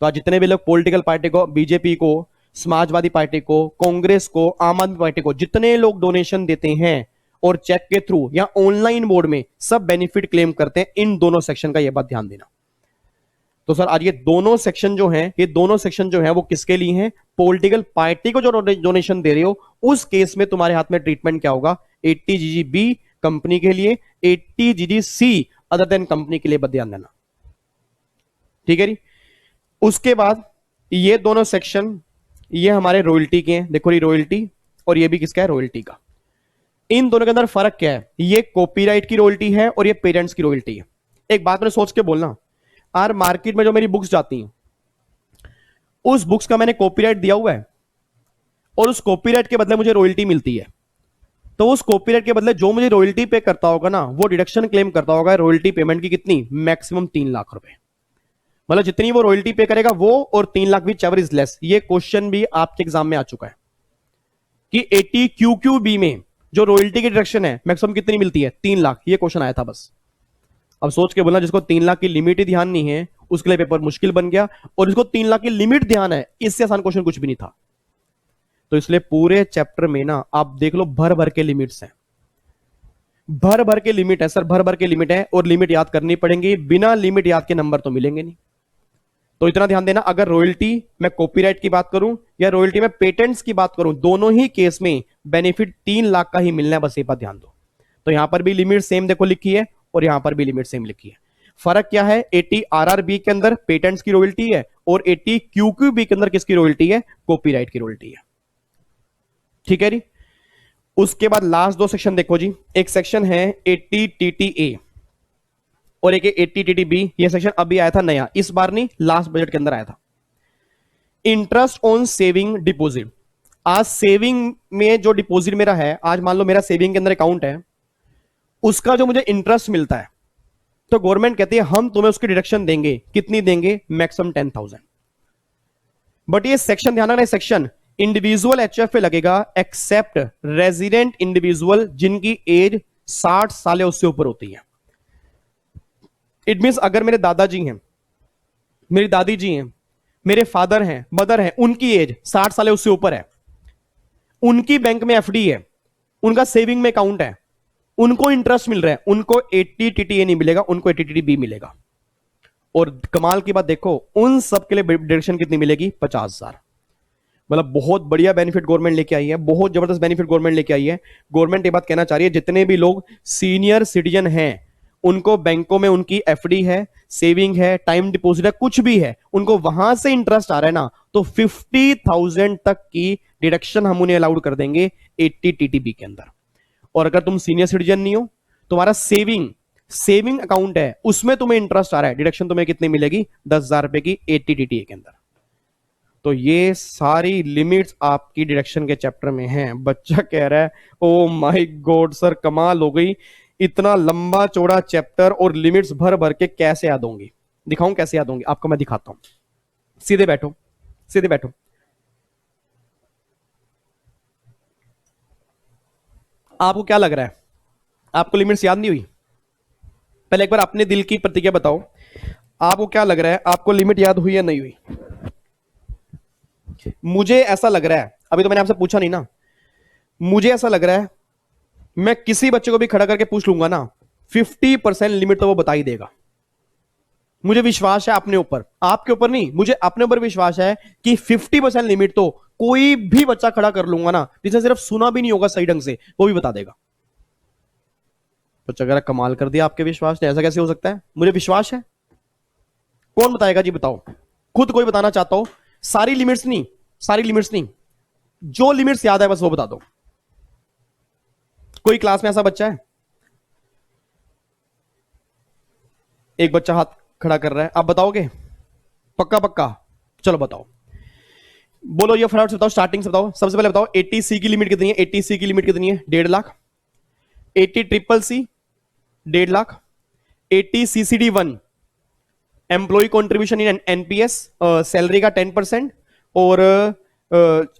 तो आज जितने भी लोग पॉलिटिकल पार्टी को, बीजेपी को, समाजवादी पार्टी को, कांग्रेस को, आम आदमी पार्टी को, जितने लोग डोनेशन देते हैं और चेक के थ्रू या ऑनलाइन मोड में, सब बेनिफिट क्लेम करते हैं इन दोनों सेक्शन का, यह बात ध्यान देना। तो सर आज ये दोनों सेक्शन जो हैं, ये दोनों सेक्शन जो हैं वो किसके लिए हैं, पॉलिटिकल पार्टी को जो डोनेशन दे रहे हो, उस केस में तुम्हारे हाथ में ट्रीटमेंट क्या होगा, 80 जीजीबी कंपनी के लिए, 80 जीजीसी अदर देन कंपनी के लिए, बस ध्यान देना। ठीक है जी। उसके बाद ये दोनों सेक्शन ये हमारे रॉयल्टी के हैं, देखो ये रॉयल्टी और ये भी किसका है, रॉयल्टी का। इन दोनों के अंदर फर्क क्या है, ये कॉपीराइट की रॉयल्टी है और ये पेरेंट्स की रॉयल्टी है। एक बात मैंने सोच के बोलना, यार मार्केट में जो मेरी बुक्स जाती हैं, उस बुक्स का मैंने कॉपीराइट दिया हुआ है और उस कॉपीराइट के बदले मुझे रॉयल्टी मिलती है, तो उस कॉपीराइट के बदले जो मुझे रॉयल्टी पे करता होगा ना, वो डिडक्शन क्लेम करता होगा रॉयल्टी पेमेंट की, कितनी, मैक्सिमम 3 लाख रुपए। मतलब जितनी वो रॉयल्टी पे करेगा वो, और 3 लाख भी चेवर इज लेस। ये क्वेश्चन भी आपके एग्जाम में आ चुका है कि 80 QQB में जो रॉयल्टी की डिडक्शन है मैक्सिमम कितनी मिलती है, 3 लाख। ये क्वेश्चन आया था बस। अब सोच के बोलना, जिसको 3 लाख की लिमिट ही ध्यान नहीं है उसके लिए पेपर मुश्किल बन गया, और जिसको 3 लाख की लिमिट ध्यान है, इससे आसान क्वेश्चन कुछ भी नहीं था। तो इसलिए पूरे चैप्टर में ना आप देख लो भर भर के लिमिट्स हैं, भर भर के लिमिट है सर, भर भर के लिमिट है, और लिमिट याद करनी पड़ेंगी, बिना लिमिट याद के नंबर तो मिलेंगे नहीं। तो इतना ध्यान देना, अगर रॉयल्टी मैं कॉपीराइट की बात करूं या रॉयल्टी में पेटेंट्स की बात करूं, दोनों ही केस में बेनिफिट 3 लाख का ही मिलना है, बस ये बात ध्यान दो। तो यहां पर भी लिमिट सेम देखो लिखी है और यहां पर भी लिमिट सेम लिखी है। फर्क क्या है, 80 RRB के अंदर पेटेंट्स की रॉयल्टी है और 80 QQB के अंदर किसकी रॉयल्टी है, कॉपीराइट की रॉयल्टी है। ठीक है जी। उसके बाद लास्ट 2 सेक्शन देखो जी, एक सेक्शन है 80 TTA और एक 80 TTB। ये सेक्शन अभी आया था नया, इस बार नहीं, लास्ट बजट के अंदर आया था। Interest on saving deposit. आज सेविंग में जो डिपॉजिट मेरा है, आज मान लो मेरा सेविंग के अंदर अकाउंट है, उसका जो मुझे इंटरेस्ट मिलता है, तो गवर्नमेंट कहती है हम तुम्हें उसकी डिडक्शन देंगे, कितनी देंगे, मैक्सिमम 10,000। बट ये सेक्शन ध्यान रखना, सेक्शन इंडिविजुअल एचएफ पे लगेगा एक्सेप्ट रेजिडेंट इंडिविजुअल जिनकी एज 60 साल या उससे ऊपर होती है। इट मींस अगर मेरे दादाजी हैं, मेरी दादी जी हैं, मेरे फादर हैं, मदर हैं, उनकी एज 60 साल या उससे ऊपर है, उनकी बैंक में एफडी है, उनका सेविंग में अकाउंट है, उनको इंटरेस्ट मिल रहा है, उनको 80 टीटीए नहीं मिलेगा, उनको 80 टीटीबी मिलेगा। और कमाल की बात देखो, उन सब के लिए डिडक्शन कितनी मिलेगी? 50,000। मतलब बहुत बढ़िया बेनिफिट गवर्नमेंट लेके आई है, बहुत जबरदस्त बेनिफिट गवर्नमेंट लेके आई है। गवर्नमेंट ये बात कहना चाह रही है जितने भी लोग सीनियर सिटीजन हैं, उनको बैंकों में उनकी एफडी है, सेविंग है, टाइम डिपॉजिट है, कुछ भी है, उनको वहां से इंटरेस्ट आ रहा है ना, तो 50,000 तक की डिडक्शन हम उन्हें अलाउड कर देंगे 80 टीटीबी के अंदर। और अगर तुम सीनियर सिटीजन नहीं हो, तुम्हारा सेविंग अकाउंट है, उसमें तुम्हें इंटरेस्ट आ रहा है, डिडक्शन तुम्हें कितनी मिलेगी? 10,000 रुपए की 80 टीटीए के अंदर। तो ये सारी लिमिट्स आपकी डिडक्शन के चैप्टर में हैं। बच्चा कह रहा है ओ माय गॉड सर कमाल हो गई, इतना लंबा चौड़ा चैप्टर और लिमिट्स भर भर के कैसे याद होंगी? दिखाऊं कैसे याद होंगी आपको, मैं दिखाता हूं। सीधे बैठो, सीधे बैठो। आपको क्या लग रहा है, आपको लिमिट्स याद नहीं हुई? पहले एक बार अपने दिल की प्रतिक्रिया बताओ, आपको क्या लग रहा है, आपको लिमिट याद हुई या नहीं हुई? मुझे ऐसा लग रहा है, अभी तो मैंने आपसे पूछा नहीं ना, मुझे ऐसा लग रहा है मैं किसी बच्चे को भी खड़ा करके पूछ लूंगा ना, 50% लिमिट तो वो बता ही देगा। मुझे विश्वास है अपने ऊपर, आपके ऊपर नहीं, मुझे अपने ऊपर विश्वास है कि 50% लिमिट तो कोई भी बच्चा खड़ा कर लूंगा ना, जिसने सिर्फ सुना भी नहीं होगा सही ढंग से, वो भी बता देगा। बच्चा अगर कमाल कर दिया आपके विश्वास ने, ऐसा कैसे हो सकता है? मुझे विश्वास है। कौन बताएगा जी, बताओ, खुद कोई बताना चाहता हो? सारी लिमिट्स नहीं, सारी लिमिट्स नहीं, जो लिमिट्स याद है बस वो बता दो। कोई क्लास में ऐसा बच्चा है? एक बच्चा हाथ खड़ा कर रहा है, आप बताओगे? पक्का पक्का? चलो बताओ, बोलो ये फटाफट से बताओ, स्टार्टिंग से बताओ। सबसे पहले बताओ 80C की लिमिट कितनी है? 80C की लिमिट कितनी है? 1.5 lakh. 80 triple C 1.5 lakh. 80 CCD1 employee contribution in NPS, salary का 10%, और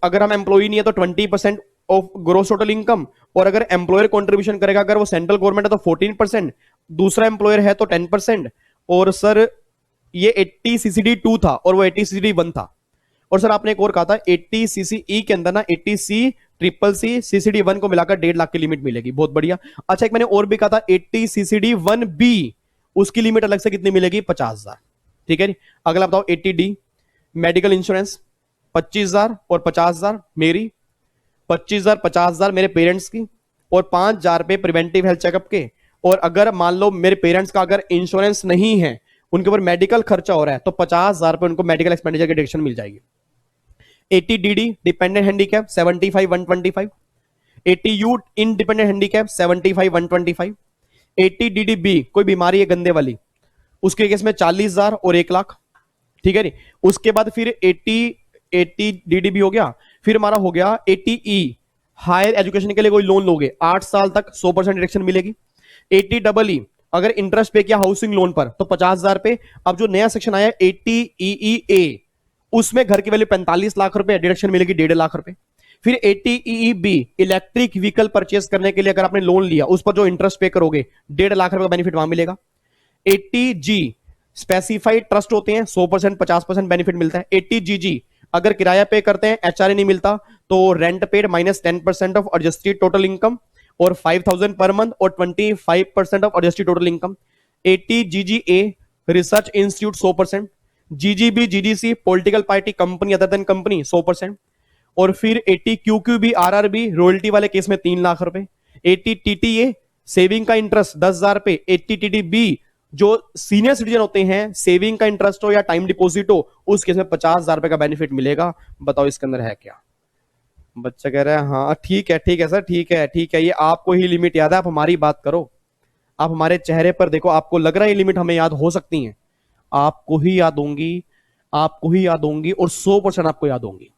अगर हम एम्प्लॉय नहीं है तो 20% ऑफ ग्रोस टोटल इनकम, और अगर एम्प्लॉयर कॉन्ट्रीब्यूशन करेगा, अगर वो सेंट्रल गवर्नमेंट है तो 14%, दूसरा एम्प्लॉयर है तो 10%। और सर ये 80 CCD2 था और वो 80 CCD1 था। और सर आपने एक और कहा था 80 CCE के अंदर ना 80C ट्रिपल सी CCD1 को मिलाकर 1.5 लाख की लिमिट मिलेगी। बहुत बढ़िया। अच्छा एक मैंने और भी कहा था 80 CCD1B, उसकी लिमिट अलग से कितनी मिलेगी? 50,000। ठीक है जी। अगला बताओ 80D मेडिकल इंश्योरेंस 25,000 और 50,000 मेरी, 25,000 50,000 मेरे पेरेंट्स की, और 5,000 रुपए प्रिवेंटिव हेल्थ चेकअप के। और अगर मान लो मेरे पेरेंट्स का अगर इंश्योरेंस नहीं है, उनके ऊपर मेडिकल खर्चा हो रहा है, तो 50,000 रुपए उनको मेडिकल एक्सपेंडिचर की डिडक्शन मिल जाएगी। 80DD dependent handicap 75,125, 80U independent handicap 75,125, 80DDB कोई बीमारी है गंदे वाली, उसके केस में 40,000 और 1 लाख। ठीक है नी। उसके बाद फिर 80DDB हो गया, फिर हमारा हो गया 80E हायर एजुकेशन के लिए कोई लोन लोगे 8 साल तक 100% डिडक्शन मिलेगी। 80EE अगर इंटरेस्ट पे किया हाउसिंग लोन पर तो 50,000 रुपए। अब जो नया सेक्शन आया 80EEA, उसमें घर की वैल्यू 45 लाख रुपए, डिडक्शन मिलेगी 1.5 लाख रुपए। फिर 80EEB इलेक्ट्रिक व्हीकल परचेस करने के लिए अगर आपने लोन लिया, उस पर जो इंटरेस्ट पे करोगे 1.5 लाख रुपए का बेनिफिट वहां मिलेगा। 80G स्पेसिफाइड ट्रस्ट होते हैं 100% 50% बेनिफिट मिलता है। 80GG अगर किराया पे करते हैं एचआरए नहीं मिलता तो rent paid minus 10% of adjusted total income और 5,000 पर मंथ और 25% of adjusted total income. 80GGA research institute 100%, GGB GGC political party company other than company 100%। और फिर 80QQB RRB रॉयल्टी वाले केस में 3 लाख रुपए। 80TTA सेविंग का इंटरेस्ट 10,000 रुपए। 80TTB जो सीनियर सिटीजन होते हैं, सेविंग का इंटरेस्ट हो या टाइम डिपॉजिट हो, उस केस में 50,000 रुपए का बेनिफिट मिलेगा। बताओ इसके अंदर है क्या? बच्चा कह रहा है हाँ ठीक है सर, ठीक है, ये आपको ही लिमिट याद है, आप हमारी बात करो। आप हमारे चेहरे पर देखो, आपको लग रहा है ये लिमिट हमें याद हो सकती है, आपको ही याद होंगी, आपको ही याद होंगी और 100% आपको याद होंगी।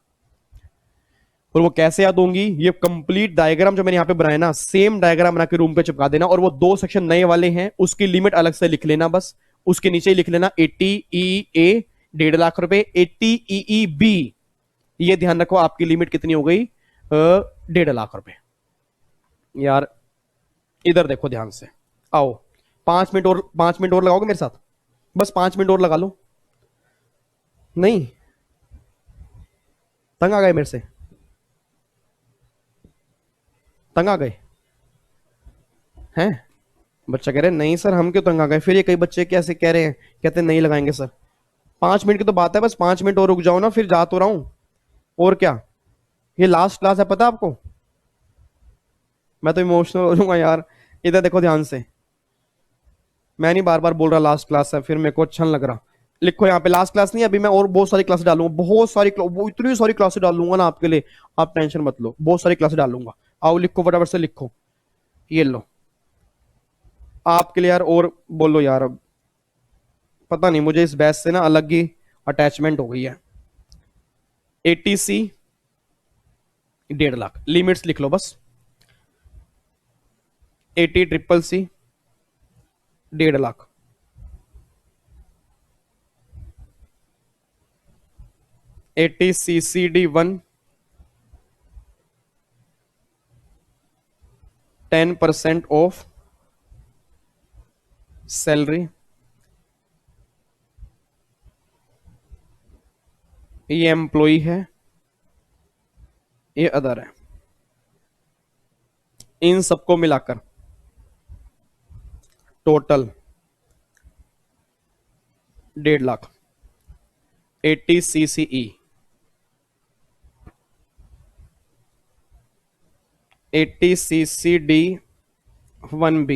और वो कैसे याद होंगी? ये कंप्लीट डायग्राम जो मैंने यहां पे बनाया ना, सेम डायग्राम बना के रूम पे चिपका देना, और वो 2 सेक्शन नए वाले हैं, उसकी लिमिट अलग से लिख लेना, बस उसके नीचे ही लिख लेना 80EA 1.5 लाख रुपए, 80EEB ये ध्यान रखो आपकी लिमिट कितनी हो गई, 1.5 लाख रुपए। यार इधर देखो ध्यान से, आओ 5 मिनट और, 5 मिनट और लगाओगे मेरे साथ, बस 5 मिनट और लगा लो। नहीं, तंग आ गए मेरे से, तंग आ गए हैं? बच्चा कह रहे हैं नहीं सर हम क्यों तंग आ गए, फिर ये कई बच्चे कैसे कह रहे हैं, कहते हैं नहीं लगाएंगे सर। 5 मिनट की तो बात है, बस 5 मिनट और रुक जाओ ना, फिर जा तो रहा हूं, और क्या। ये लास्ट क्लास है पता है आपको, मैं तो इमोशनल हो जाऊंगा यार। इधर देखो ध्यान से, मैं नहीं बार बार बोल रहा लास्ट क्लास है, फिर मेरे को अच्छा नहीं लग रहा। लिखो यहाँ पे लास्ट क्लास नहीं, अभी मैं और बहुत सारी क्लासेस डालूंगा, बहुत सारी वो इतनी सारी क्लासेस डालूंगा ना आपके लिए, आप टेंशन मत लो, बहुत सारी क्लासेस डालूंगा। आओ लिखो फटाफट से लिखो, ये लो आपके लिए यार, और बोलो यार अब, पता नहीं मुझे इस बैच से ना अलग ही अटैचमेंट हो गई है। ATC 1.5 लाख, लिमिट्स लिख लो बस, 80CCC 1.5 lakh, ATCCD1 10% of salary, ये एम्प्लॉई है, ये अदर है, इन सबको मिलाकर total 1.5 lakh. ATCCE, ATCCD1B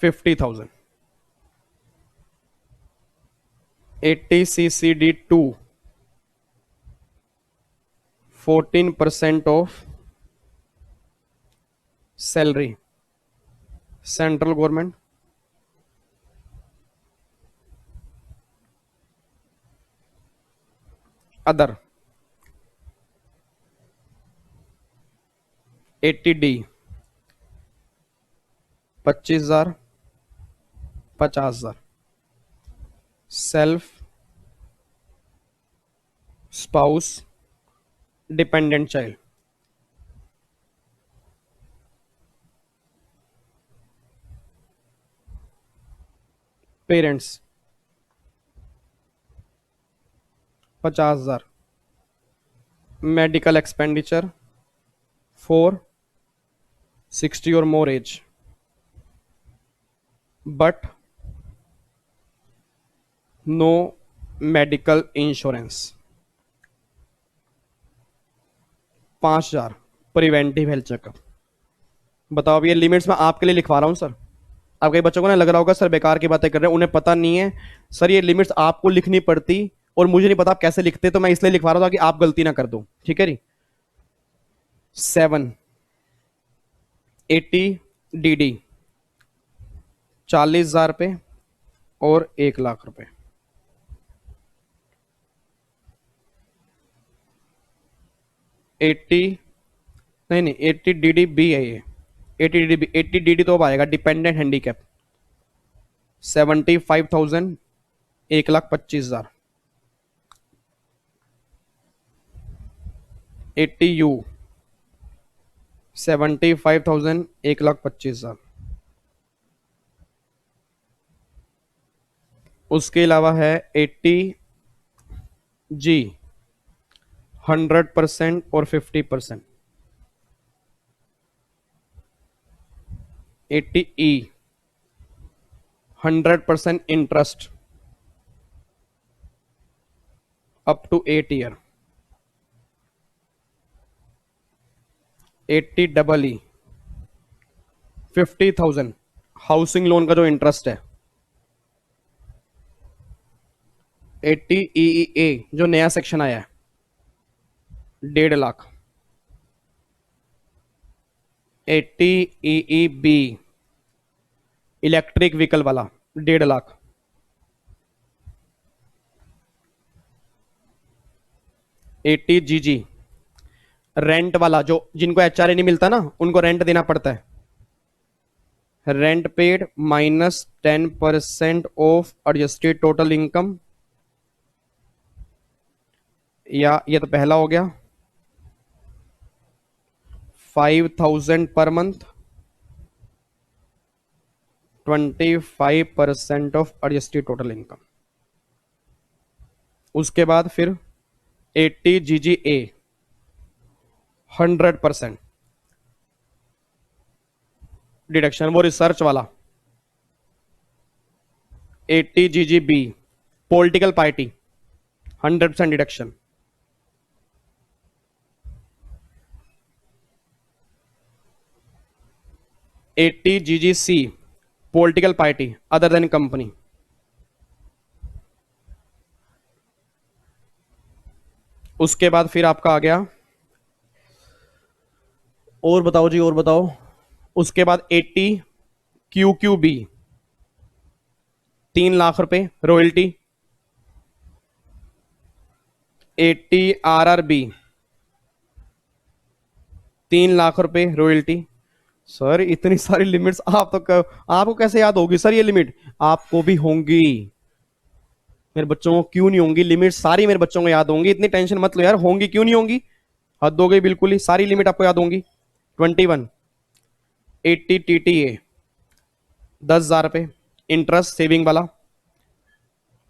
50,000, ATCCD2 14% of salary, central government, other 80D 25,000 50,000, self, spouse, dependent child. Parents 50,000, medical expenditure for 60 और more age, but no medical insurance, 5,000 preventive health checkup. बताओ अब ये लिमिट्स मैं आपके लिए लिखवा रहा हूं सर, अब कई बच्चों को ना लग रहा होगा सर बेकार की बातें कर रहे हैं, उन्हें पता नहीं है सर, ये लिमिट्स आपको लिखनी पड़ती और मुझे नहीं पता आप कैसे लिखते, तो मैं इसलिए लिखवा रहा था कि आप गलती ना कर दो, ठीक है जी। 7 ATDD 40,000 रुपये और 1 लाख रुपए, एटी, नहीं नहीं 80DD B है ये, 80DD, 80DD तो अब आएगा डिपेंडेंट हैंडीकैप, 75,000 1,25,000, 80U 75,000 1,25,000। उसके अलावा है 80G 100% और 50%, 80E 100% interest up to 8 year, 80EE 50,000 housing loan का जो इंटरेस्ट है, 80EEA जो नया सेक्शन आया है 1.5 लाख, 80EEB इलेक्ट्रिक व्हीकल वाला 1.5 लाख, 80GG रेंट वाला, जो जिनको HRA नहीं मिलता ना उनको रेंट देना पड़ता है, rent paid minus 10% of adjusted total income या ये तो पहला हो गया, 5,000 per month, 25% of adjusted total income. उसके बाद फिर 80 GGA, 100% डिडक्शन, वो रिसर्च वाला। 80 GGB, political party, 100% deduction. 80 GGC, political party other than company. उसके बाद फिर आपका आ गया, और बताओ जी और बताओ। उसके बाद 80 QQB, 3 लाख रुपए रॉयल्टी। 80 RRB, 3 लाख रुपए रॉयल्टी। सर इतनी सारी लिमिट्स आप तो आपको कैसे याद होगी सर ये लिमिट? आपको भी होंगी, मेरे बच्चों को क्यों नहीं होंगी लिमिट? सारी मेरे बच्चों को याद होंगी, इतनी टेंशन मत लो यार, होंगी क्यों नहीं होंगी? हद हो गई बिल्कुल ही, सारी लिमिट आपको याद होंगी। 21, 80 TTA, 10,000 रुपए इंटरेस्ट सेविंग वाला।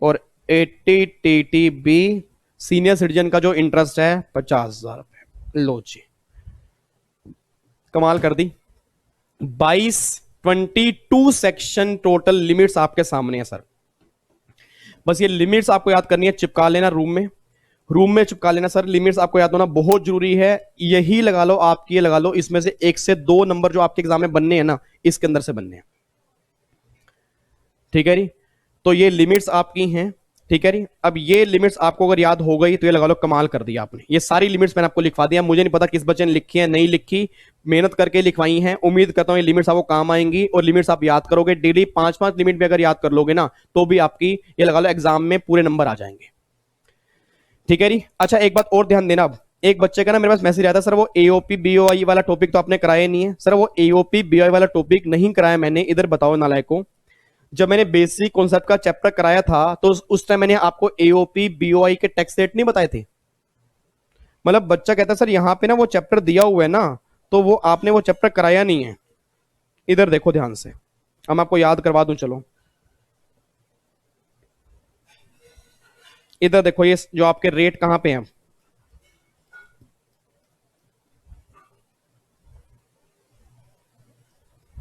और 80 TTB, सीनियर सिटीजन का जो इंटरेस्ट है 50,000 रुपए। लो जी, कमाल कर दी। 22 सेक्शन टोटल लिमिट्स आपके सामने है सर। बस ये लिमिट्स आपको याद करनी है, चिपका लेना रूम में, रूम में चिपका लेना सर। लिमिट्स आपको याद होना बहुत जरूरी है। यही लगा लो, आपकी ये लगा लो, इसमें से 1 से 2 नंबर जो आपके एग्जाम में बनने हैं ना, इसके अंदर से बनने हैं। ठीक है जी, तो ये लिमिट्स आपकी हैं। ठीक है जी, अब ये लिमिट्स आपको अगर याद हो गई तो ये लगा लो कमाल कर दिया आपने। ये सारी लिमिट्स मैंने आपको लिखवा दिया, मुझे नहीं पता किस बच्चे ने लिखी है नहीं लिखी, मेहनत करके लिखवाई हैं। उम्मीद करता हूं ये लिमिट्स आपको काम आएंगी, और लिमिट्स आप याद करोगे डेली 5-5 लिमिट भी अगर याद कर लोगे ना, तो भी आपकी ये लगा लो एग्जाम में पूरे नंबर आ जाएंगे। ठीक है जी। अच्छा एक बात और ध्यान देना, अब एक बच्चे का ना मेरे पास मैसेज आया था, सर वो एओपी बीओआई वाला टॉपिक तो आपने कराया नहीं है। सर वो एओपी बीओआई वाला टॉपिक नहीं कराया मैंने, इधर बताओ नालायक को। जब मैंने बेसिक कॉन्सेप्ट का चैप्टर कराया था तो उस टाइम मैंने आपको एओपी बीओआई के टैक्स रेट नहीं बताए थे। मतलब बच्चा कहता है सर यहां पे ना वो चैप्टर दिया हुआ है ना, तो वो आपने वो चैप्टर कराया नहीं है। इधर देखो ध्यान से, हम आपको याद करवा दूं चलो। इधर देखो, ये जो आपके रेट कहां पे हैं,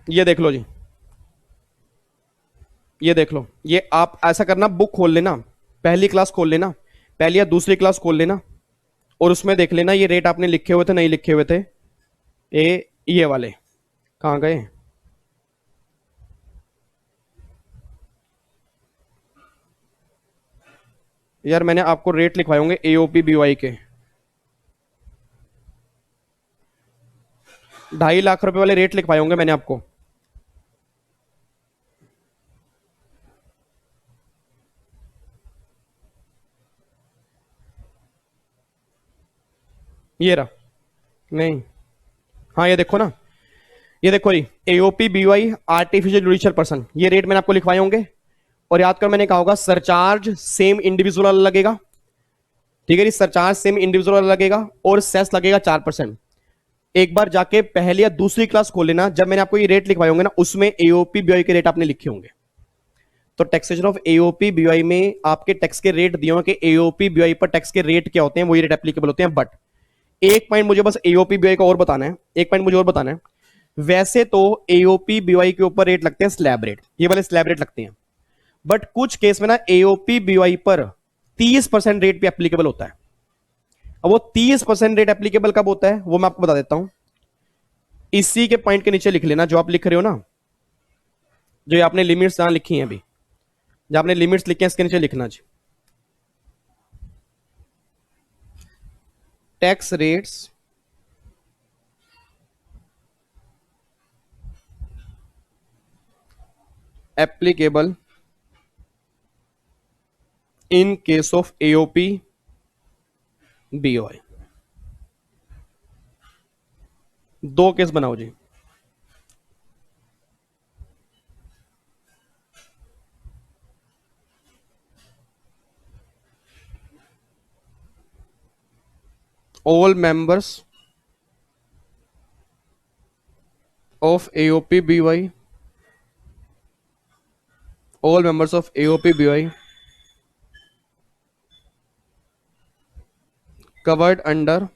ये देख लो जी, ये देख लो। ये आप ऐसा करना, बुक खोल लेना, पहली क्लास खोल लेना, पहली या दूसरी क्लास खोल लेना, और उसमें देख लेना ये रेट आपने लिखे हुए थे नहीं लिखे हुए थे। ये वाले कहां गए? यार मैंने आपको रेट लिखवाए होंगे एओपी बीओआई के, 2.5 लाख रुपए वाले रेट लिखवाए होंगे मैंने आपको। ये रहा, नहीं, हाँ ये देखो ना, ये देखो जी, AOP BOI artificial judicial person, ये रेट मैंने आपको लिखवाए होंगे। और याद कर मैंने कहा होगा सरचार्ज सेम इंडिविजुअल लगेगा। ठीक है जी, सरचार्ज सेम इंडिविजुअल लगेगा, और सेस लगेगा 4%। एक बार जाके पहली या दूसरी क्लास खोल लेना, जब मैंने आपको ये रेट लिखवाए होंगे ना, उसमें एओपी बीओआई के रेट आपने लिखे होंगे। तो टैक्सेशन ऑफ एओपी बीओआई में आपके टैक्स के रेट दिए होंगे कि एओपी बीओआई पर टैक्स के रेट क्या होते हैं, वही रेट एप्लीकेबल होते हैं। बट एक पॉइंट मुझे बस एओपी बीओआई का और बताना है, एक पॉइंट मुझे और बताना है। वैसे तो एओपी बीओआई के ऊपर रेट लगते हैं स्लैब रेट, ये वाले स्लैब रेट लगते हैं। बट कुछ केस में ना एओपी बीओआई पर 30% रेट भी एप्लीकेबल होता है। अब वो 30% रेट एप्लीकेबल कब होता है वो मैं आपको बता देता हूं। इसी के पॉइंट के नीचे लिख लेना जो आप लिख रहे हो ना, जो आपने लिमिट्स यहां लिखी हैं अभी, जो आपने लिमिट्स लिखी हैं इसके नीचे लिखना जी, tax rates applicable in case of AOP BOI. दो केस बनाओ जी। All members of AOP BOI, all members of AOP BOI covered under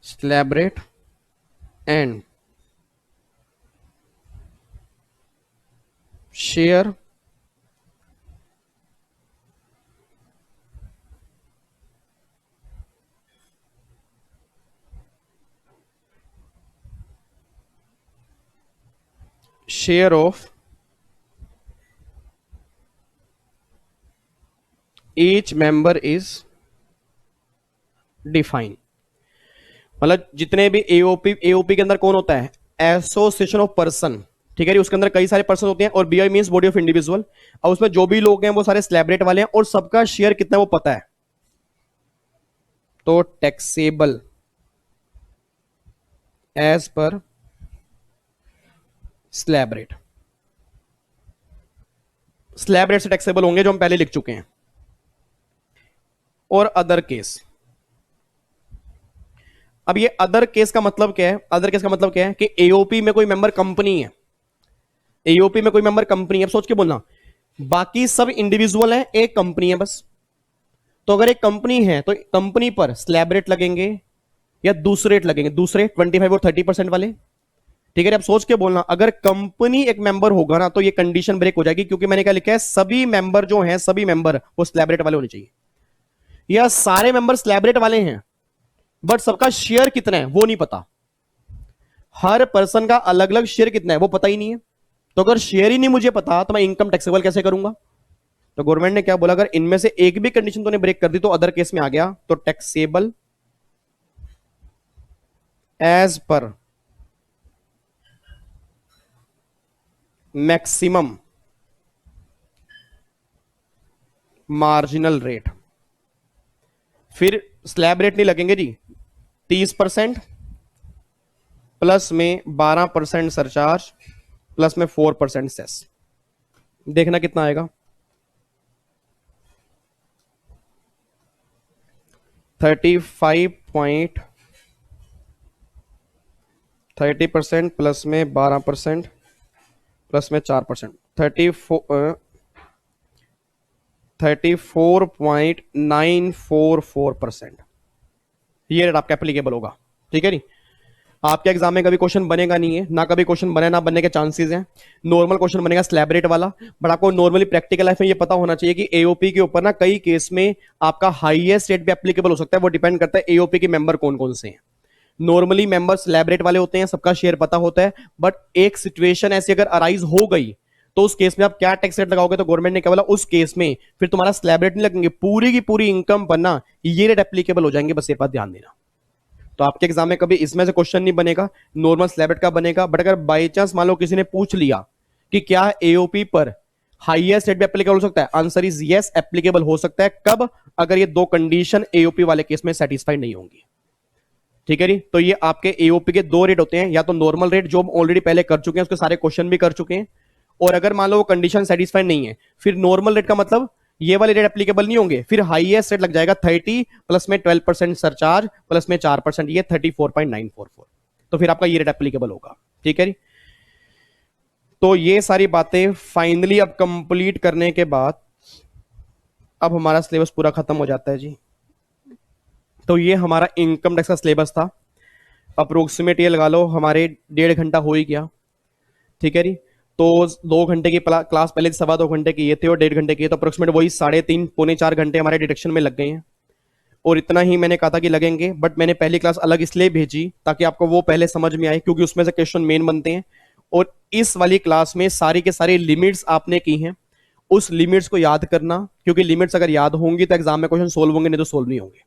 slab rate and share of each member is defined। मतलब जितने भी एओपी एओपी के अंदर कौन होता है, एसोसिएशन ऑफ पर्सन, ठीक है जी, उसके अंदर कई सारे पर्सन होते हैं, और BI means body of individual, और उसमें जो भी लोग हैं वो सारे स्लैब रेट वाले हैं, और सबका शेयर कितना है वो पता है, तो taxable as per slab rate, slab rate से टैक्सेबल होंगे जो हम पहले लिख चुके हैं। और अदर केस, अब ये अदर केस का मतलब क्या है, अदर केस का मतलब क्या है कि एओपी में कोई मेंबर कंपनी है, एओपी में कोई मेंबर कंपनी है, अब सोच के बोलना, बाकी सब इंडिविजुअल है, एक कंपनी है बस। तो अगर एक कंपनी है तो कंपनी पर स्लैब रेट लगेंगे या दूसरे रेट लगेंगे, दूसरे 25 और 30% वाले, ठीक है। अब सोच के बोलना, अगर कंपनी एक मेंबर होगा ना तो ये कंडीशन ब्रेक हो जाएगी, क्योंकि मैंने क्या लिखा है, सभी मेंबर जो हैं, सभी मेंबर वो स्लैब रेट वाले होने चाहिए, या सारे मेंबर स्लैब रेट वाले हैं बट सबका शेयर कितना है वो नहीं पता, हर पर्सन का अलग अलग शेयर कितना है वो पता ही नहीं है। तो अगर शेयर ही नहीं मुझे पता तो मैं इनकम टैक्सेबल कैसे करूंगा। तो गवर्नमेंट ने क्या बोला, अगर इनमें से एक भी कंडीशन तूने ब्रेक कर दी तो अदर केस में आ गया, तो taxable as per maximum marginal rate, फिर स्लैब रेट नहीं लगेंगे जी, 30% प्लस में 12% सरचार्ज प्लस में 4% सेस, देखना कितना आएगा, 30% प्लस में 12% प्लस में 4%, 34.944%, ये रेट आपका एप्लीकेबल होगा, ठीक है जी। आपके एग्जाम में कभी क्वेश्चन बनेगा नहीं है, ना कभी क्वेश्चन बने ना बनने के चांसेस हैं, नॉर्मल क्वेश्चन बनेगा स्लैब रेट वाला, बट आपको नॉर्मली प्रैक्टिकल लाइफ में ये पता होना चाहिए कि एओपी के ऊपर ना कई केस में आपका हाईएस्ट रेट भी एप्लीकेबल हो सकता है, वो डिपेंड करता है एओपी के मेंबर कौन कौन से हैं। नॉर्मली मेंबर स्लैब रेट वाले होते हैं, सबका शेयर पता होता है, बट एक सिचुएशन ऐसी अगर अराइज हो गई तो उस केस में आप क्या टैक्स रेट लगाओगे, तो गवर्नमेंट ने क्या बोला, उस केस में फिर तुम्हारा स्लैब रेट नहीं लगेंगे, पूरी की पूरी इनकम पर ना ये रेट एप्लीकेबल हो जाएंगे, बस ये बात ध्यान देना। तो आपके एग्जाम में कभी इसमें से क्वेश्चन नहीं बनेगा, नॉर्मल स्लैब रेट का बनेगा, बट अगर बाई चांस मान लो किसी ने पूछ लिया कि क्या एओपी पर हाईएस्ट रेट भी एप्लीकेबल हो सकता है, आंसर इज यस, एप्लीकेबल हो सकता है। कब, अगर ये दो कंडीशन एओपी वाले केस में सेटिस्फाइड नहीं होंगी, ठीक है जी। तो ये आपके एओपी के दो रेट होते हैं, या तो नॉर्मल रेट जो हम ऑलरेडी पहले कर चुके हैं, उसके सारे क्वेश्चन भी कर चुके हैं, और अगर मान लो वो कंडीशन सेटिस्फाइड नहीं है, फिर नॉर्मल रेट का मतलब ये वाले रेट एप्लीकेबल नहीं होंगे, फिर हाईएस्ट रेट लग जाएगा 30 प्लस में 12% सरचार्ज प्लस में 4%, ये 34.944, तो फिर आपका ये रेट एप्लीकेबल होगा, ठीक है जी। तो ये सारी बातें फाइनली अब कंप्लीट करने के बाद अब हमारा सिलेबस पूरा खत्म हो जाता है जी। तो ये हमारा इनकम टैक्स का सिलेबस था, अप्रोक्सीमेट ये लगा लो हमारे 1.5 घंटा हो ही गया, ठीक है जी। तो 2 घंटे की क्लास पहले 2.25 घंटे की ये थे और 1.5 घंटे की, तो अप्रोक्सीमेट वही 3.5 पौने 4 घंटे हमारे डिडक्शन में लग गए हैं, और इतना ही मैंने कहा था कि लगेंगे, बट मैंने पहली क्लास अलग इसलिए भेजी ताकि आपको वो पहले समझ में आए, क्योंकि उसमें से क्वेश्चन मेन बनते हैं, और इस वाली क्लास में सारी के सारी लिमिट्स आपने की हैं, उस लिमिट्स को याद करना, क्योंकि लिमिट्स अगर याद होंगी तो एग्जाम में क्वेश्चन सोल्व होंगे, नहीं तो सोल्व नहीं होंगे,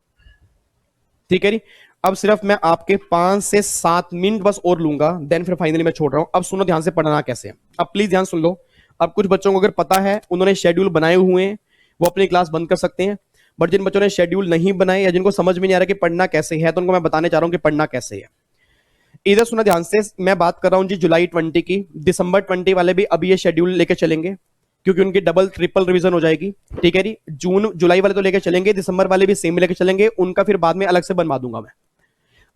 ठीक है जी। अब सिर्फ मैं आपके 5 से 7 मिनट बस और लूंगा, देन फिर फाइनली मैं छोड़ रहा हूं। अब सुनो ध्यान से, पढ़ना कैसे, अब प्लीज ध्यान सुन लो। अब कुछ बच्चों को अगर पता है, उन्होंने शेड्यूल बनाए हुए हैं, वो अपनी क्लास बंद कर सकते हैं, बट जिन बच्चों ने शेड्यूल नहीं बनाए या जिनको समझ में नहीं आ रहा कि पढ़ना कैसे है, तो उनको मैं बताने चाह रहा हूं कि पढ़ना कैसे है। इधर सुना ध्यान से, मैं बात कर रहा हूं जी जुलाई 20 की, दिसंबर 20 वाले भी अभी ये शेड्यूल लेके चलेंगे, क्योंकि उनकी डबल ट्रिपल रिवीजन हो जाएगी। ठीक है जी, जून जुलाई वाले तो लेके चलेंगे, दिसंबर वाले भी सेम लेके चलेंगे, उनका फिर बाद में अलग से बनवा दूंगा मैं।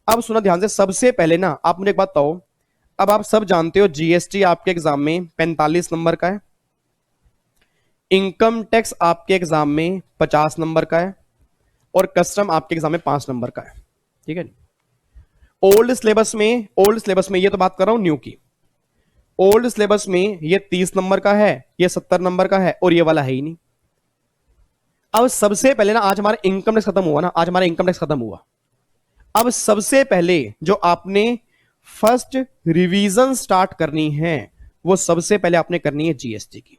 अब सुना ध्यान से, सबसे पहले ना आप मुझे एक बात बताओ, अब आप सब जानते हो जीएसटी आपके एग्जाम में 45 नंबर का है, इनकम टैक्स आपके एग्जाम में 50 नंबर का है, और कस्टम आपके एग्जाम में 5 नंबर का है। ठीक है, ओल्ड सिलेबस में ये तो बात कर रहा हूं न्यू की, ओल्ड सिलेबस में ये 30 नंबर का है, ये 70 नंबर का है, और ये वाला है ही नहीं। अब सबसे पहले ना, आज हमारा इनकम टैक्स खत्म हुआ ना, आज हमारा इनकम टैक्स खत्म हुआ। अब सबसे पहले जो आपने फर्स्ट रिवीजन स्टार्ट करनी है, वो सबसे पहले आपने करनी है जीएसटी की।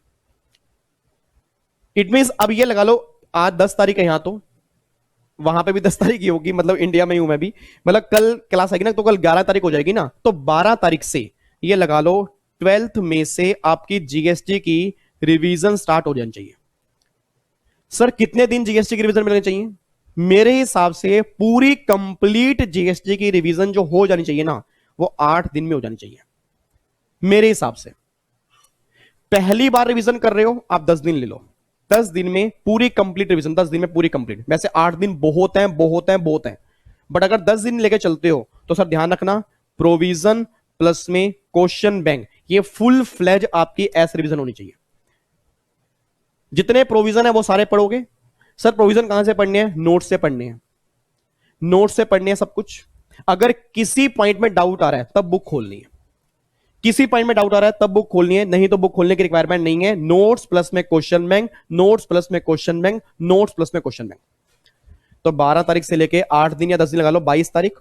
इट मींस अब ये लगा लो, आज 10 तारीख है, यहां तो वहां पे भी 10 तारीख ही होगी, मतलब इंडिया में ही हूं मैं भी, मतलब कल क्लास आएगी ना, तो कल 11 तारीख हो जाएगी ना, तो 12 तारीख से ये लगा लो 12th में से आपकी जीएसटी की रिवीजन स्टार्ट हो जानी चाहिए। सर कितने दिन जीएसटी की रिवीजन मिलनी चाहिए? मेरे हिसाब से पूरी कंप्लीट जीएसटी की रिवीजन जो हो जानी चाहिए ना, वो 8 दिन में हो जानी चाहिए मेरे हिसाब से। पहली बार रिवीजन कर रहे हो आप 10 दिन ले लो, 10 दिन में पूरी कंप्लीट रिवीजन, 10 दिन में पूरी कंप्लीट। वैसे 8 दिन बहुत है, बहुत है, बहुत है, बट अगर 10 दिन लेके चलते हो तो सर ध्यान रखना, प्रोविजन प्लस में क्वेश्चन बैंक, ये फुल फ्लेज आपकी एस रिवीजन होनी चाहिए। जितने प्रोविजन है वो सारे पढ़ोगे। सर प्रोविजन कहां से पढ़ने हैं? नोट से पढ़ने हैं, नोट से पढ़ने हैं सब कुछ। अगर किसी पॉइंट में डाउट आ रहा है तब बुक खोलनी है, किसी पॉइंट में डाउट आ रहा है तब बुक खोलनी है, नहीं तो बुक खोलने की रिक्वायरमेंट नहीं है। नोट्स प्लस में क्वेश्चन बैंक, नोट्स प्लस में क्वेश्चन बैंक, नोट्स प्लस में क्वेश्चन बैंक। तो 12 तारीख से लेके 8 दिन या 10 दिन लगा लो, 22 तारीख,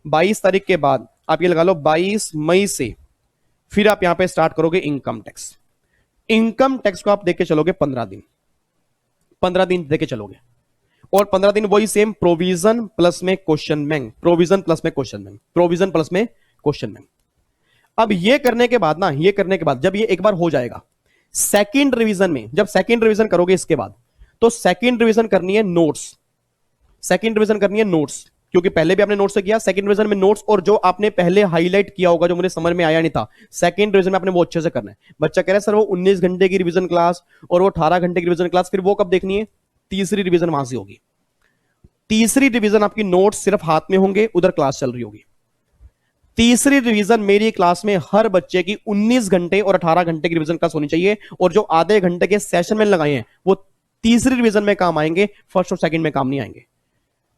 22 तारीख के बाद आप ये लगा लो 22 मई से फिर आप यहां पे स्टार्ट करोगे इनकम टैक्स। इनकम टैक्स को आप देके चलोगे 15 दिन, 15 दिन देके चलोगे, और 15 दिन वही सेम, प्रोविजन प्लस में क्वेश्चन बैंक, प्रोविजन प्लस में क्वेश्चन बैंक, प्रोविजन प्लस में क्वेश्चन बैंक। अब ये करने के बाद ना, ये करने के बाद जब ये एक बार हो जाएगा, सेकंड रिवीजन में जब सेकंड रिवीजन करोगे इसके बाद, तो सेकंड रिवीजन करनी है नोट्स, सेकंड रिवीजन करनी है नोट्स, क्योंकि पहले भी आपने नोट्स से किया, सेकंड रिवीजन में नोट्स, और जो आपने पहले हाईलाइट किया होगा जो मुझे समझ में आया नहीं था, सेकंड रिवीजन में आपने वो अच्छे से करना है। बच्चा कह रहा है सर वो 19 घंटे की रिवीजन क्लास और वो 18 घंटे की रिवीजन क्लास, फिर वो कब देखनी है? तीसरी रिवीजन वहां से होगी। तीसरी रिवीजन आपकी नोट्स सिर्फ हाथ में होंगे, उधर क्लास चल रही होगी। तीसरी रिवीजन मेरी क्लास में हर बच्चे की 19 घंटे और 18 घंटे की रिवीजन क्लास होनी चाहिए, और जो आधे घंटे के सेशन में लगाए हैं वो तीसरी रिवीजन में काम आएंगे, फर्स्ट और सेकंड में काम नहीं आएंगे।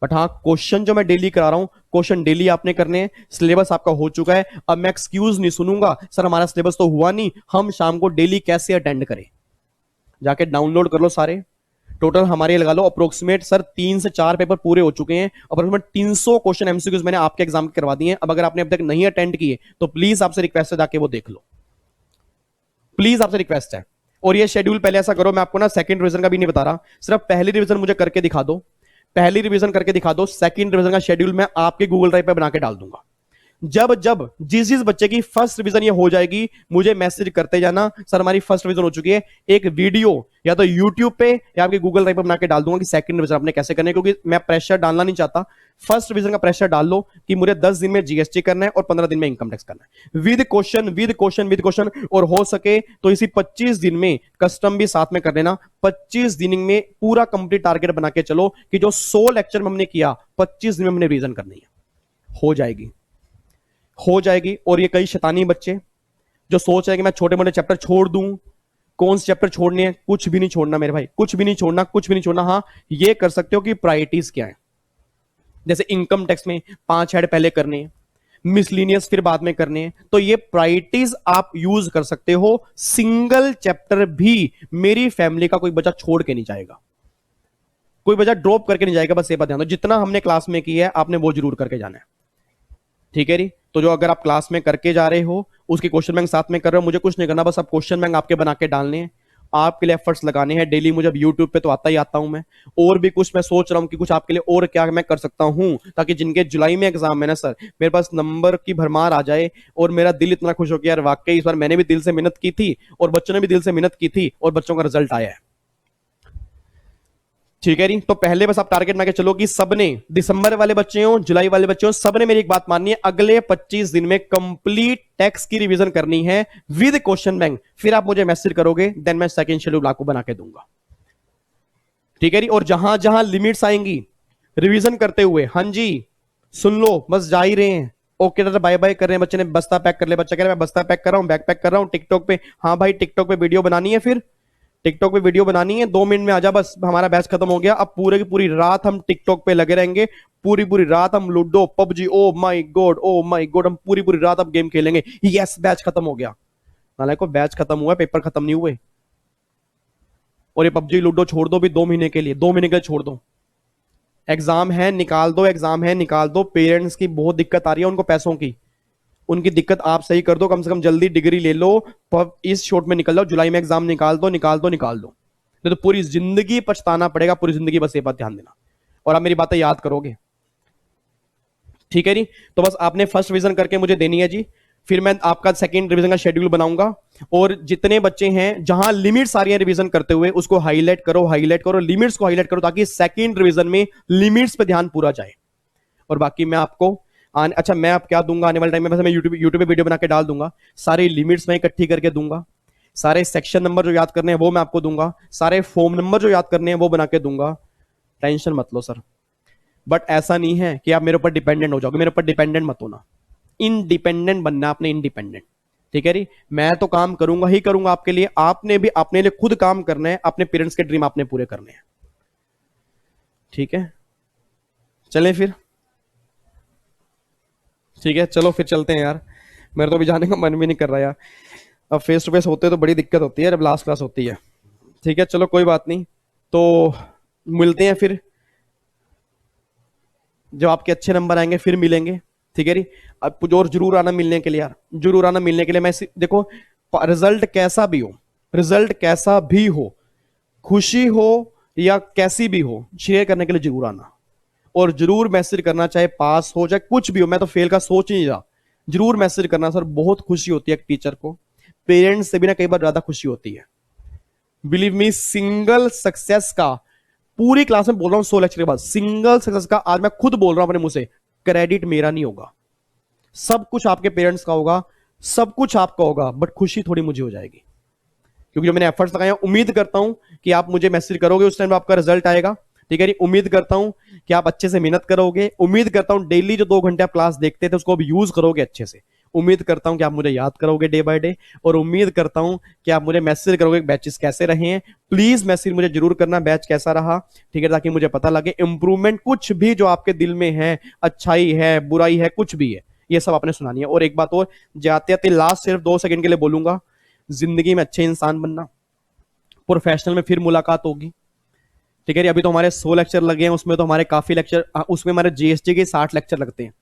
बट हाँ, क्वेश्चन जो मैं डेली करा रहा हूं, क्वेश्चन डेली आपने करने हैं, सिलेबस आपका हो चुका है। अब मैं एक्सक्यूज नहीं सुनूंगा सर हमारा सिलेबस तो हुआ नहीं, हम शाम को डेली कैसे अटेंड करें। जाके डाउनलोड कर लो सारे, टोटल हमारे लगा लो अप्रोक्सीमेट सर 3 से 4 पेपर पूरे हो चुके हैं, अप्रोक्सीमेट 300 क्वेश्चन एमसीक्यूज मैंने आपके एग्जाम के करवा दिए हैं। अब अगर आपने अब तक नहीं अटेंड किए तो प्लीज आपसे रिक्वेस्ट है जाके वो देख लो, प्लीज आपसे रिक्वेस्ट है। और ये शेड्यूल पहले ऐसा करो, मैं आपको ना सेकंड रिवीजन का भी नहीं बता रहा, सिर्फ पहली रिवीजन मुझे करके दिखा दो, पहली रिवीजन करके दिखा दो, सेकंड रिवीजन का शेड्यूल मैं आपके गूगल ड्राइव पे बना के डाल दूंगा। जब जब जिस बच्चे की फर्स्ट रिवीजन ये हो जाएगी, मुझे मैसेज करते जाना सर हमारी फर्स्ट रिवीजन हो चुकी है, एक वीडियो या तो यूट्यूब पे या आपके गूगल ड्राइव पे बना के डाल दूंगा कि सेकंड रिवीजन आपने कैसे करना है, क्योंकि मैं प्रेशर डालना नहीं चाहता। फर्स्ट रिवीजन का प्रेशर डाल लो कि मुझे 10 दिन में जीएसटी करना है और 15 दिन में इनकम टैक्स करना है, with question with question with question, और हो सके तो इसी 25 दिन में कस्टम भी साथ में कर लेना। 25 दिन में पूरा कंप्लीट टारगेट बना के चलो कि जो 100 लेक्चर में हमने किया 25 दिन में हमने रिवीजन करनी है, हो जाएगी, हो जाएगी। और ये कई शैतानी बच्चे जो सोच रहे हैं कि मैं छोटे मोटे चैप्टर छोड़ दूं, कौन से चैप्टर छोड़ने हैं? कुछ भी नहीं छोड़ना मेरे भाई, कुछ भी नहीं छोड़ना, कुछ भी नहीं छोड़ना। हाँ ये कर सकते हो कि प्रायोरिटीज क्या है, जैसे इनकम टैक्स में 5 हेड पहले करने हैं, मिसलीनियस फिर बाद में करने हैं, तो ये प्रायोरिटीज आप यूज कर सकते हो। सिंगल चैप्टर भी मेरी फैमिली का कोई बच्चा छोड़ के नहीं जाएगा, कोई बच्चा ड्रॉप करके नहीं जाएगा, बस ये बात ध्यान दो, जितना हमने क्लास में किया है आपने वो जरूर करके जाना है, ठीक है जी। तो जो अगर आप क्लास में करके जा रहे हो उसके क्वेश्चन बैंक साथ में कर रहे हो, मुझे कुछ नहीं करना, बस आप क्वेश्चन बैंक आपके बना के डालने हैं, आपके लिए एफर्ट्स लगाने हैं डेली। मुझे यूट्यूब पे तो आता ही आता हूं मैं, और भी कुछ मैं सोच रहा हूं कि कुछ आपके लिए और क्या मैं कर सकता हूं, ताकि जिनके जुलाई में एग्जाम है ना सर, मेरे पास नंबर की भरमार आ जाए और मेरा दिल इतना खुश हो कि यार वाकई इस बार मैंने भी दिल से मेहनत की थी और बच्चों ने भी दिल से मेहनत की थी और बच्चों का रिजल्ट आया है। ठीक है री। तो पहले बस आप टारगेट बना के चलो कि सबने, दिसंबर वाले बच्चे हो, जुलाई वाले बच्चे हो, सबने मेरी एक बात माननी है, अगले 25 दिन में कंप्लीट टेक्स की रिवीजन करनी है विद क्वेश्चन बैंक। फिर आप मुझे मैसेज करोगे, देन मैं सेकंड शेड्यूल आपको बना के दूंगा। ठीक है री। और जहां जहां लिमिट्स आएंगी रिवीजन करते हुए, हाँ जी सुन लो, बस जा ही रहे हैं, ओके दादा बाय बाय कर रहे हैं, बच्चे ने बस्ता पैक कर ले, बच्चा कह रहा है मैं बस्ता पैक कर रहा हूं, बैग पैक कर रहा हूं, टिकटॉक पे, हाँ भाई टिकटॉक पे वीडियो बनानी है, फिर टिकटॉक पे वीडियो बनानी है, 2 मिनट में आजा, बस हमारा बैच खत्म हो गया। अब पूरे की पूरी रात हम टिकटॉक पे लगे रहेंगे, पूरी पूरी रात हम ludo PUBG, oh my God oh my God, हम पूरी पूरी रात अब गेम खेलेंगे। यस बैच खत्म हो गया। नाले को बैच खत्म हुआ, पेपर खत्म नहीं हुए। और ये पबजी लूडो छोड़ दो भी 2 महीने के लिए, 2 महीने के लिए छोड़ दो। एग्जाम है निकाल दो, एग्जाम है निकाल दो। पेरेंट्स की बहुत दिक्कत आ रही है, उनको पैसों की, उनकी दिक्कत आप सही कर दो, कम से कम जल्दी डिग्री ले लो, इस शॉर्ट में निकल जाओ, जुलाई में एग्जाम निकाल दो निकाल दो निकाल दो, नहीं तो पूरी जिंदगी पछताना पड़ेगा, पूरी जिंदगी। बस ये बात ध्यान देना और आप मेरी बातें याद करोगे। ठीक है जी। तो बस आपने फर्स्ट रिवीजन करके मुझे देनी है जी, फिर मैं आपका सेकंड रिवीजन का शेड्यूल बनाऊंगा। और जितने बच्चे हैं जहां लिमिट्स आ रही है रिवीजन करते हुए, उसको हाईलाइट करो, हाईलाइट करो, लिमिट्स को हाईलाइट करो, ताकि सेकंड रिवीजन में लिमिट्स पे ध्यान पूरा जाए। और बाकी मैं आपको अच्छा मैं आप क्या दूंगा आने वाले टाइम में, बस मैं यूट्यूब पे वीडियो बना के डाल दूंगा, सारी लिमिट्स मैं इकट्ठी करके दूंगा, सारे सेक्शन नंबर जो याद करने हैं वो मैं आपको दूंगा, सारे फॉर्म नंबर जो याद करने हैं वो बना के दूंगा। टेंशन मत लो सर। बट ऐसा नहीं है कि आप मेरे ऊपर डिपेंडेंट हो जाओगे, मेरे ऊपर डिपेंडेंट मत होना, इंडिपेंडेंट बनना आपने, इंडिपेंडेंट। ठीक है री। मैं तो काम करूंगा ही करूंगा आपके लिए, आपने भी अपने लिए खुद काम करना है, अपने पेरेंट्स के ड्रीम आपने पूरे करने हैं। ठीक है चलें फिर। ठीक है चलो फिर चलते हैं यार, मेरे तो अभी जाने का मन भी नहीं कर रहा यार। अब फेस टू फेस होते तो बड़ी दिक्कत होती है जब लास्ट क्लास होती है। ठीक है चलो कोई बात नहीं, तो मिलते हैं फिर, जब आपके अच्छे नंबर आएंगे फिर मिलेंगे। ठीक है जी। अब और जरूर आना मिलने के लिए यार, जरूर आना मिलने के लिए। मैं देखो रिजल्ट कैसा भी हो, रिजल्ट कैसा भी हो, खुशी हो या कैसी भी हो, शेयर करने के लिए जरूर आना, और जरूर मैसेज करना, चाहे पास हो चाहे कुछ भी हो। मैं तो फेल का सोच ही नहीं रहा, जरूर मैसेज करना सर, बहुत खुशी होती है एक टीचर को, पेरेंट्स से भी ना कई बार ज्यादा खुशी होती है। बिलीव मी, सिंगल सक्सेस का, पूरी क्लास में बोल रहा हूं 100 लेक्चर के बाद, सिंगल सक्सेस का आज मैं खुद बोल रहा हूं अपने मुंह से, क्रेडिट मेरा नहीं होगा, सब कुछ आपके पेरेंट्स का होगा, सब कुछ आपका होगा, बट खुशी थोड़ी मुझे हो जाएगी, क्योंकि जो मैंने एफर्ट्स लगाए, उम्मीद करता हूं कि आप मुझे मैसेज करोगे, उस टाइम आपका रिजल्ट आएगा। ठीक है, उम्मीद करता हूं कि आप अच्छे से मेहनत करोगे, उम्मीद करता हूं डेली जो 2 घंटे आप क्लास देखते थे उसको अब यूज करोगे अच्छे से, उम्मीद करता हूं कि आप मुझे याद करोगे डे बाय डे, और उम्मीद करता हूं कि आप मुझे मैसेज करोगे बैचेस कैसे रहे हैं। प्लीज मैसेज मुझे जरूर करना, बैच कैसा रहा, ठीक है, ताकि मुझे पता लगे इंप्रूवमेंट, कुछ भी जो आपके दिल में है, अच्छाई है बुराई है कुछ भी है, ये सब आपने सुनानी है। और एक बात और, जाते जाते लास्ट सिर्फ 2 सेकंड के लिए बोलूंगा, जिंदगी में अच्छे इंसान बनना, प्रोफेशनल में फिर मुलाकात होगी। ठीक है, अभी तो हमारे 100 लेक्चर लगे हैं, उसमें तो हमारे काफी लेक्चर, उसमें हमारे जीएसटी के 60 लेक्चर लगते हैं,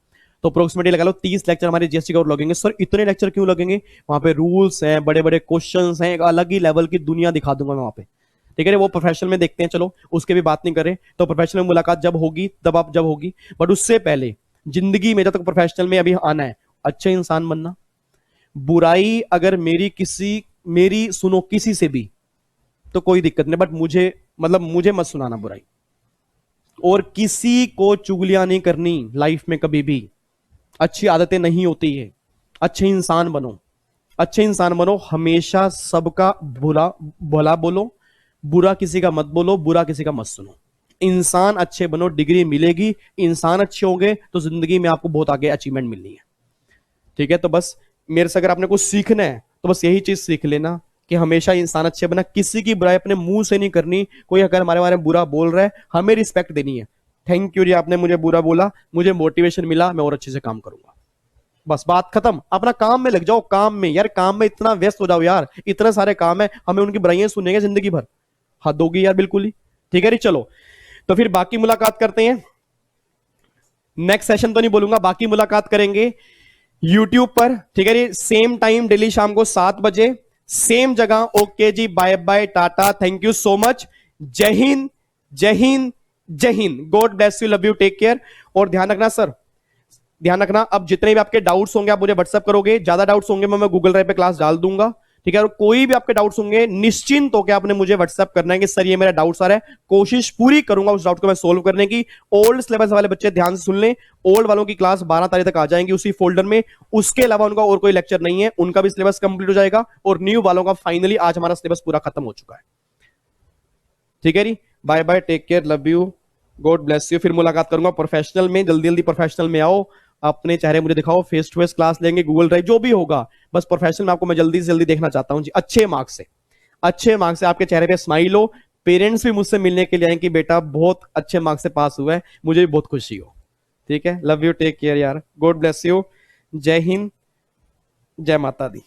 तो अप्रोक्सीमेटली लगा लो 30 लेक्चर हमारे जीएसटी के और लगेंगे। सर इतने लेक्चर क्यों लगेंगे? वहां पे रूल्स हैं, बड़े बड़े क्वेश्चंस हैं, एक अलग ही लेवल की दुनिया दिखा दूंगा मैं वहां पे। ठीक है, वो प्रोफेशनल में देखते हैं, चलो उसके भी बात नहीं करें, तो प्रोफेशनल में मुलाकात जब होगी तब आप जब होगी, बट उससे पहले जिंदगी में जब तक प्रोफेशनल में अभी आना है, अच्छे इंसान बनना। बुराई अगर मेरी सुनो किसी से भी तो कोई दिक्कत नहीं, बट मुझे मत सुनाना बुराई, और किसी को चुगलियां नहीं करनी लाइफ में कभी भी, अच्छी आदतें नहीं होती है। अच्छे इंसान बनो, अच्छे इंसान बनो, हमेशा सबका भला भला बोलो, बुरा किसी का मत बोलो, बुरा किसी का मत सुनो। इंसान अच्छे बनो, डिग्री मिलेगी, इंसान अच्छे होंगे तो जिंदगी में आपको बहुत आगे अचीवमेंट मिलनी है। ठीक है, तो बस मेरे से अगर आपने कुछ सीखना है तो बस यही चीज सीख लेना कि हमेशा इंसान अच्छे बना, किसी की बुराई अपने मुंह से नहीं करनी। कोई अगर हमारे बारे में बुरा बोल रहा है, हमें रिस्पेक्ट देनी है, थैंक यू जी आपने मुझे बुरा बोला, मुझे मोटिवेशन मिला, मैं और अच्छे से काम करूंगा, बस बात खत्म। अपना काम में लग जाओ, काम में यार, काम में इतना व्यस्त हो जाओ यार, इतने सारे काम है, हमें उनकी बुराइयां सुनेंगे जिंदगी भर, हद होगी यार बिल्कुल ही। ठीक है जी, चलो तो फिर बाकी मुलाकात करते हैं, नेक्स्ट सेशन तो नहीं बोलूंगा, बाकी मुलाकात करेंगे यूट्यूब पर। ठीक है जी, सेम टाइम डेली शाम को 7 बजे, सेम जगह। ओके जी, बाय बाय, टाटा, thank you so much, Jai Hind Jai Hind Jai Hind, God bless you, love you, take care. और ध्यान रखना सर, ध्यान रखना, अब जितने भी आपके डाउट्स होंगे आप मुझे व्हाट्सएप करोगे, ज्यादा डाउट्स होंगे मैं गूगल ड्राइव पे क्लास डाल दूंगा। ठीक है। और कोई भी आपके डाउट्स होंगे निश्चिंत होकर आपने मुझे व्हाट्सएप करना है कि सर ये मेरा डाउट्स आ रहा है, कोशिश पूरी करूंगा उस डाउट को मैं सोल्व करने की। ओल्ड सिलेबस वाले बच्चे ध्यान से सुन लें, ओल्ड वालों की क्लास 12 तारीख तक आ जाएंगी उसी फोल्डर में, उसके अलावा उनका और कोई लेक्चर नहीं है, उनका भी सिलेबस कंप्लीट हो जाएगा। और न्यू वालों का फाइनली आज हमारा सिलेबस पूरा खत्म हो चुका है। ठीक है जी, bye bye, take care, love you, God bless you. फिर मुलाकात करूंगा प्रोफेशनल में, जल्दी जल्दी प्रोफेशनल में आओ, अपने चेहरे मुझे दिखाओ, फेस टू फेस क्लास लेंगे, गूगल ड्राइव जो भी होगा, बस प्रोफेशनल में आपको मैं जल्दी से जल्दी देखना चाहता हूं जी, अच्छे मार्क्स से, अच्छे मार्क्स से आपके चेहरे पे स्माइल हो, पेरेंट्स भी मुझसे मिलने के लिए आए कि बेटा बहुत अच्छे मार्क्स से पास हुआ है, मुझे भी बहुत खुशी हो। ठीक है, लव यू, टेक केयर यार, गॉड ब्लेस यू, जय हिंद, जय माता दी।